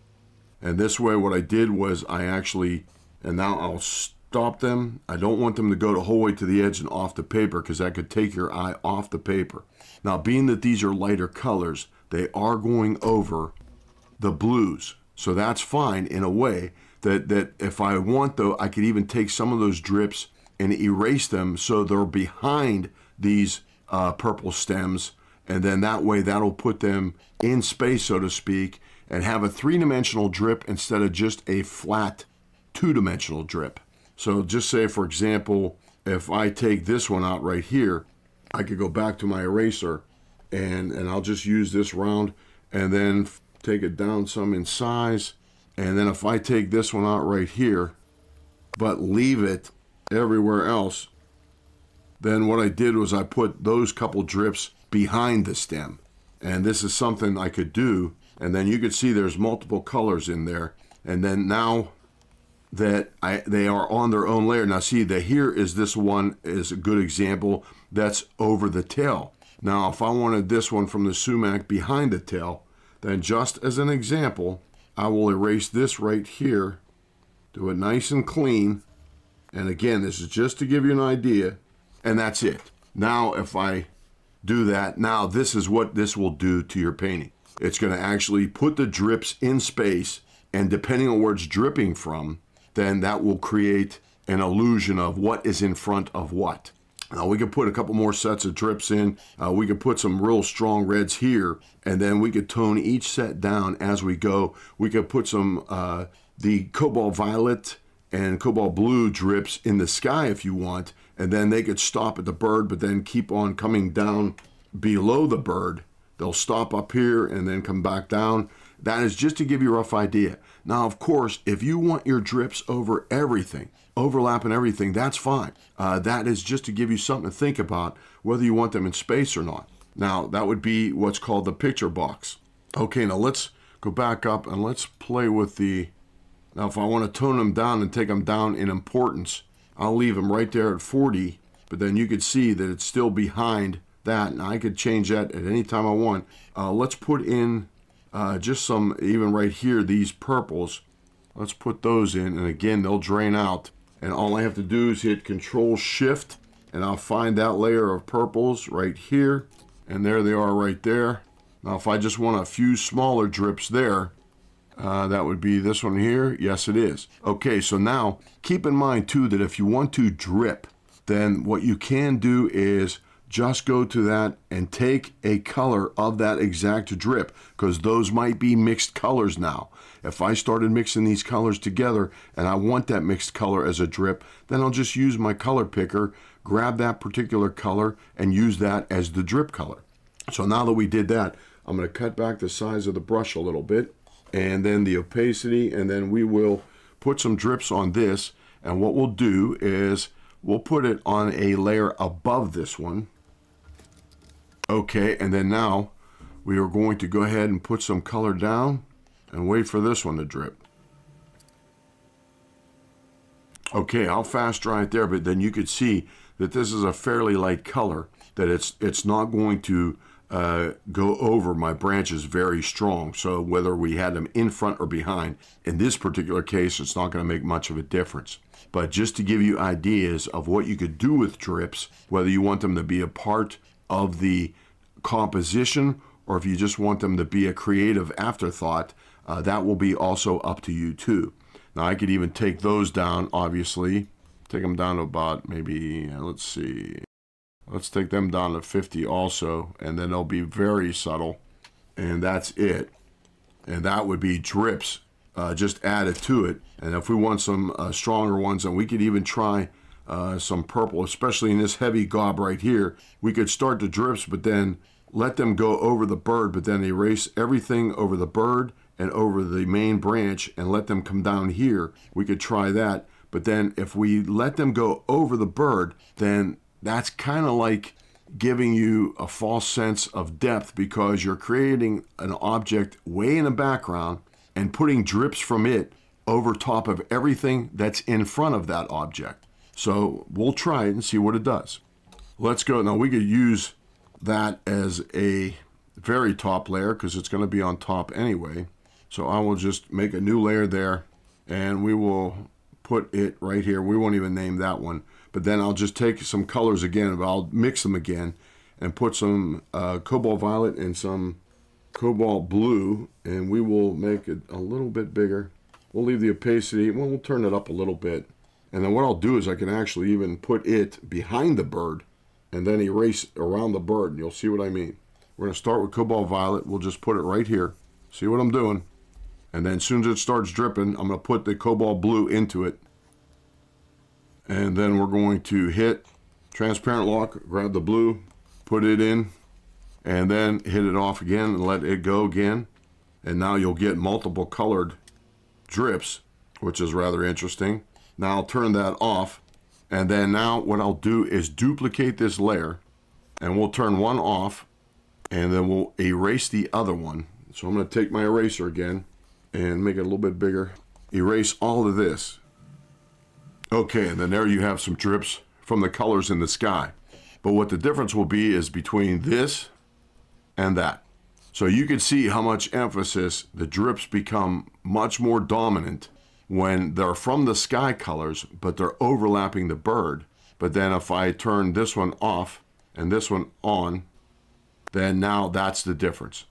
And this way what I did was I actually, and now I'll stop them. I don't want them to go the whole way to the edge and off the paper, because that could take your eye off the paper. Now, being that these are lighter colors, they are going over the blues. So that's fine in a way that if I want, though, I could even take some of those drips and erase them so they're behind these purple stems, and then that way that'll put them in space, so to speak, and have a 3-dimensional drip instead of just a flat 2-dimensional drip. So just say, for example, if I take this one out right here, I could go back to my eraser and I'll just use this round and then take it down some in size. And then if I take this one out right here, but leave it everywhere else, then what I did was I put those couple drips behind the stem. And this is something I could do. And then you could see there's multiple colors in there. And then now that they are on their own layer. Now see, here is this one is a good example that's over the tail. Now if I wanted this one from the sumac behind the tail, then just as an example, I will erase this right here, do it nice and clean. And again, this is just to give you an idea, and that's it. Now if I do that, now this is what this will do to your painting. It's going to actually put the drips in space, and depending on where it's dripping from, then that will create an illusion of what is in front of what. Now we could put a couple more sets of drips in. We could put some real strong reds here, and then we could tone each set down as we go. We could put some the cobalt violet and cobalt blue drips in the sky if you want, and then they could stop at the bird but then keep on coming down below the bird. They'll stop up here and then come back down. That is just to give you a rough idea. Now, of course, if you want your drips over everything, overlapping everything, that's fine. That is just to give you something to think about, whether you want them in space or not. Now, that would be what's called the picture box. Okay, now let's go back up and let's play with the... Now, if I want to tone them down and take them down in importance, I'll leave them right there at 40, but then you could see that it's still behind that, and I could change that at any time I want. Let's put in just some, even right here, these purples. Let's put those in, and again, they'll drain out. And all I have to do is hit Control-Shift, and I'll find that layer of purples right here, and there they are right there. Now, if I just want a few smaller drips there, that would be this one here. Yes, it is. Okay, so now keep in mind too that if you want to drip, then what you can do is just go to that and take a color of that exact drip, because those might be mixed colors now. If I started mixing these colors together and I want that mixed color as a drip, then I'll just use my color picker, grab that particular color, and use that as the drip color. So now that we did that, I'm going to cut back the size of the brush a little bit, and then the opacity, and then we will put some drips on this. And what we'll do is we'll put it on a layer above this one. Okay, and then now we are going to go ahead and put some color down and wait for this one to drip. Okay, I'll fast dry it there, but then you could see that this is a fairly light color, that it's not going to go over my branches very strong. So whether we had them in front or behind, in this particular case, it's not going to make much of a difference. But just to give you ideas of what you could do with drips, whether you want them to be a part of the composition or if you just want them to be a creative afterthought, that will be also up to you too. Now I could even take those down, obviously. Take them down to about maybe, let's see. Let's take them down to 50 also, and then they'll be very subtle. And that's it. And that would be drips, just added to it. And if we want some stronger ones, then we could even try some purple, especially in this heavy gob right here. We could start the drips, but then let them go over the bird, but then erase everything over the bird and over the main branch and let them come down here. We could try that. But then if we let them go over the bird, then that's kind of like giving you a false sense of depth because you're creating an object way in the background and putting drips from it over top of everything that's in front of that object. So we'll try it and see what it does. Let's go. Now we could use that as a very top layer because it's going to be on top anyway. So I will just make a new layer there and we will put it right here. We won't even name that one. But then I'll just take some colors again, but I'll mix them again and put some cobalt violet and some cobalt blue, and we will make it a little bit bigger. We'll leave the opacity, well, we'll turn it up a little bit. And then what I'll do is I can actually even put it behind the bird and then erase around the bird, and you'll see what I mean. We're going to start with cobalt violet. We'll just put it right here. See what I'm doing? And then as soon as it starts dripping, I'm going to put the cobalt blue into it. And then we're going to hit transparent lock, grab the blue, put it in, and then hit it off again and let it go again. And now you'll get multiple colored drips, which is rather interesting. Now I'll turn that off. And then now what I'll do is duplicate this layer, and we'll turn one off, and then we'll erase the other one. So I'm going to take my eraser again and make it a little bit bigger. Erase all of this. Okay, and then there you have some drips from the colors in the sky. But what the difference will be is between this and that. So you can see how much emphasis the drips become much more dominant when they're from the sky colors, but they're overlapping the bird. But then if I turn this one off and this one on, then now that's the difference.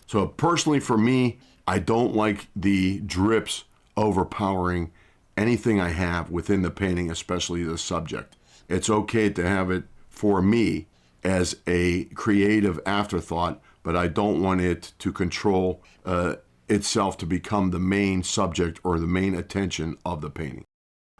So personally for me, I don't like the drips overpowering anything I have within the painting, especially the subject. It's okay to have it for me as a creative afterthought, but I don't want it to control itself to become the main subject or the main attention of the painting.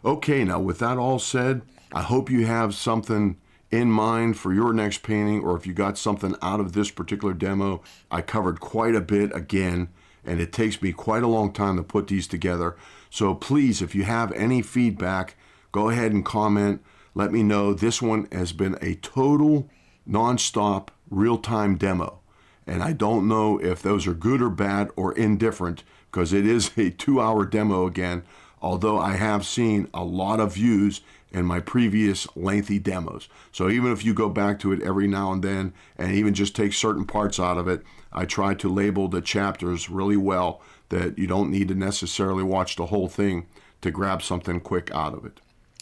Okay, now with that all said, I hope you have something in mind for your next painting, or if you got something out of this particular demo. I covered quite a bit again, and it takes me quite a long time to put these together. So please, if you have any feedback, go ahead and comment. Let me know. This one has been a total non-stop real-time demo. And I don't know if those are good or bad or indifferent, because it is a 2-hour demo again, although I have seen a lot of views in my previous lengthy demos. So even if you go back to it every now and then and even just take certain parts out of it, I try to label the chapters really well that you don't need to necessarily watch the whole thing to grab something quick out of it.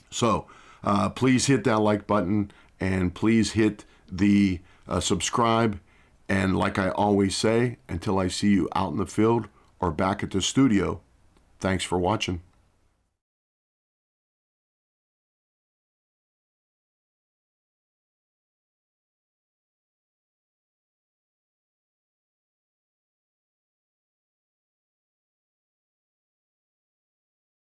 So please hit that like button and please hit the subscribe. And like I always say, until I see you out in the field or back at the studio, thanks for watching.